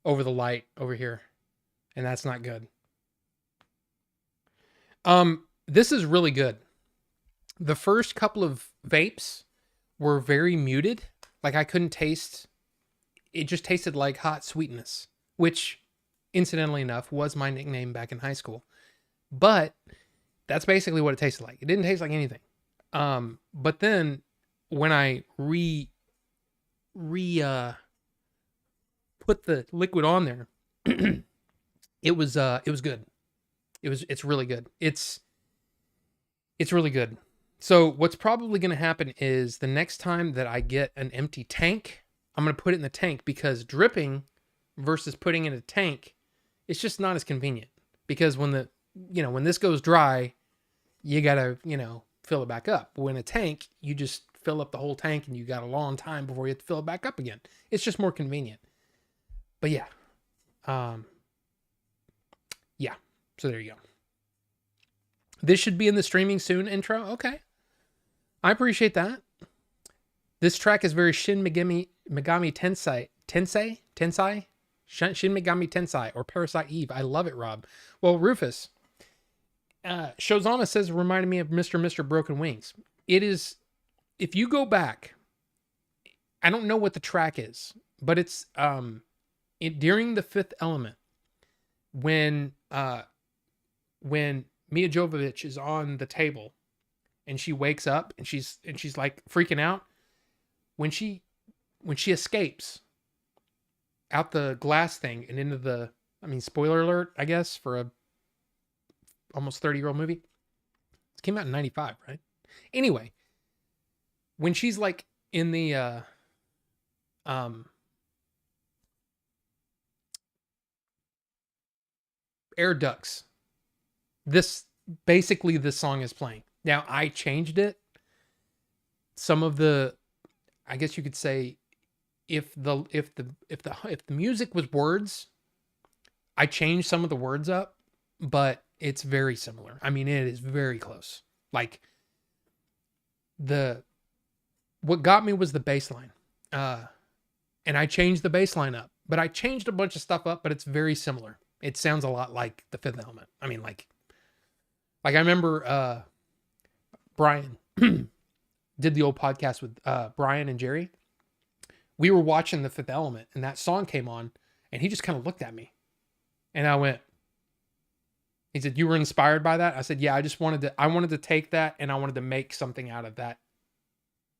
over the light over here. And that's not good. This is really good. The first couple of vapes were very muted. Like I couldn't taste, it just tasted like hot sweetness, which incidentally enough was my nickname back in high school. But that's basically what it tasted like. It didn't taste like anything. But then when I put the liquid on there, it was good. It's really good. It's really good. So what's probably going to happen is the next time that I get an empty tank, I'm going to put it in the tank, because dripping versus putting in a tank, it's just not as convenient, because when this goes dry, you got to, fill it back up. When a tank, you just fill up the whole tank and you got a long time before you have to fill it back up again. It's just more convenient. But yeah. Um, yeah. So there you go. This should be in the streaming soon intro. Okay. I appreciate that. This track is very Megami Tensei? Shin Megami Tensei or Parasite Eve. I love it, Rob. Well, Rufus, Shozama says it reminded me of Mr. Broken Wings. It is, if you go back, I don't know what the track is, but it's during the Fifth Element when Mia Jovovich is on the table and she wakes up and she's like freaking out when she escapes out the glass thing and into the, I mean, spoiler alert, I guess, for a almost 30-year-old movie. It came out in 95, right? Anyway, when she's like in the air ducts, this song is playing. Now I changed it. Some of the, I guess you could say, if the music was words, I changed some of the words up, but it's very similar. I mean, it is very close. Like what got me was the bass line. And I changed the bass line up, but I changed a bunch of stuff up, but it's very similar. It sounds a lot like the Fifth Element. I mean, like I remember Brian did the old podcast with Brian and Jerry. We were watching the Fifth Element and that song came on and he just kind of looked at me and I went, he said, "You were inspired by that?" I said, "Yeah, I wanted to take that and I wanted to make something out of that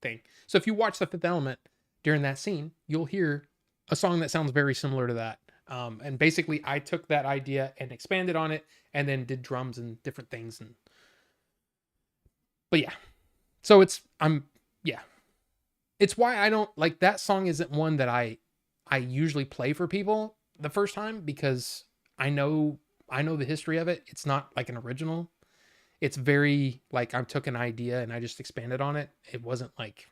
thing." So if you watch the Fifth Element during that scene, you'll hear a song that sounds very similar to that. And basically I took that idea and expanded on it and then did drums and different things. But yeah, so it's why I don't like that song. Isn't one that I usually play for people the first time because I know the history of it. It's not like an original. It's very like I took an idea and I just expanded on it. It wasn't like,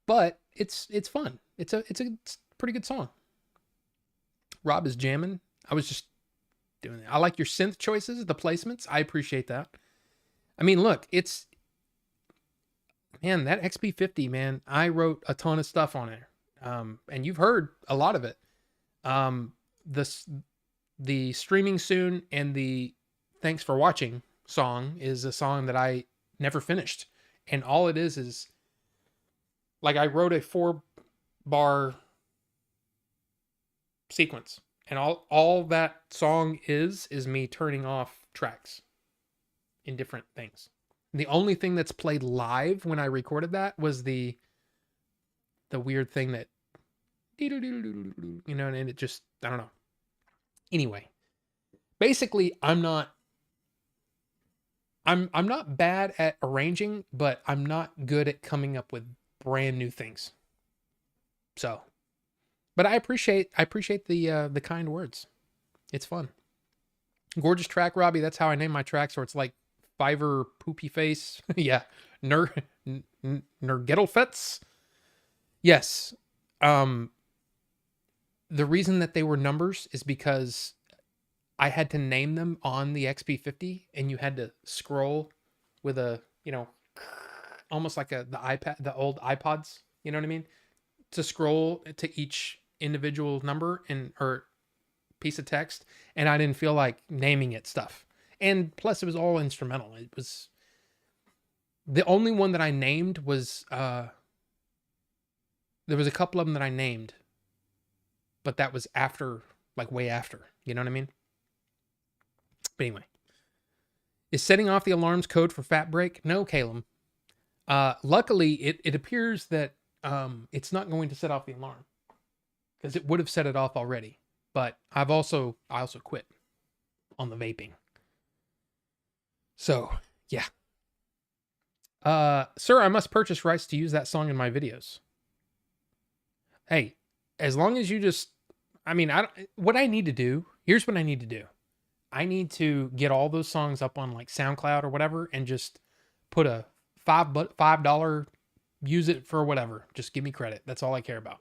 but it's fun. It's a pretty good song. Rob is jamming. I was just doing it. I like your synth choices, the placements. I appreciate that. I mean, look, man, that XP50, man, I wrote a ton of stuff on it. And you've heard a lot of it. The streaming soon and the thanks for watching song is a song that I never finished. And all it is like I wrote a 4-bar sequence. And all that song is me turning off tracks in different things. The only thing that's played live when I recorded that was the weird thing that, and it just, I don't know. Anyway, basically I'm not bad at arranging, but I'm not good at coming up with brand new things. So, but I appreciate the kind words. It's fun. Gorgeous track, Robbie. That's how I name my tracks, or it's like Fiverr Poopy Face. Yeah. Nergettelfets. Yes. The reason that they were numbers is because I had to name them on the XP50 and you had to scroll with a, almost like the iPad, the old iPods, you know what I mean? To scroll to each individual number or piece of text. And I didn't feel like naming it stuff. And plus it was all instrumental. It was the only one that I named was, there was a couple of them that I named, but that was after, like way after, you know what I mean? But anyway, is setting off the alarms code for fat break? No, Caleb. Luckily it appears that, it's not going to set off the alarm because it would have set it off already, but I also quit on the vaping. So yeah. Sir, I must purchase rights to use that song in my videos. Hey, as long as you just, I mean, what I need to do, here's what I need to do. I need to get all those songs up on like SoundCloud or whatever and just put a $5 use it for whatever. Just give me credit. That's all I care about.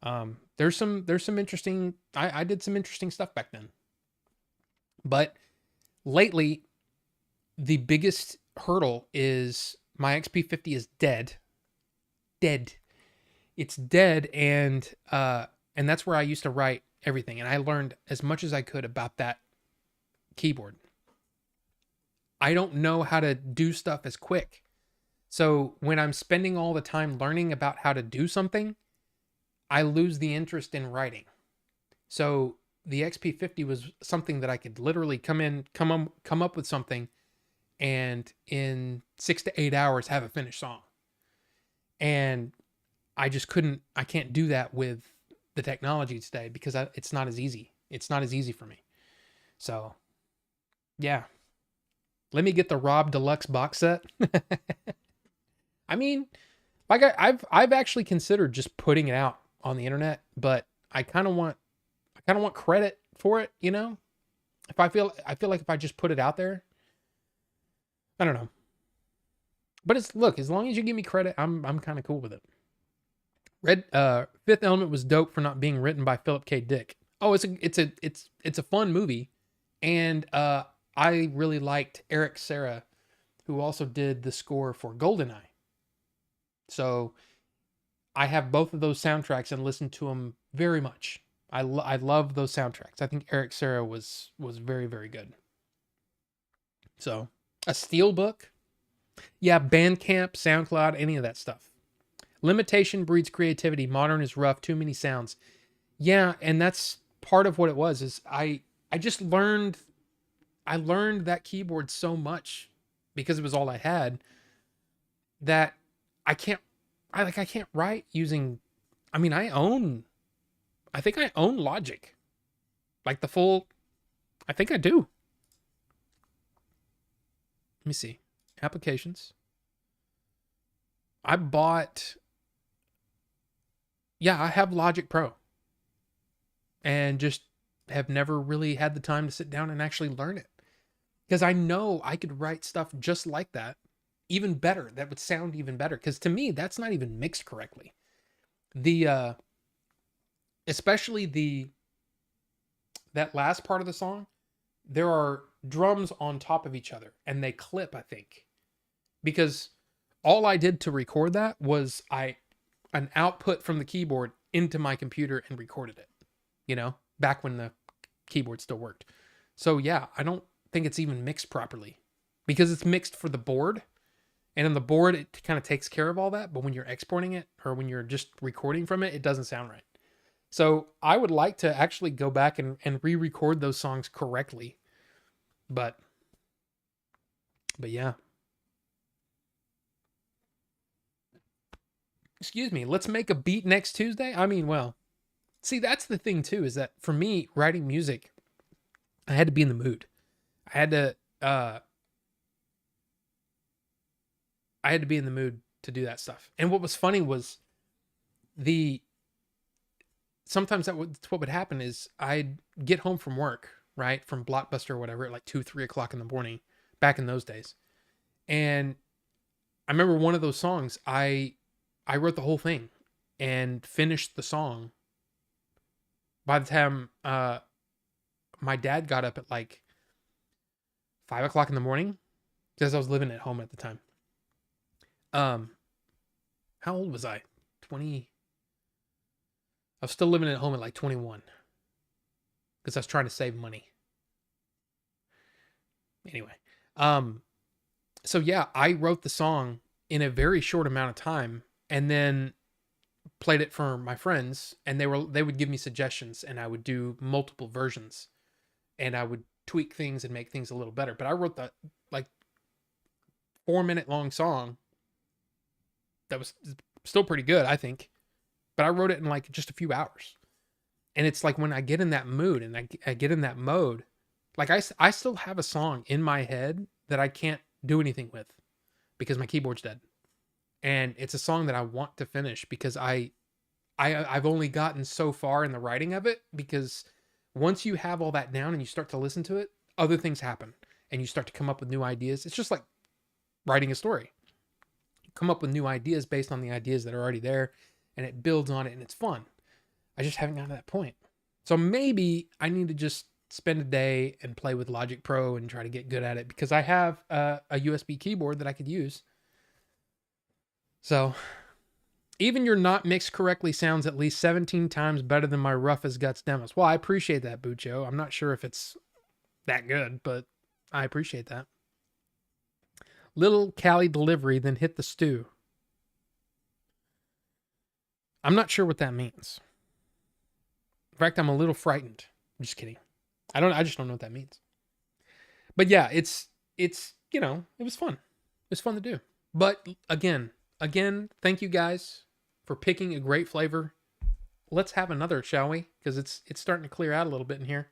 There's some interesting. I did some interesting stuff back then, but lately the biggest hurdle is my XP50 is dead. Dead. It's dead, and that's where I used to write everything, and I learned as much as I could about that keyboard. I don't know how to do stuff as quick. So when I'm spending all the time learning about how to do something, I lose the interest in writing. So the XP50 was something that I could literally come up with something, and in 6 to 8 hours have a finished song. And I can't do that with the technology today because it's not as easy. It's not as easy for me. So yeah, let me get the Rob Deluxe box set. I mean, like I've actually considered just putting it out on the internet, but I kind of want credit for it, you know? If I feel like if I just put it out there, I don't know. But look, as long as you give me credit, I'm kind of cool with it. Fifth Element was dope for not being written by Philip K. Dick. Oh, it's a fun movie, and I really liked Eric Serra, who also did the score for GoldenEye. So I have both of those soundtracks and listen to them very much. I love those soundtracks. I think Eric Serra was very, very good. So a Steelbook, yeah, Bandcamp, SoundCloud, any of that stuff. Limitation breeds creativity. Modern is rough. Too many sounds. Yeah, and that's part of what it was. Is I just learned. I learned that keyboard so much because it was all I had that I can't. I can't write using. I mean, I think I own Logic, like the full. I think I do. Let me see. Applications. I bought. Yeah, I have Logic Pro. And just have never really had the time to sit down and actually learn it. Because I know I could write stuff just like that, even better. That would sound even better. Because to me, that's not even mixed correctly. Especially that last part of the song, there are drums on top of each other and they clip, I think. Because all I did to record that was an output from the keyboard into my computer and recorded it, you know, back when the keyboard still worked. So yeah, I don't think it's even mixed properly because it's mixed for the board, and on the board it kind of takes care of all that, but when you're exporting it or when you're just recording from it, it doesn't sound right. So I would like to actually go back and re-record those songs correctly. But yeah. Excuse me, let's make a beat next Tuesday? I mean, well, see, that's the thing too, is that for me, writing music, I had to be in the mood. I had to be in the mood to do that stuff. And what was funny was sometimes what would happen is I'd get home from work, right? From Blockbuster or whatever at like 2-3 o'clock in the morning back in those days. And I remember one of those songs, I wrote the whole thing and finished the song by the time my dad got up at like 5 o'clock in the morning because I was living at home at the time. How old was I? 20. I was still living at home at like 21 because I was trying to save money. Anyway, so yeah, I wrote the song in a very short amount of time and then played it for my friends, and they would give me suggestions, and I would do multiple versions, and I would tweak things and make things a little better. But I wrote that like 4-minute long song that was still pretty good, I think. But I wrote it in like just a few hours. And it's like when I get in that mood and I get in that mode, like I still have a song in my head that I can't do anything with because my keyboard's dead. And it's a song that I want to finish because I've only gotten so far in the writing of it, because once you have all that down and you start to listen to it, other things happen and you start to come up with new ideas. It's just like writing a story. You come up with new ideas based on the ideas that are already there, and it builds on it and it's fun. I just haven't gotten to that point. So maybe I need to just spend a day and play with Logic Pro and try to get good at it, because I have a USB keyboard that I could use. So even your not mixed correctly sounds at least 17 times better than my rough as guts demos. Well, I appreciate that, Bucho. I'm not sure if it's that good, but I appreciate that. Little Cali delivery, then hit the stew. I'm not sure what that means. In fact, I'm a little frightened. I'm just kidding. I just don't know what that means. But yeah, it's it was fun. It was fun to do. But again, thank you guys for picking a great flavor. Let's have another, shall we? Because it's starting to clear out a little bit in here.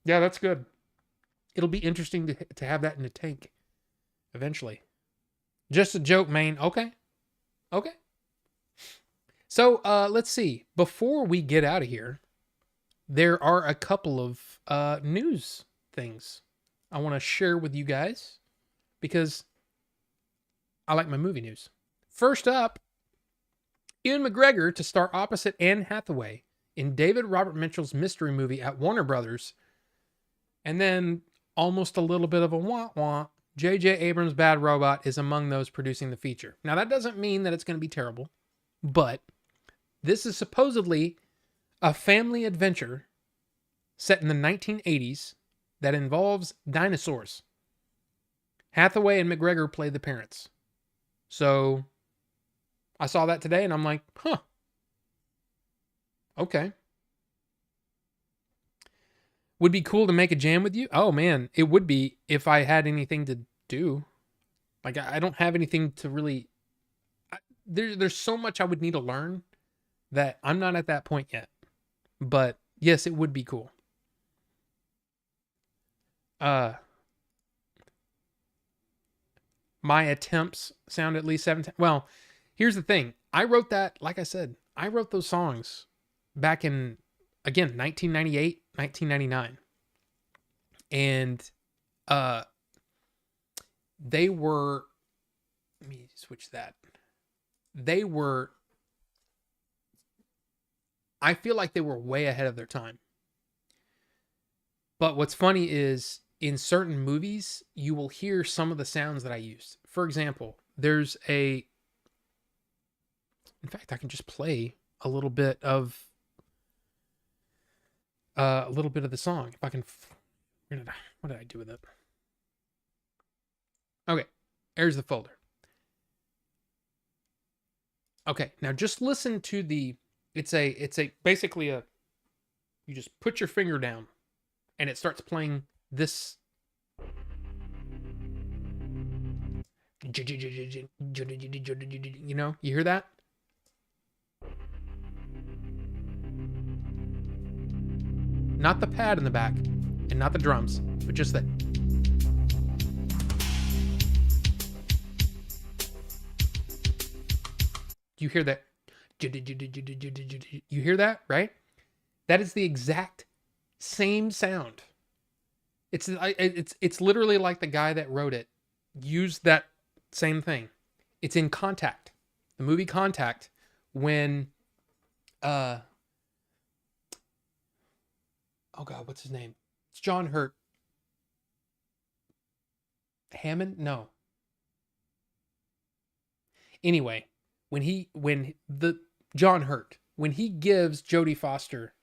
Yeah, that's good. It'll be interesting to have that in the tank eventually. Just a joke, man. Okay. So let's see. Before we get out of here, there are a couple of news things I want to share with you guys, because I like my movie news. First up, Ewan McGregor to star opposite Anne Hathaway in David Robert Mitchell's mystery movie at Warner Brothers. And then almost a little bit of a wah-wah, J.J. Abrams' Bad Robot is among those producing the feature. Now, that doesn't mean that it's going to be terrible, but this is supposedly a family adventure set in the 1980s that involves dinosaurs. Hathaway and McGregor play the parents. So I saw that today and I'm like, huh. Okay. Would be cool to make a jam with you. Oh man, it would be if I had anything to do. Like I don't have anything to really. There's so much I would need to learn that I'm not at that point yet. But yes, it would be cool. My attempts sound at least 7 times. Well, here's the thing. I wrote that, like I said, I wrote those songs back in, again, 1998, 1999. And they were, let me switch that. They were, I feel like they were way ahead of their time. But what's funny is in certain movies, you will hear some of the sounds that I used. For example, there's in fact, I can just play a little bit of the song. If I can, what did I do with it? Okay, there's the folder. Okay, now just listen to it's basically you just put your finger down and it starts playing this. You know, you hear that? Not the pad in the back and not the drums, but just that. You hear that? You hear that, right? That is the exact same sound. It's literally like the guy that wrote it used that same thing. It's in Contact, the movie Contact, when oh god, what's his name? It's John Hurt. Hammond? No. Anyway, when John Hurt, when he gives Jodie Foster,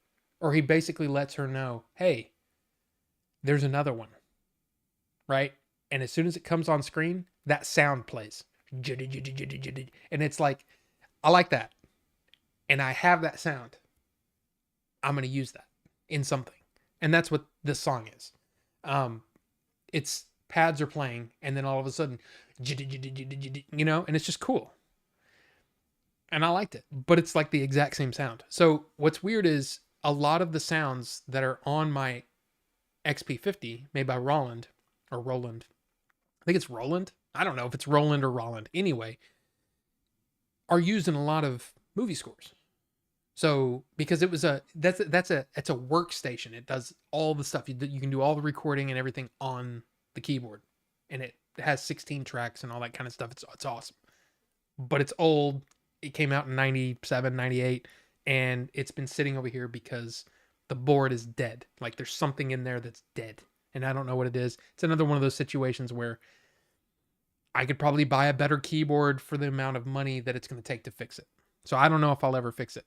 or he basically lets her know, hey, there's another one, right? And as soon as it comes on screen, that sound plays. And it's like, I like that. And I have that sound. I'm going to use that in something. And that's what this song is. It's pads are playing, and then all of a sudden, you know, and it's just cool. And I liked it, but it's like the exact same sound. So what's weird is a lot of the sounds that are on my XP50 made by Roland. I think it's Roland. I don't know if it's Roland or Roland. Anyway, are used in a lot of movie scores. So because it was that's a workstation. It does all the stuff. You can do all the recording and everything on the keyboard, and it has 16 tracks and all that kind of stuff. It's awesome. but it's old. It came out in 97, 98, and it's been sitting over here because the board is dead. Like there's something in there that's dead, and I don't know what it is. It's another one of those situations where I could probably buy a better keyboard for the amount of money that it's going to take to fix it. So I don't know if I'll ever fix it.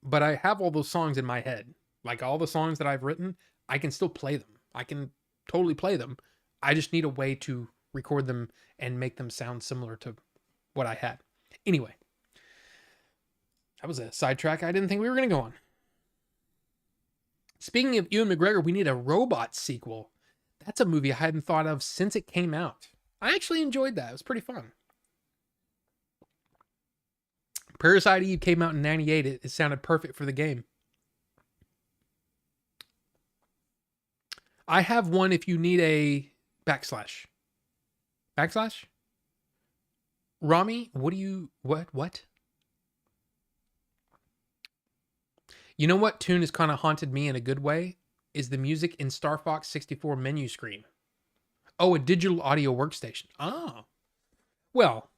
But I have all those songs in my head. Like all the songs that I've written, I can still play them. I can totally play them. I just need a way to record them and make them sound similar to what I had. Anyway, that was a sidetrack I didn't think we were going to go on. Speaking of Ewan McGregor, we need a robot sequel. That's a movie I hadn't thought of since it came out. I actually enjoyed that. It was pretty fun. Parasite Eve came out in 98. It sounded perfect for the game. I have one if you need a backslash. Backslash? Rami, what? You know what tune has kind of haunted me in a good way? Is the music in Star Fox 64 menu screen. Oh, a digital audio workstation. Oh. Well,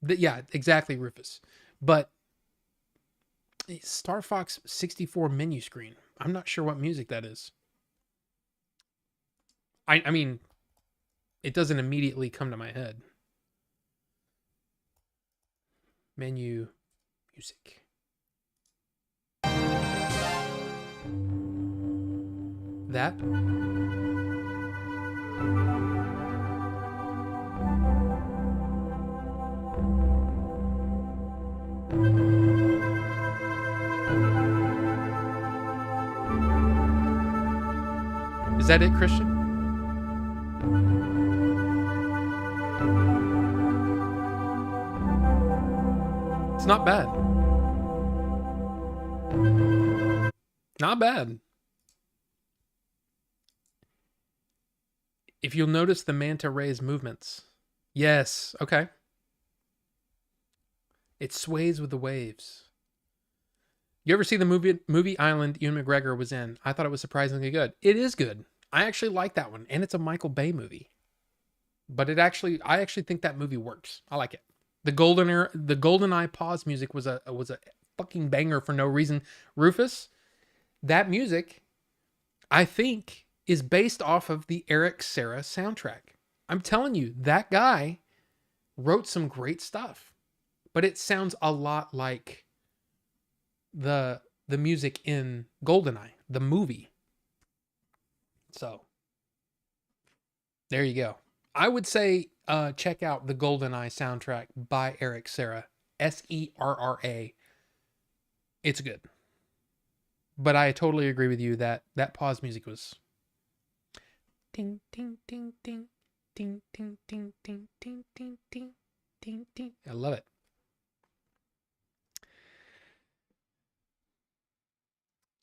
yeah, exactly, Rufus. But Star Fox 64 menu screen. I'm not sure what music that is. I mean, it doesn't immediately come to my head. Menu music. That? Is that it, Christian? It's not bad. Not bad. If you'll notice the manta ray's movements. Yes, okay. It sways with the waves. You ever see the movie Island Ewan McGregor was in? I thought it was surprisingly good. It is good. I actually like that one, and it's a Michael Bay movie. But I actually think that movie works. I like it. The GoldenEye pause music was a fucking banger for no reason. Rufus, that music, I think, is based off of the Eric Serra soundtrack. I'm telling you, that guy wrote some great stuff, but it sounds a lot like the music in GoldenEye, the movie. So there you go. I would say check out the GoldenEye soundtrack by Eric Serra, Serra. It's good. But I totally agree with you that pause music was ting ting ting ting ting ting ting ting ting ting ting ting ting. I love it.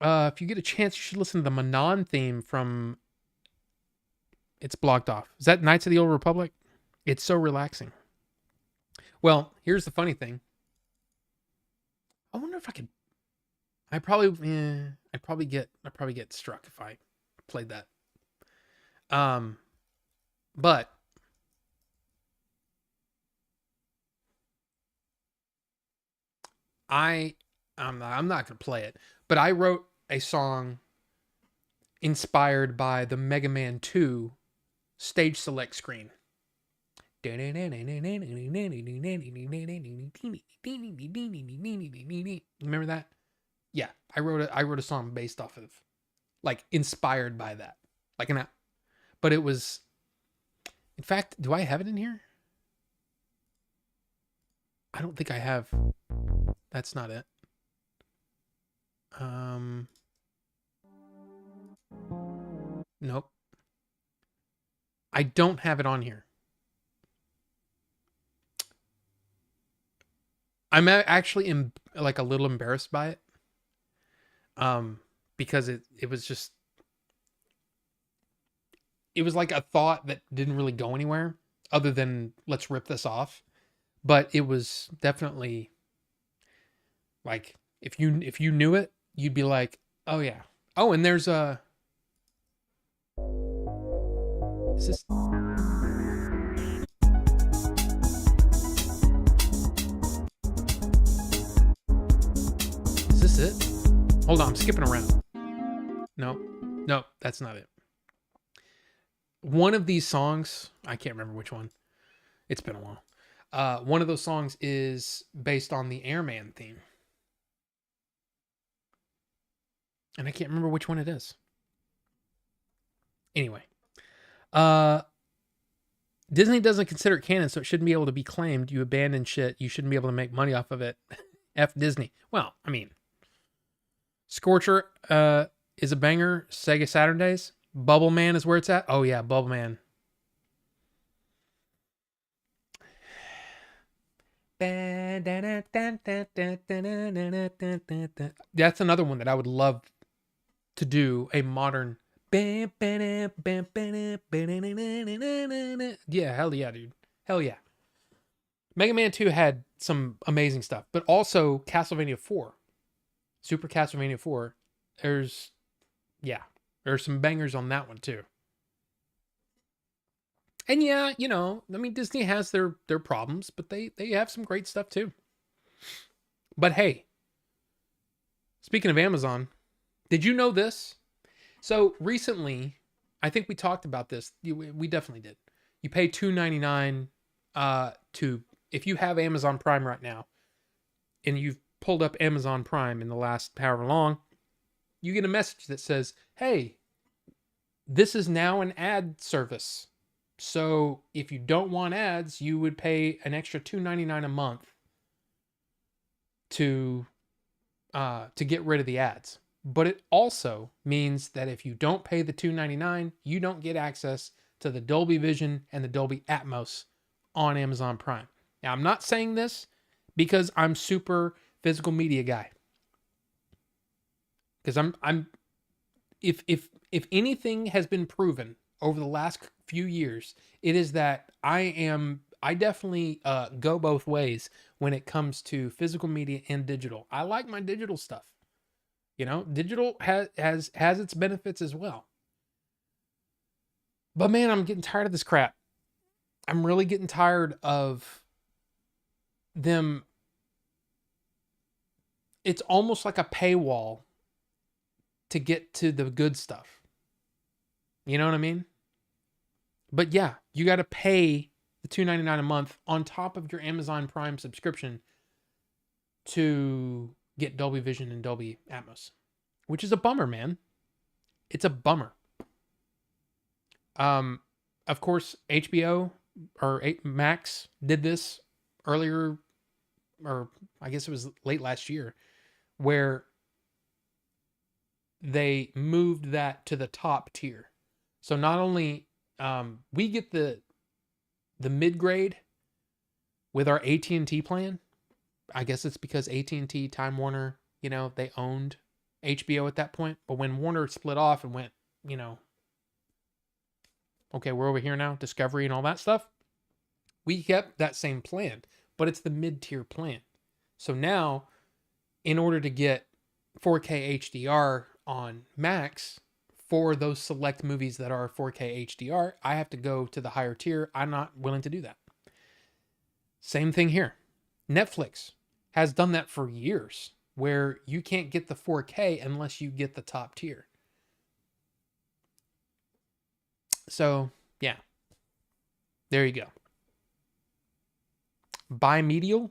If you get a chance, you should listen to the Manon theme from It's Blocked Off. Is that Knights of the Old Republic? It's so relaxing. Well, here's the funny thing. I wonder if I could. I'd probably get struck if I played that. But I'm not gonna play it. But I wrote a song inspired by the Mega Man 2 stage select screen. Remember that? Yeah, I wrote a song based off of, like, inspired by that. But it was, in fact, do I have it in here? I don't think I have. That's not it. Nope. I don't have it on here. I'm actually like a little embarrassed by it. Because it was just, it was like a thought that didn't really go anywhere other than let's rip this off. But it was definitely like, if you knew it, you'd be like, oh yeah. Oh, and there's a, is this? Is this it? Hold on, I'm skipping around. No, that's not it. One of these songs, I can't remember which one. It's been a while. One of those songs is based on the Airman theme. And I can't remember which one it is. Anyway. Disney doesn't consider it canon, so it shouldn't be able to be claimed. You abandon shit. You shouldn't be able to make money off of it. F Disney. Well, I mean, Scorcher is a banger. Sega Saturn Days. Bubble Man is where it's at. Oh yeah, Bubble Man. That's another one that I would love to do a modern. Yeah, hell yeah, dude. Hell yeah. Mega Man 2 had some amazing stuff, but also Castlevania 4. Super Castlevania 4. There's some bangers on that one too. And yeah, you know, I mean, Disney has their problems, but they have some great stuff too. But hey, speaking of Amazon, did you know this? So recently, I think we talked about this. We definitely did. You pay $2.99 to, if you have Amazon Prime right now, and you've pulled up Amazon Prime in the last however long, you get a message that says, hey, this is now an ad service. So if you don't want ads, you would pay an extra $2.99 a month to get rid of the ads. But it also means that if you don't pay the $2.99, you don't get access to the Dolby Vision and the Dolby Atmos on Amazon Prime. Now, I'm not saying this because I'm super physical media guy. Because if anything has been proven over the last few years, it is that I definitely go both ways when it comes to physical media and digital. I like my digital stuff. You know, digital has its benefits as well. But man, I'm getting tired of this crap. I'm really getting tired of them. It's almost like a paywall to get to the good stuff. You know what I mean? But yeah, you got to pay the $2.99 a month on top of your Amazon Prime subscription to get Dolby Vision and Dolby Atmos, which is a bummer, man. It's a bummer. Of course, HBO or Max did this earlier, or I guess it was late last year, where they moved that to the top tier. So not only we get the mid-grade with our AT&T plan. I guess it's because AT&T, Time Warner, you know, they owned HBO at that point. But when Warner split off and went, you know, okay, we're over here now, Discovery and all that stuff, we kept that same plan, but it's the mid-tier plan. So now, in order to get 4K HDR on Max for those select movies that are 4K HDR, I have to go to the higher tier. I'm not willing to do that. Same thing here. Netflix has done that for years, where you can't get the 4K unless you get the top tier. So, yeah. There you go. Bimedial?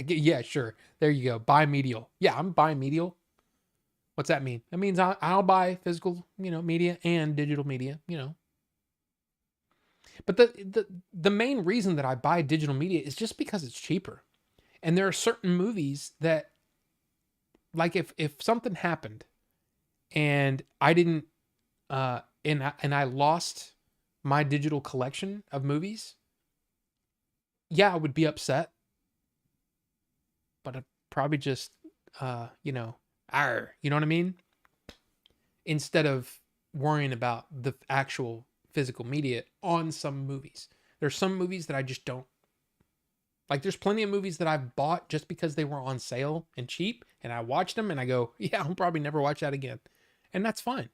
Yeah, sure. There you go. Bimedial. Yeah, I'm bimedial. What's that mean? That means I'll buy physical, you know, media and digital media, you know. But the main reason that I buy digital media is just because it's cheaper. And there are certain movies that, like, if something happened and I didn't and I lost my digital collection of movies, yeah, I would be upset. But I'd probably just you know, you know what I mean? Instead of worrying about the actual physical media on some movies. There's some movies that I just don't. Like, there's plenty of movies that I've bought just because they were on sale and cheap, and I watched them and I go, yeah, I'll probably never watch that again. And that's fine.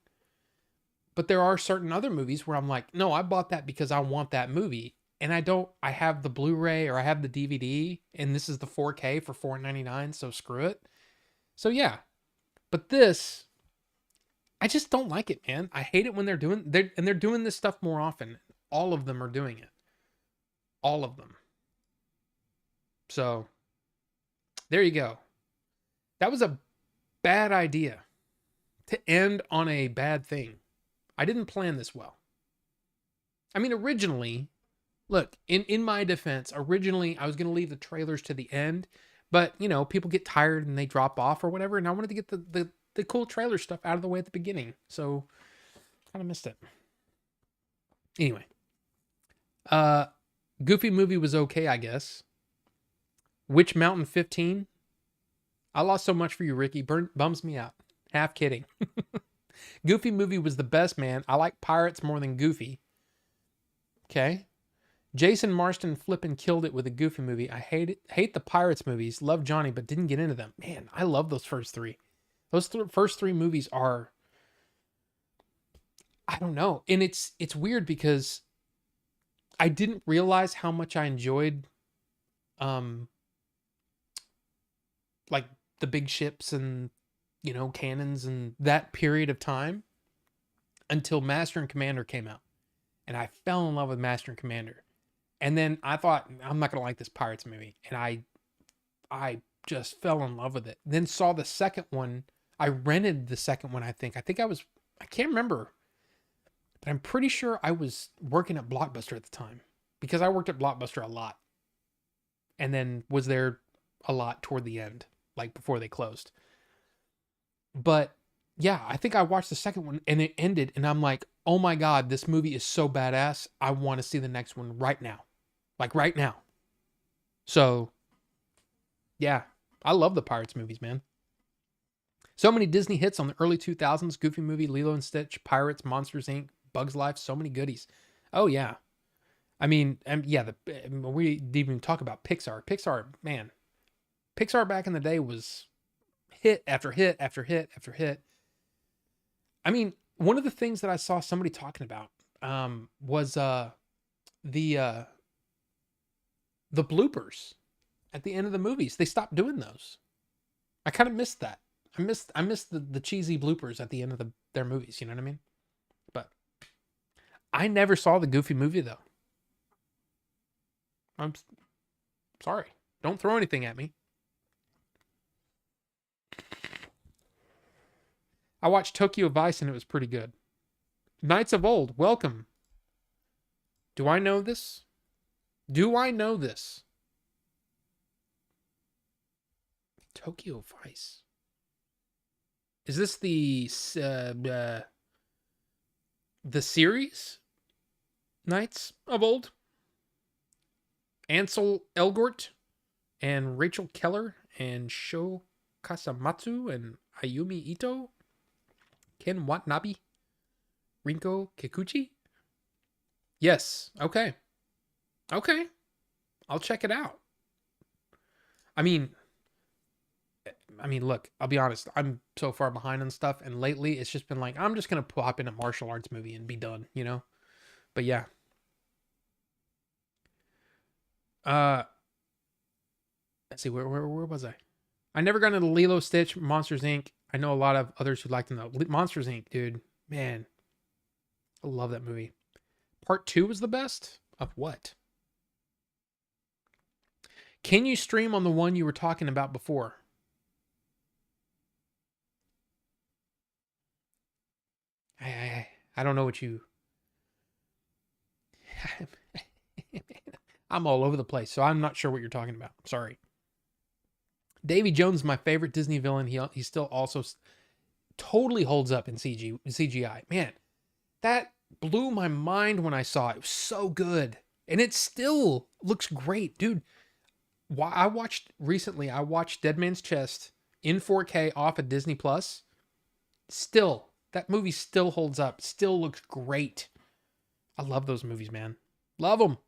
But there are certain other movies where I'm like, no, I bought that because I want that movie. And I have the Blu-ray or I have the DVD, and this is the 4K for $4.99, so screw it. So yeah, but this, I just don't like it, man. I hate it when they're doing this stuff more often. All of them are doing it. All of them. So there you go. That was a bad idea to end on a bad thing. I didn't plan this well. I mean, originally, look, in my defense, originally I was going to leave the trailers to the end, but you know, people get tired and they drop off or whatever, and I wanted to get the cool trailer stuff out of the way at the beginning. So kind of missed it. Anyway, Goofy movie was okay, I guess. Witch Mountain 15. I lost so much for you, Ricky. Bums me out. Half kidding. Goofy movie was the best, man. I like Pirates more than Goofy. Okay. Jason Marston flippin' killed it with a Goofy movie. I hate the Pirates movies. Love Johnny, but didn't get into them. Man, I love those first three. Those first three movies are, I don't know. And it's weird because I didn't realize how much I enjoyed like the big ships and, you know, cannons and that period of time until Master and Commander came out. And I fell in love with Master and Commander. And then I thought, I'm not going to like this Pirates movie. And I just fell in love with it. Then saw the second one. I rented the second one, I think. I can't remember. But I'm pretty sure I was working at Blockbuster at the time. Because I worked at Blockbuster a lot. And then was there a lot toward the end. Like before they closed. But yeah, I think I watched the second one and it ended. And I'm like, oh my God, this movie is so badass. I want to see the next one right now. Like right now. So, yeah, I love the Pirates movies, man. So many Disney hits on the early 2000s. Goofy movie, Lilo and Stitch, Pirates, Monsters, Inc., Bugs Life. So many goodies. Oh, yeah. I mean, yeah, we didn't even talk about Pixar. Pixar, man. Pixar back in the day was hit after hit after hit after hit. I mean, one of the things that I saw somebody talking about was the bloopers at the end of the movies. They stopped doing those. I kind of missed that. I missed the cheesy bloopers at the end of their movies. You know what I mean? But I never saw the Goofy movie though. I'm sorry. Don't throw anything at me. I watched Tokyo Vice and it was pretty good. Knights of Old, welcome. Do I know this? Tokyo Vice. Is this the series? Knights of Old? Ansel Elgort and Rachel Keller and Sho Kasamatsu and Ayumi Ito? Ken Watanabe? Rinko Kikuchi? Yes. Okay. I'll check it out. I mean, look, I'll be honest. I'm so far behind on stuff. And lately it's just been like, I'm just going to pop in a martial arts movie and be done, you know? But yeah. Let's see, where was I? I never got into Lilo Stitch, Monsters Inc. I know a lot of others who like them though. Monsters Inc., dude. Man. I love that movie. Part 2 was the best? Of what? Can you stream on the one you were talking about before? I don't know what you... I'm all over the place, so I'm not sure what you're talking about. Sorry. Davy Jones is my favorite Disney villain. He still also totally holds up in CGI. Man, that blew my mind when I saw it. It was so good. And it still looks great. Dude, I watched Dead Man's Chest in 4K off of Disney Plus. Still, that movie still holds up. Still looks great. I love those movies, man. Love them.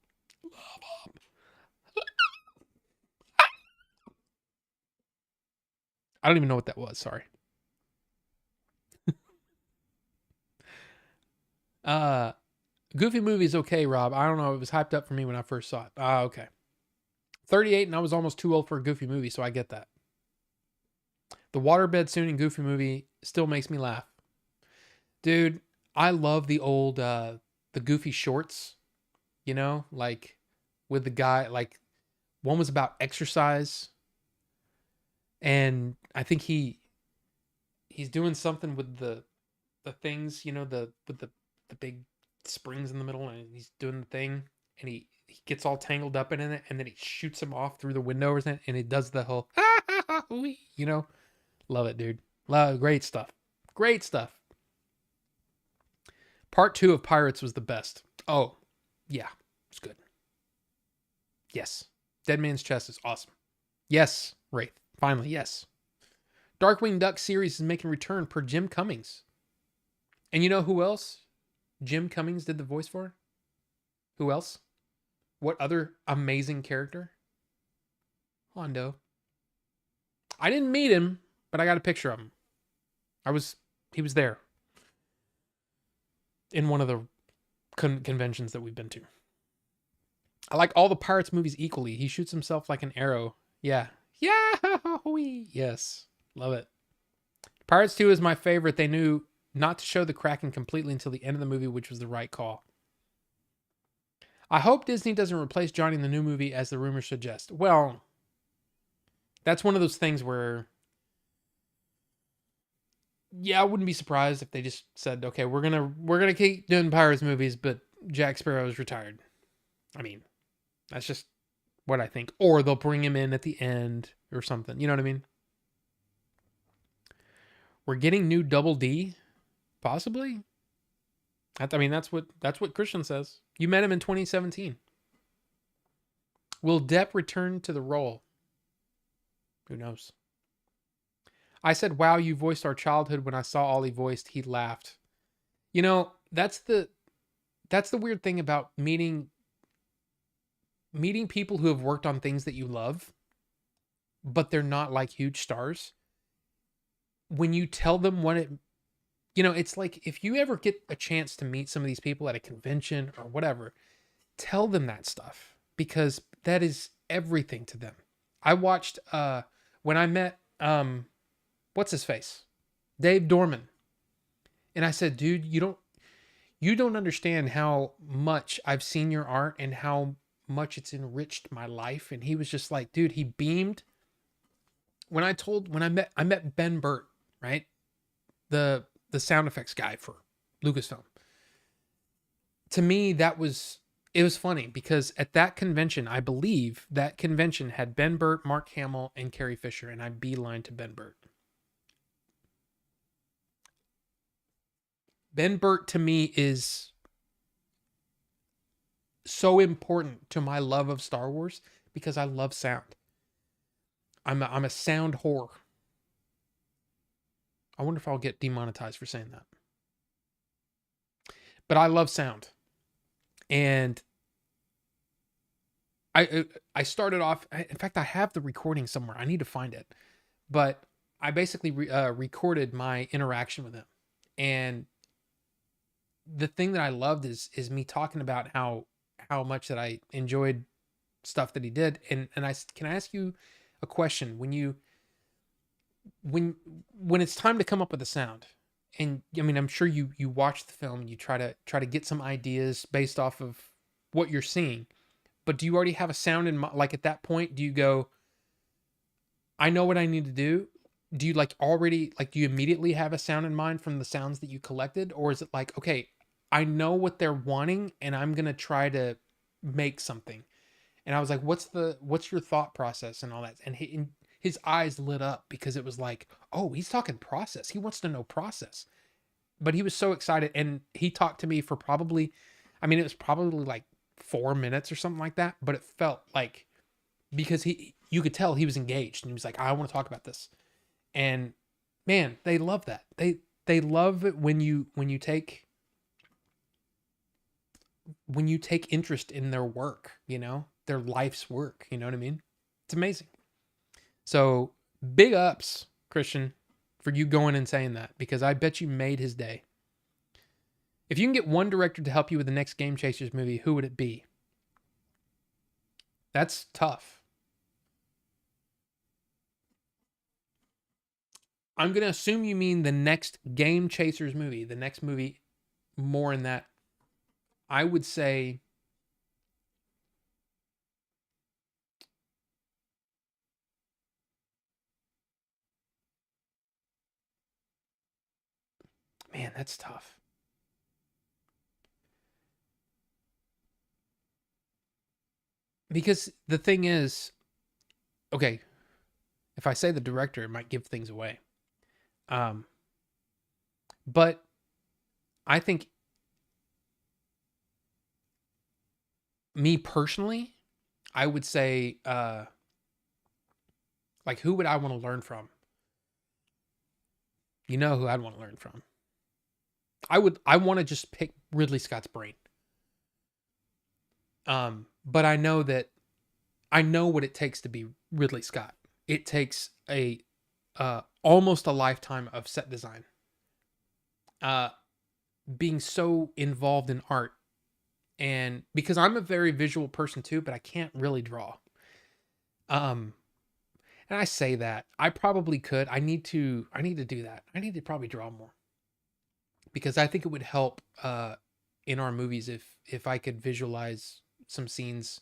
I don't even know what that was. Sorry. Goofy movie is okay, Rob. I don't know. It was hyped up for me when I first saw it. Okay. 38 and I was almost too old for a Goofy movie, so I get that. The waterbed soon and Goofy movie still makes me laugh. Dude, I love the old the Goofy shorts, you know, like with the guy, like one was about exercise, and I think he's doing something with the things, you know, the with the big springs in the middle, and he's doing the thing, and he gets all tangled up in it, and then he shoots him off through the window or something, and he does the whole you know. Love it, dude. Love, great stuff. Great stuff. Part 2 of Pirates was the best. Oh, yeah, it's good. Yes. Dead Man's Chest is awesome. Yes, Wraith. Finally, yes. Darkwing Duck series is making return per Jim Cummings. And you know who else Jim Cummings did the voice for? Who else? What other amazing character? Hondo. I didn't meet him, but I got a picture of him. He was there in one of the conventions that we've been to. I like all the Pirates movies equally. He shoots himself like an arrow. Yeah. Yeah. Yes. Love it. Pirates 2 is my favorite. They knew not to show the Kraken completely until the end of the movie, which was the right call. I hope Disney doesn't replace Johnny in the new movie as the rumors suggest. Well, that's one of those things where, yeah, I wouldn't be surprised if they just said, okay, we're gonna keep doing Pirates movies, but Jack Sparrow is retired. I mean, that's just what I think. Or they'll bring him in at the end or something. You know what I mean? We're getting new Double D, possibly. I mean, that's what Christian says. You met him in 2017. Will Depp return to the role? Who knows? I said, wow, you voiced our childhood. When I saw Ollie voiced, he laughed. You know, that's the weird thing about meeting people who have worked on things that you love, but they're not like huge stars. When you tell them what it, you know, it's like if you ever get a chance to meet some of these people at a convention or whatever, tell them that stuff because that is everything to them. I watched when I met what's his face? Dave Dorman. And I said, dude, you don't understand how much I've seen your art and how much it's enriched my life. And he was just like, dude, he beamed. When I met Ben Burt, right? The sound effects guy for Lucasfilm. To me, it was funny because at that convention, I believe that convention had Ben Burt, Mark Hamill, and Carrie Fisher, and I beeline to Ben Burt. Ben Burt to me is so important to my love of Star Wars because I love sound. I'm a sound whore. I wonder if I'll get demonetized for saying that. But I love sound. And I started off, in fact, I have the recording somewhere. I need to find it. But I basically recorded my interaction with him. And the thing that I loved is me talking about how much that I enjoyed stuff that he did. And can I ask you a question? When it's time to come up with a sound, and I mean, I'm sure you watch the film and you try to get some ideas based off of what you're seeing, but do you already have a sound in mind? Like at that point, do you go, I know what I need to do? Do you do you immediately have a sound in mind from the sounds that you collected? Or is it like, okay, I know what they're wanting and I'm going to try to make something. And I was like, what's your thought process and all that? And his eyes lit up because it was like, oh, he's talking process. He wants to know process. But he was so excited. And he talked to me for probably, I mean, it was probably like 4 minutes or something like that. But it felt like, because you could tell he was engaged and he was like, I want to talk about this. And man, they love that. They love it when you take interest in their work, you know, their life's work. You know what I mean? It's amazing. So big ups, Christian, for you going and saying that, because I bet you made his day. If you can get one director to help you with the next Game Chasers movie, who would it be? That's tough. I'm going to assume you mean the next Game Chasers movie, the next movie more in that. I would say, man, that's tough. Because the thing is, okay, if I say the director, it might give things away. Um, but I think me personally, I would say, like, who would I want to learn from? You know who I'd want to learn from? I want to just pick Ridley Scott's brain. But I know what it takes to be Ridley Scott. It takes a almost a lifetime of set design. Uh, being so involved in art, and because I'm a very visual person too, but I can't really draw. Um, and I say that I probably could. I need to do that. I need to probably draw more because I think it would help in our movies if I could visualize some scenes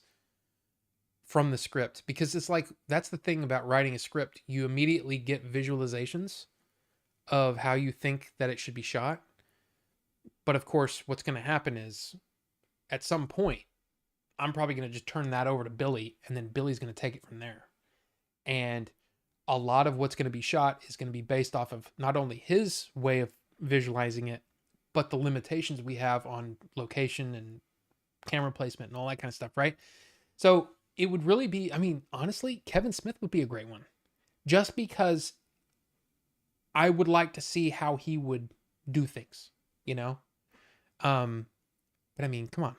from the script, because it's like that's the thing about writing a script. You immediately get visualizations of how you think that it should be shot. But of course, what's going to happen is at some point, I'm probably going to just turn that over to Billy, and then Billy's going to take it from there. And a lot of what's going to be shot is going to be based off of not only his way of visualizing it, but the limitations we have on location and camera placement and all that kind of stuff, right? So it would really be, I mean, honestly, Kevin Smith would be a great one. Just because I would like to see how he would do things, you know? Um, but I mean, come on.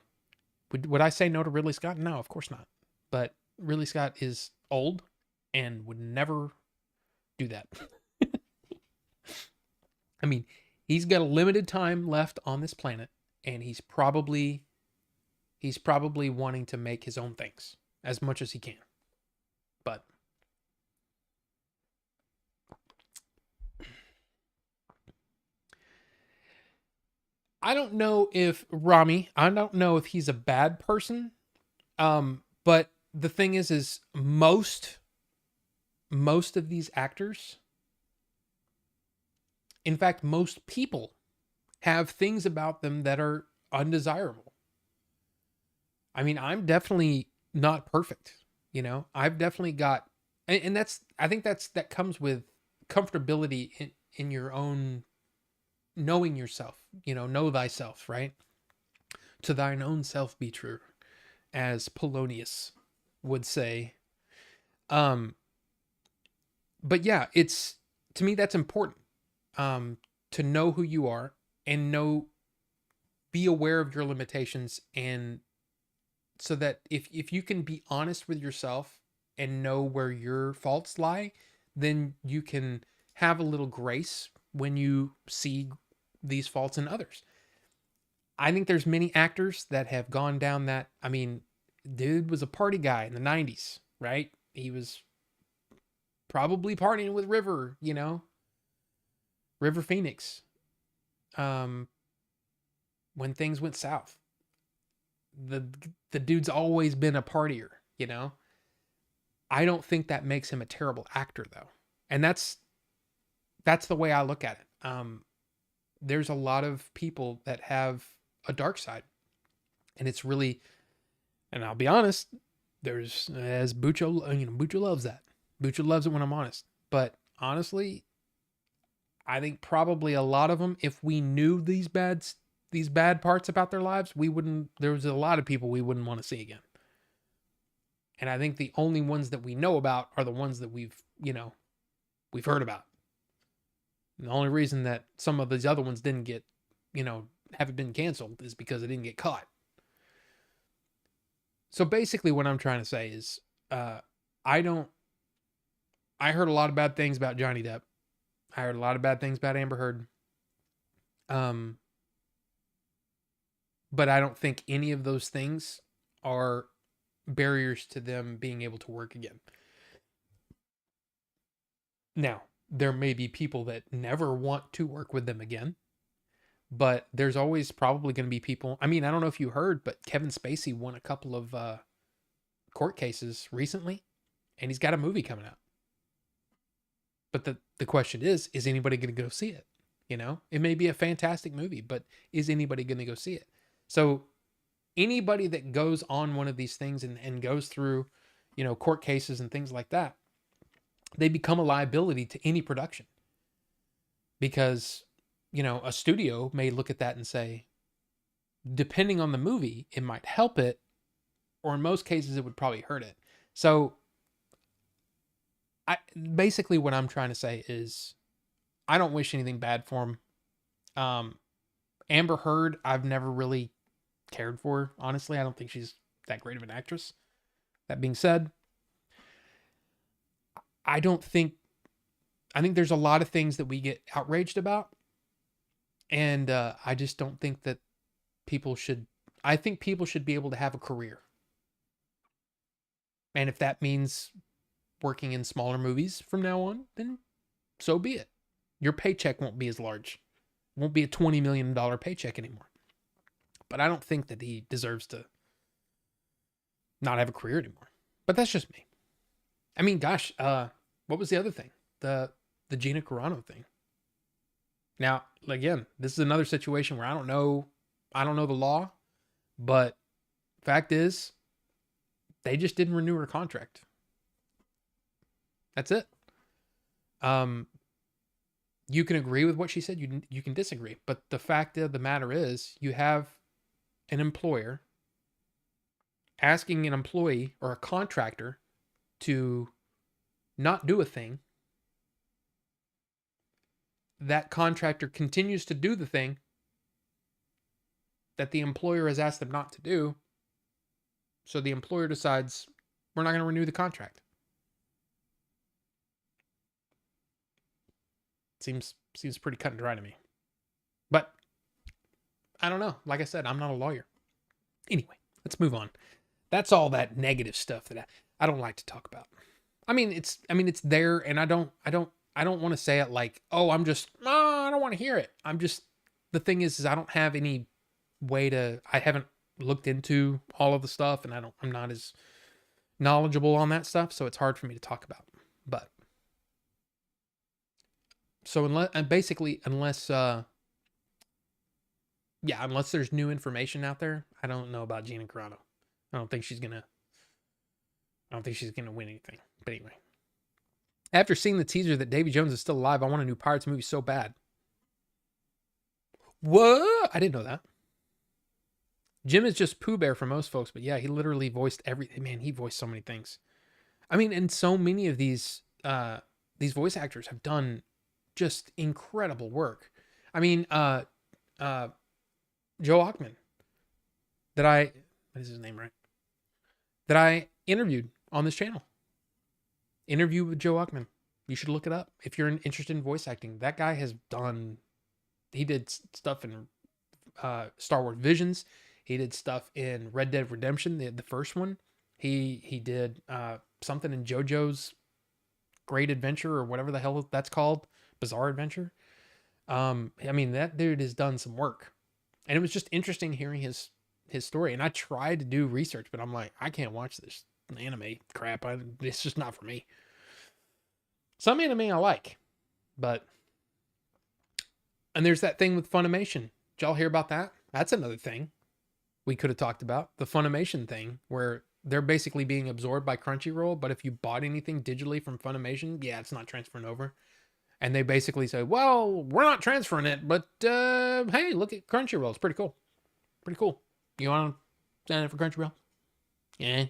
Would I say no to Ridley Scott? No, of course not. But Ridley Scott is old and would never do that. I mean, he's got a limited time left on this planet, and he's probably wanting to make his own things as much as he can. But I don't know if I don't know if he's a bad person. But the thing is most of these actors, in fact, most people have things about them that are undesirable. I mean, I'm definitely not perfect. You know, I've definitely got, and that's, I think that comes with comfortability in your own knowing yourself, you know thyself, right? To thine own self be true, as Polonius would say. Um, but yeah, it's, to me, that's important. To know who you are and be aware of your limitations, and so that if you can be honest with yourself and know where your faults lie, then you can have a little grace when you see these faults in others. I think there's many actors that have gone down that. I mean, dude was a party guy in the 90s, right? He was probably partying with River, River Phoenix. Um, when things went south. The the dude's always been a partier, you know? I don't think that makes him a terrible actor though. And that's the way I look at it. There's a lot of people that have a dark side. And it's really, and I'll be honest, there's, as Bucho, Bucho loves that. Bucho loves it when I'm honest. But honestly, I think probably a lot of them, if we knew these bad parts about their lives, there's a lot of people we wouldn't want to see again. And I think the only ones that we know about are the ones that we've heard about. And the only reason that some of these other ones didn't get, haven't been canceled is because they didn't get caught. So basically what I'm trying to say is, I heard a lot of bad things about Johnny Depp. I heard a lot of bad things about Amber Heard. But I don't think any of those things are barriers to them being able to work again. Now, There may be people that never want to work with them again, but there's always probably going to be people. I mean, I don't know if you heard, but Kevin Spacey won a couple of court cases recently, and he's got a movie coming out. But the question is anybody going to go see it? You know, it may be a fantastic movie, but is anybody going to go see it? So anybody that goes on one of these things and goes through, you know, court cases and things like that, they become a liability to any production. Because, you know, a studio may look at that and say, depending on the movie, it might help it, or in most cases, it would probably hurt it. So basically what I'm trying to say is I don't wish anything bad for him. Amber Heard, I've never really cared for, honestly. I don't think she's that great of an actress. That being said, I think there's a lot of things that we get outraged about. And I just don't think that I think people should be able to have a career. And if that means working in smaller movies from now on, then so be it. Your paycheck won't be as large. It won't be a $20 million paycheck anymore. But I don't think that he deserves to not have a career anymore. But that's just me. I mean, gosh, what was the other thing? The Gina Carano thing. Now, again, this is another situation where I don't know the law, but fact is, they just didn't renew her contract. That's it. You can agree with what she said. You can disagree. But the fact of the matter is, you have an employer asking an employee or a contractor to not do a thing. That contractor continues to do the thing that the employer has asked them not to do. So the employer decides, we're not going to renew the contract. Seems pretty cut and dry to me. But I don't know. Like I said, I'm not a lawyer. Anyway, let's move on. That's all that negative stuff that I don't like to talk about. I mean, it's there, and I don't want to say it like, oh, I don't want to hear it. The thing is I don't have any way I haven't looked into all of the stuff, and I'm not as knowledgeable on that stuff, so it's hard for me to talk about. But so unless there's new information out there, I don't know about Gina Carano. I don't think she's gonna win anything. But anyway, after seeing the teaser that Davy Jones is still alive, I want a new Pirates movie so bad. What? I didn't know that. Jim is just Pooh Bear for most folks, but yeah, he literally voiced everything. Man, he voiced so many things. I mean, and so many of these voice actors have done just incredible work. I mean, Joe Ockman, what is his name, right? That I interviewed on this channel. Interview with Joe Ockman. You should look it up if you're interested in voice acting. That guy he did stuff in Star Wars Visions. He did stuff in Red Dead Redemption, the first one. He did something in JoJo's Great Adventure, or whatever the hell that's called, Bizarre Adventure. I mean, that dude has done some work, and it was just interesting hearing his story. And I tried to do research, but I'm like, I can't watch this anime crap. It's just not for me. Some anime I like, and there's that thing with Funimation. Did y'all hear about that? That's another thing we could have talked about. The Funimation thing, where they're basically being absorbed by Crunchyroll, but if you bought anything digitally from Funimation, yeah, it's not transferring over. And they basically say, well, we're not transferring it, but hey, look at Crunchyroll. It's pretty cool. Pretty cool. You want to sign up for Crunchyroll? Yeah.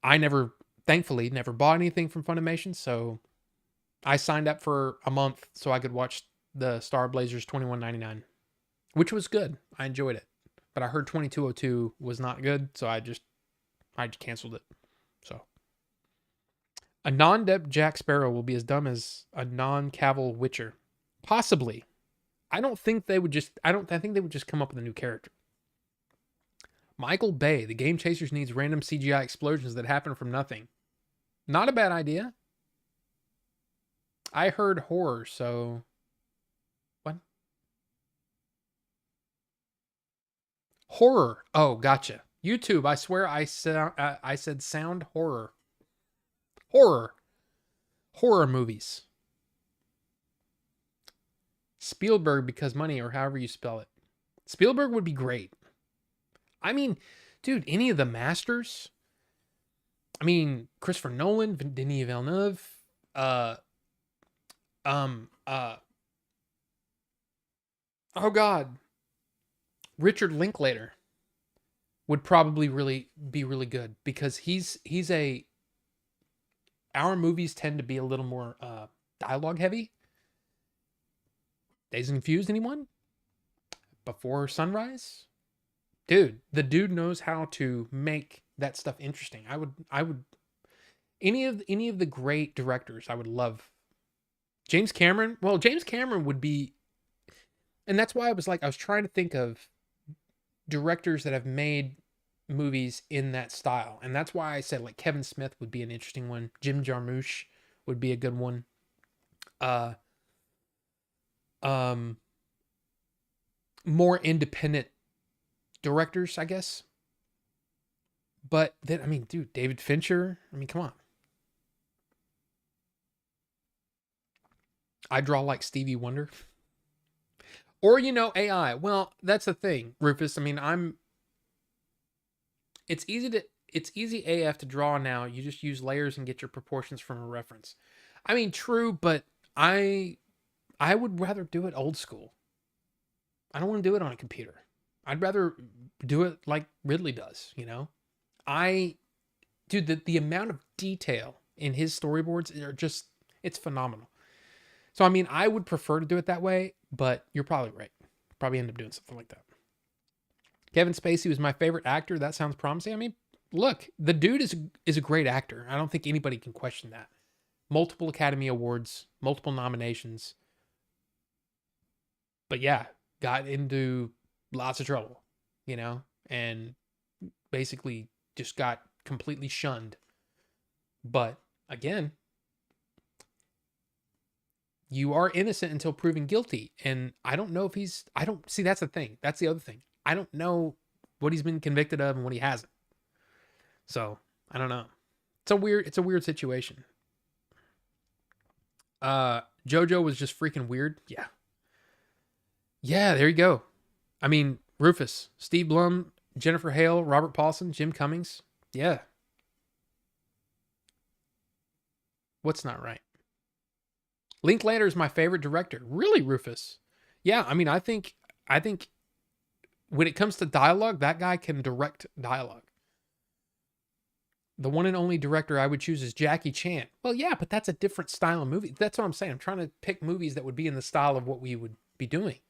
I thankfully never bought anything from Funimation, so I signed up for a month so I could watch the Star Blazers $21.99, which was good. I enjoyed it. But I heard 2202 was not good, so I just canceled it. So a non-Depp Jack Sparrow will be as dumb as a non-Cavill Witcher. Possibly. I think they would just come up with a new character. Michael Bay, the Game Chasers needs random CGI explosions that happen from nothing. Not a bad idea. I heard horror, so what? Horror. Oh, gotcha. YouTube. I swear I said sound horror. Horror. Horror movies. Spielberg because money or however you spell it. Spielberg would be great. I mean, dude, any of the masters. I mean, Christopher Nolan, Denis Villeneuve, uh, um, uh, oh God, Richard Linklater would probably really be really good because he's a. Our movies tend to be a little more dialogue heavy. Dazed and Confused, anyone? Before Sunrise, dude, the dude knows how to make that stuff interesting. I would any of the great directors I would love. James Cameron, well, James Cameron would be, and that's why I was trying to think of directors that have made movies in that style. And that's why I said like Kevin Smith would be an interesting one. Jim Jarmusch would be a good one. Uh um More independent directors, I guess. But then I mean, dude, David Fincher, I mean, come on. I draw like Stevie Wonder. Or AI. Well, that's the thing, Rufus. I mean, it's easy AF to draw now. You just use layers and get your proportions from a reference. I mean, true, but I would rather do it old school. I don't want to do it on a computer. I'd rather do it like Ridley does. I Dude, the amount of detail in his storyboards are just, it's phenomenal. So I mean, I would prefer to do it that way, but you're probably right. Probably end up doing something like that. Kevin Spacey was my favorite actor. That sounds promising. I mean, look, the dude is a great actor. I don't think anybody can question that. Multiple Academy Awards, multiple nominations. But yeah, got into lots of trouble, and basically just got completely shunned. But again, you are innocent until proven guilty. And I don't know if I don't see, that's the thing. That's the other thing. I don't know what he's been convicted of and what he hasn't. So I don't know. It's a weird situation. Jojo was just freaking weird. Yeah. Yeah, there you go. I mean, Rufus, Steve Blum, Jennifer Hale, Robert Paulson, Jim Cummings. Yeah. What's not right? Linklater is my favorite director. Really, Rufus? Yeah, I mean, I think when it comes to dialogue, that guy can direct dialogue. The one and only director I would choose is Jackie Chan. Well, yeah, but that's a different style of movie. That's what I'm saying. I'm trying to pick movies that would be in the style of what we would be doing.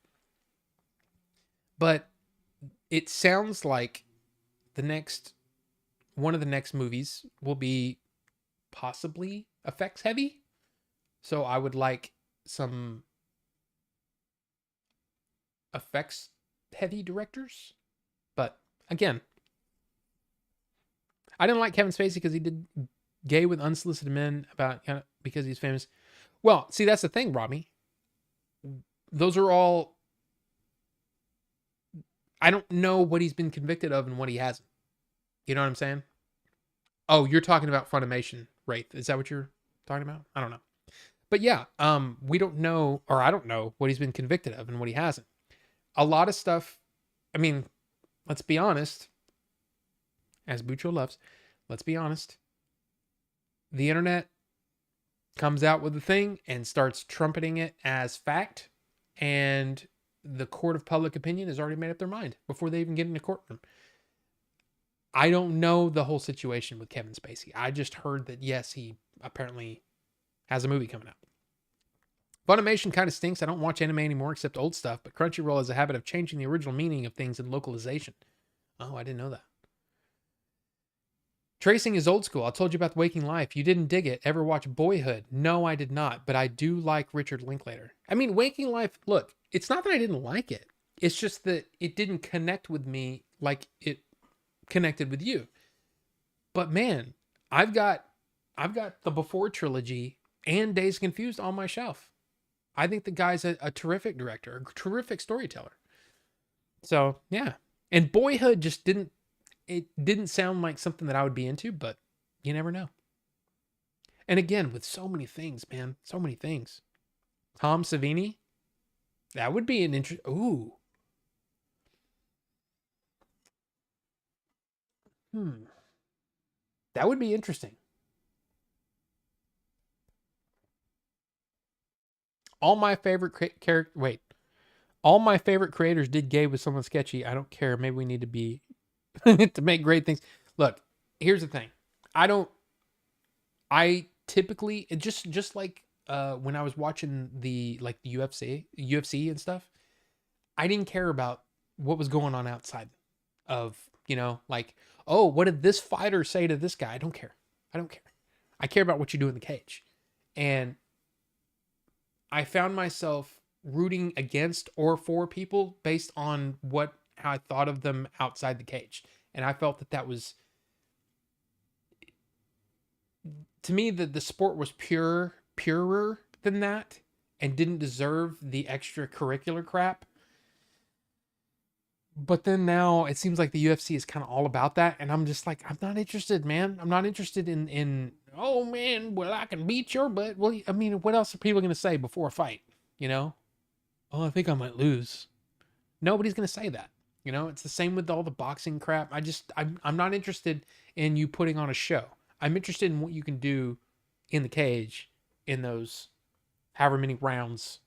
But it sounds like one of the next movies will be possibly effects heavy. So I would like some effects heavy directors. But again, I didn't like Kevin Spacey because he did Gay with Unsolicited Men because he's famous. Well, see, that's the thing, Robbie. Those are all, I don't know what he's been convicted of and what he hasn't. You know what I'm saying? Oh, you're talking about Funimation Wraith. Is that what you're talking about? I don't know. But yeah, we don't know, or I don't know what he's been convicted of and what he hasn't. A lot of stuff, I mean, let's be honest, as Bucho loves, let's be honest. The internet comes out with a thing and starts trumpeting it as fact, and the court of public opinion has already made up their mind before they even get in the courtroom. I don't know the whole situation with Kevin Spacey. I just heard that, yes, he apparently has a movie coming out. Funimation kind of stinks. I don't watch anime anymore except old stuff, but Crunchyroll has a habit of changing the original meaning of things in localization. Oh, I didn't know that. Tracing is old school. I told you about The Waking Life. You didn't dig it. Ever watch Boyhood? No, I did not, but I do like Richard Linklater. I mean, Waking Life, look, it's not that I didn't like it. It's just that it didn't connect with me like it connected with you. But man, I've got the Before trilogy and Days Confused on my shelf. I think the guy's a terrific director, a terrific storyteller. So yeah, and Boyhood just didn't sound like something that I would be into, but you never know. And again, with so many things, man, so many things. Tom Savini, that would be an interest. Ooh, hmm, that would be interesting. All my favorite character. Wait, all my favorite creators did gay with someone sketchy. I don't care. Maybe we need to be to make great things. Look, here's the thing. I don't. I typically just like when I was watching the UFC and stuff. I didn't care about what was going on outside of, like, oh, what did this fighter say to this guy? I don't care. I don't care. I care about what you do in the cage. And I found myself rooting against or for people based on how I thought of them outside the cage. And I felt that was, to me, the sport was purer than that and didn't deserve the extracurricular crap. But then now it seems like the UFC is kind of all about that, and I'm just like, I'm not interested, man. I'm not interested in oh man, well, I can beat your butt. Well, I mean, what else are people going to say before a fight? You know, oh, I think I might lose. Nobody's going to say that. It's the same with all the boxing crap. I'm not interested in you putting on a show. I'm interested in what you can do in the cage in those however many rounds.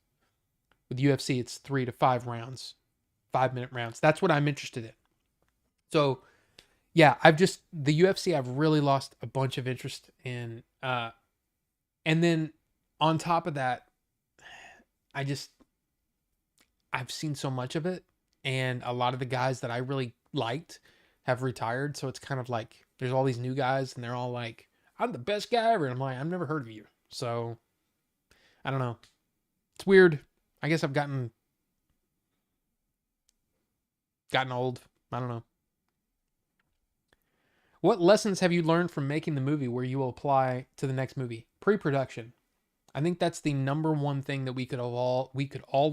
With UFC, it's 3 to 5 rounds, 5 minute rounds. That's what I'm interested in. So yeah, the UFC, I've really lost a bunch of interest in. And then on top of that, I just, I've seen so much of it, and a lot of the guys that I really liked have retired. So it's kind of like there's all these new guys, and they're all like, I'm the best guy ever. And I'm like, I've never heard of you. So I don't know. It's weird. I guess I've gotten old. I don't know. What lessons have you learned from making the movie where you will apply to the next movie? Pre-production. I think that's the number one thing that we could all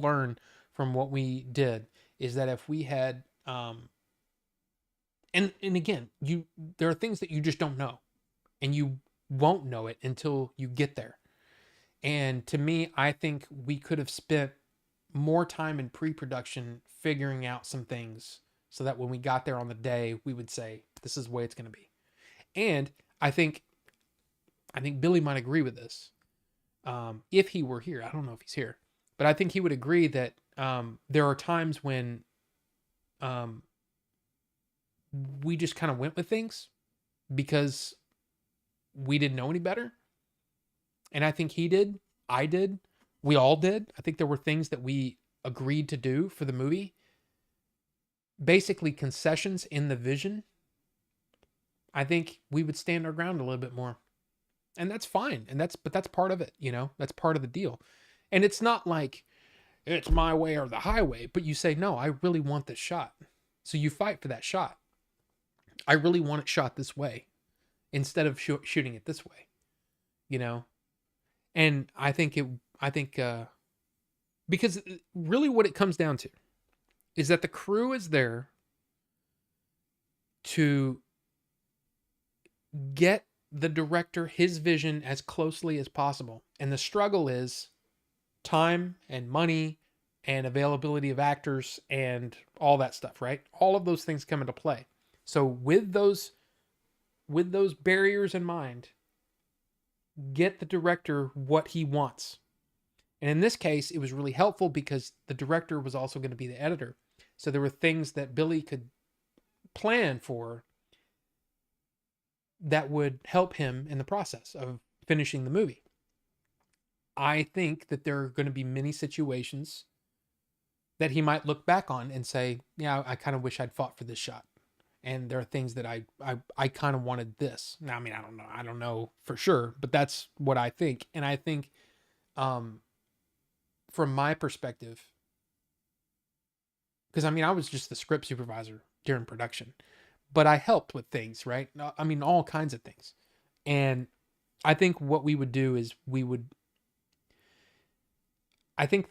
learn from what we did, is that if we had and again, there are things that you just don't know, and you won't know it until you get there. And to me, I think we could have spent more time in pre-production figuring out some things so that when we got there on the day, we would say, this is the way it's going to be. And I think Billy might agree with this. If he were here, I don't know if he's here, but I think he would agree that there are times when um, we just kind of went with things because we didn't know any better. And I think he did. I did. We all did. I think there were things that we agreed to do for the movie. Basically, concessions in the vision. I think we would stand our ground a little bit more. And that's fine. But that's part of it, That's part of the deal. And it's not like it's my way or the highway, but you say, no, I really want this shot. So you fight for that shot. I really want it shot this way instead of shooting it this way, you know? And I think because really what it comes down to is that the crew is there to get the director his vision as closely as possible. And the struggle is time and money and availability of actors and all that stuff, right? All of those things come into play. So with those barriers in mind, get the director what he wants. And in this case, it was really helpful because the director was also going to be the editor. So there were things that Billy could plan for that would help him in the process of finishing the movie. I think that there are going to be many situations that he might look back on and say, yeah, I kind of wish I'd fought for this shot. And there are things that I kind of wanted this. Now, I mean, I don't know for sure, but that's what I think. And I think, from my perspective, because I mean, I was just the script supervisor during production, but I helped with things, right? I mean, all kinds of things. And I think what we would do is I think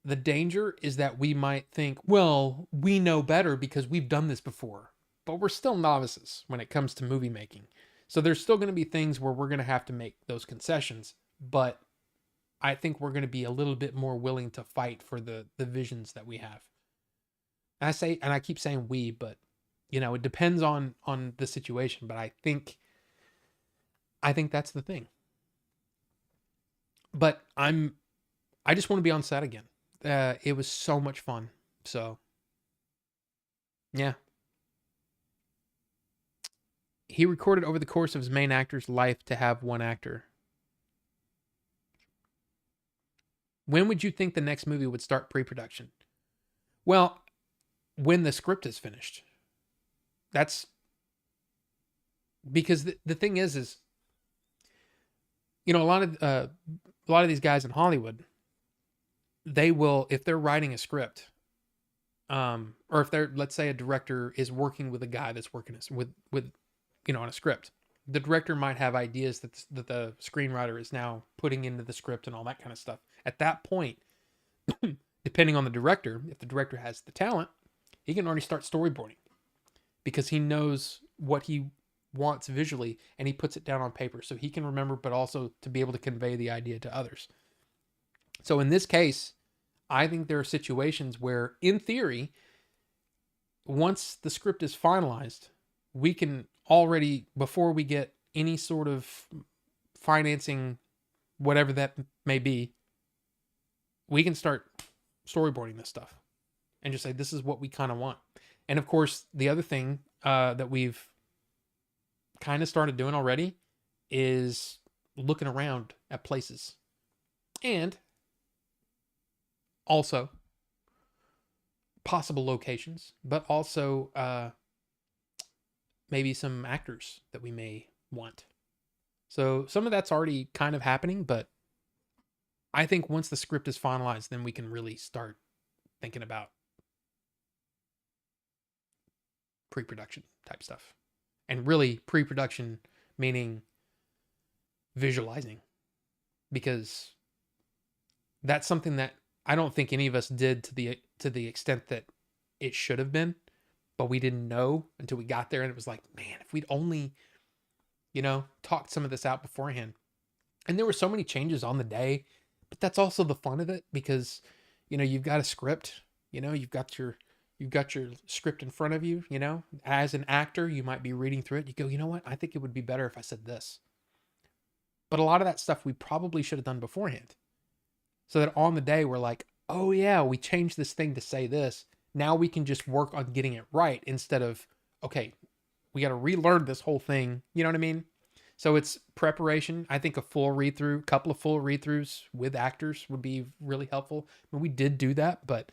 the danger is that we might think, well, we know better because we've done this before, but we're still novices when it comes to movie making. So there's still going to be things where we're going to have to make those concessions, but I think we're going to be a little bit more willing to fight for the visions that we have. And I keep saying we, but it depends on the situation, but I think that's the thing. But I just want to be on set again. It was so much fun. So, yeah. He recorded over the course of his main actor's life to have one actor. When would you think the next movie would start pre-production? Well, when the script is finished. That's because the thing is a lot of these guys in Hollywood, they will, if they're writing a script, or if they're, let's say a director is working with a guy that's working with on a script, the director might have ideas that the screenwriter is now putting into the script and all that kind of stuff. At that point, depending on the director, if the director has the talent, he can already start storyboarding because he knows what he wants visually and he puts it down on paper so he can remember, but also to be able to convey the idea to others. So in this case, I think there are situations where, in theory, once the script is finalized, we can already, before we get any sort of financing, whatever that may be, we can start storyboarding this stuff and just say, this is what we kind of want. And of course, the other thing that we've kind of started doing already is looking around at places. And also possible locations, but also maybe some actors that we may want. So some of that's already kind of happening, but I think once the script is finalized, then we can really start thinking about pre-production type stuff. And really pre-production meaning visualizing, because that's something that I don't think any of us did to the extent that it should have been, but we didn't know until we got there. And it was like, man, if we'd only, talked some of this out beforehand. And there were so many changes on the day, but that's also the fun of it because, you've got a script, you've got your script in front of you, as an actor, you might be reading through it. You go, you know what? I think it would be better if I said this. But a lot of that stuff we probably should have done beforehand. So that on the day we're like, oh yeah, we changed this thing to say this. Now we can just work on getting it right instead of, okay, we got to relearn this whole thing. You know what I mean? So it's preparation. I think a couple of full read-throughs with actors would be really helpful. I mean, we did do that, but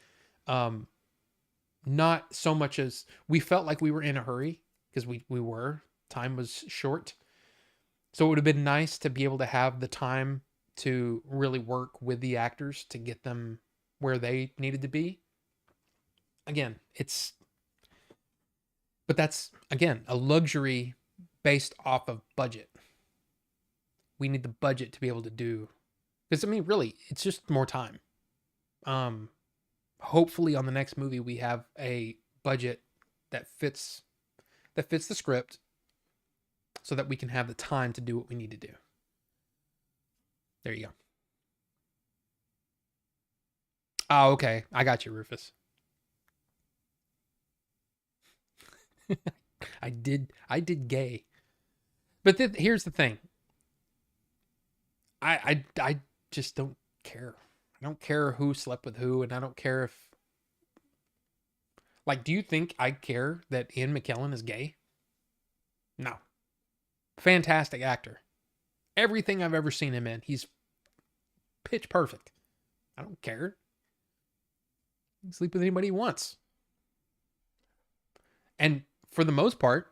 not so much as we felt like we were in a hurry because time was short. So it would have been nice to be able to have the time to really work with the actors to get them where they needed to be. Again, but that's, again, a luxury based off of budget. We need the budget to be able to do, because really, it's just more time. Hopefully on the next movie, we have a budget that fits the script so that we can have the time to do what we need to do. There you go. Oh, okay. I got you, Rufus. I did gay. But here's the thing. I just don't care. I don't care who slept with who, and I don't care if... Like, do you think I care that Ian McKellen is gay? No. Fantastic actor. Everything I've ever seen him in, he's pitch perfect. I don't care. He can sleep with anybody he wants. And for the most part,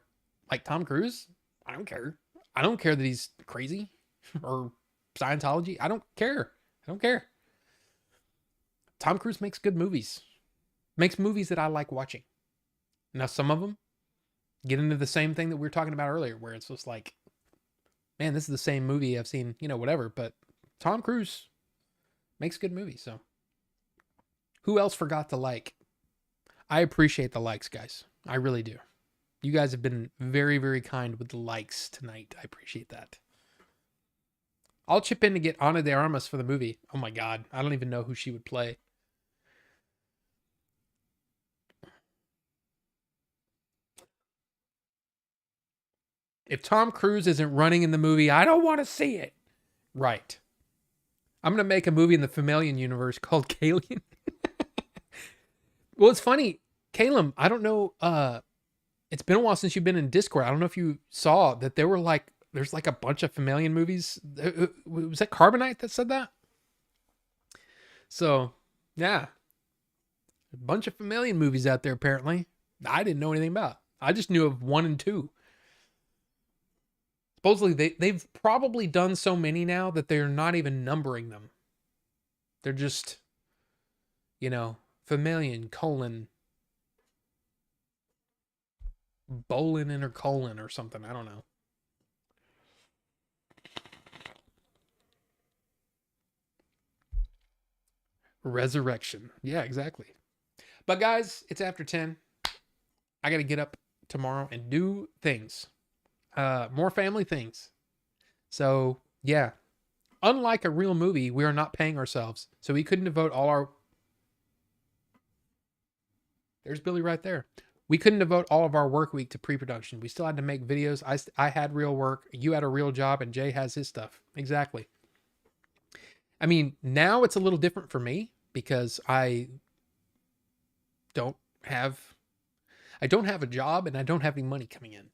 like Tom Cruise, I don't care. I don't care that he's crazy or Scientology. I don't care. Tom Cruise makes good movies. Makes movies that I like watching. Now, some of them get into the same thing that we were talking about earlier, where it's just like, man, this is the same movie I've seen, whatever. But Tom Cruise makes good movies. So who else forgot to like? I appreciate the likes, guys. I really do. You guys have been very, very kind with the likes tonight. I appreciate that. I'll chip in to get Ana de Armas for the movie. Oh my God. I don't even know who she would play. If Tom Cruise isn't running in the movie, I don't want to see it. Right. I'm going to make a movie in the Familian universe called Kalien. Well, it's funny. Calum, I don't know. It's been a while since you've been in Discord. I don't know if you saw that there's like a bunch of Familian movies. Was that Carbonite that said that? So, yeah. A bunch of Familian movies out there, apparently. I didn't know anything about. I just knew of 1 and 2. Supposedly, they've probably done so many now that they're not even numbering them. They're just, Familian, Bolin or colon or something. I don't know. Resurrection. Yeah, exactly. But guys, it's after 10. I got to get up tomorrow and do things. More family things. So, yeah. Unlike a real movie, we are not paying ourselves. So we couldn't devote all our... There's Billy right there. We couldn't devote all of our work week to pre-production. We still had to make videos. I had real work. You had a real job, and Jay has his stuff. Exactly. I mean, now it's a little different for me because I don't have a job and I don't have any money coming in.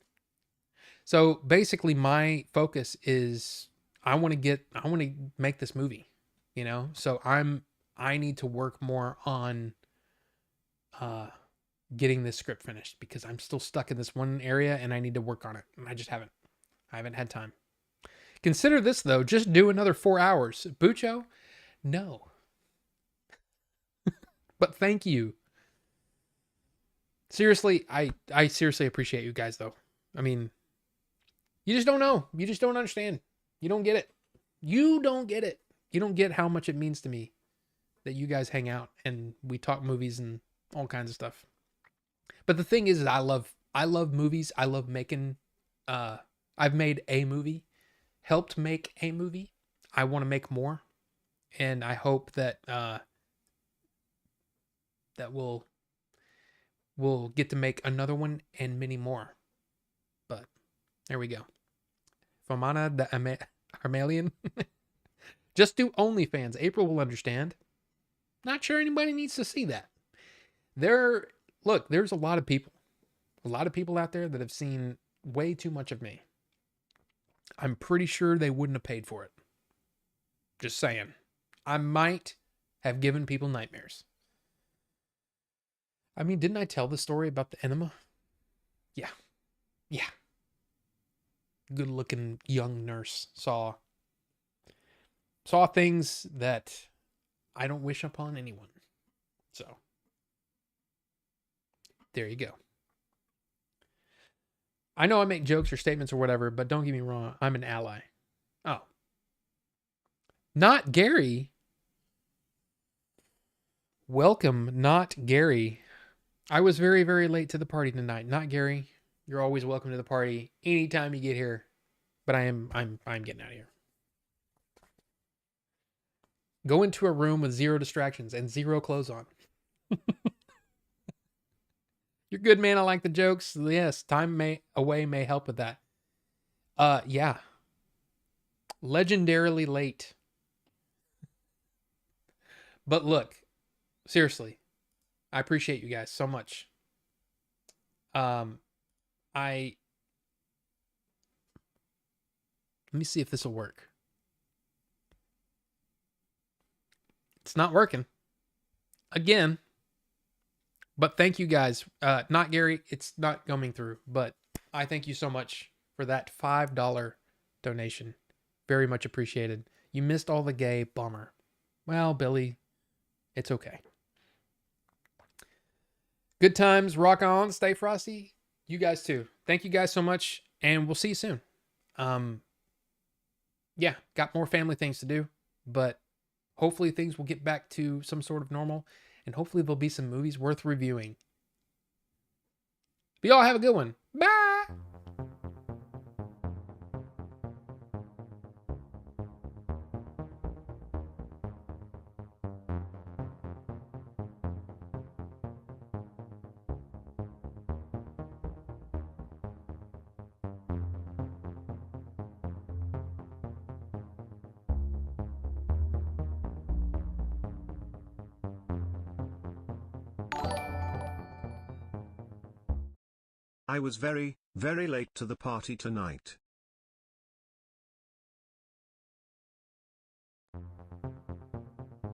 So basically my focus is I want to make this movie, So I need to work more on getting this script finished because I'm still stuck in this one area and I need to work on it. And I haven't had time. Consider this though, just do another 4 hours. Bucho? No. But thank you. Seriously, I seriously appreciate you guys though. I mean, you just don't know. You just don't understand. You don't get it. You don't get it. You don't get how much it means to me that you guys hang out and we talk movies and all kinds of stuff. But the thing is I love movies. I love making, I've made a movie, helped make a movie. I want to make more. And I hope that, that we'll get to make another one and many more. But there we go. Famana the Armelian. Just do OnlyFans. April will understand. Not sure anybody needs to see that. There's a lot of people out there that have seen way too much of me. I'm pretty sure they wouldn't have paid for it. Just saying. I might have given people nightmares. I mean, didn't I tell the story about the enema? Yeah. Good looking young nurse saw things that I don't wish upon anyone. So there you go. I know I make jokes or statements or whatever, but don't get me wrong. I'm an ally. Oh. Not Gary. Welcome, not Gary. I was very, very late to the party tonight. Not Gary. You're always welcome to the party anytime you get here. But I'm getting out of here. Go into a room with 0 distractions and 0 clothes on. You're good, man. I like the jokes. Yes, time away may help with that. Yeah. Legendarily late. But look, seriously, I appreciate you guys so much. Let me see if this will work. It's not working. Again. But thank you guys. Not Gary, it's not coming through. But I thank you so much for that $5 donation. Very much appreciated. You missed all the gay. Bummer. Well, Billy, it's okay. Good times. Rock on. Stay frosty. You guys too. Thank you guys so much. And we'll see you soon. Yeah, got more family things to do, but hopefully things will get back to some sort of normal, and hopefully there'll be some movies worth reviewing. But y'all have a good one. Bye. I was very, very late to the party tonight.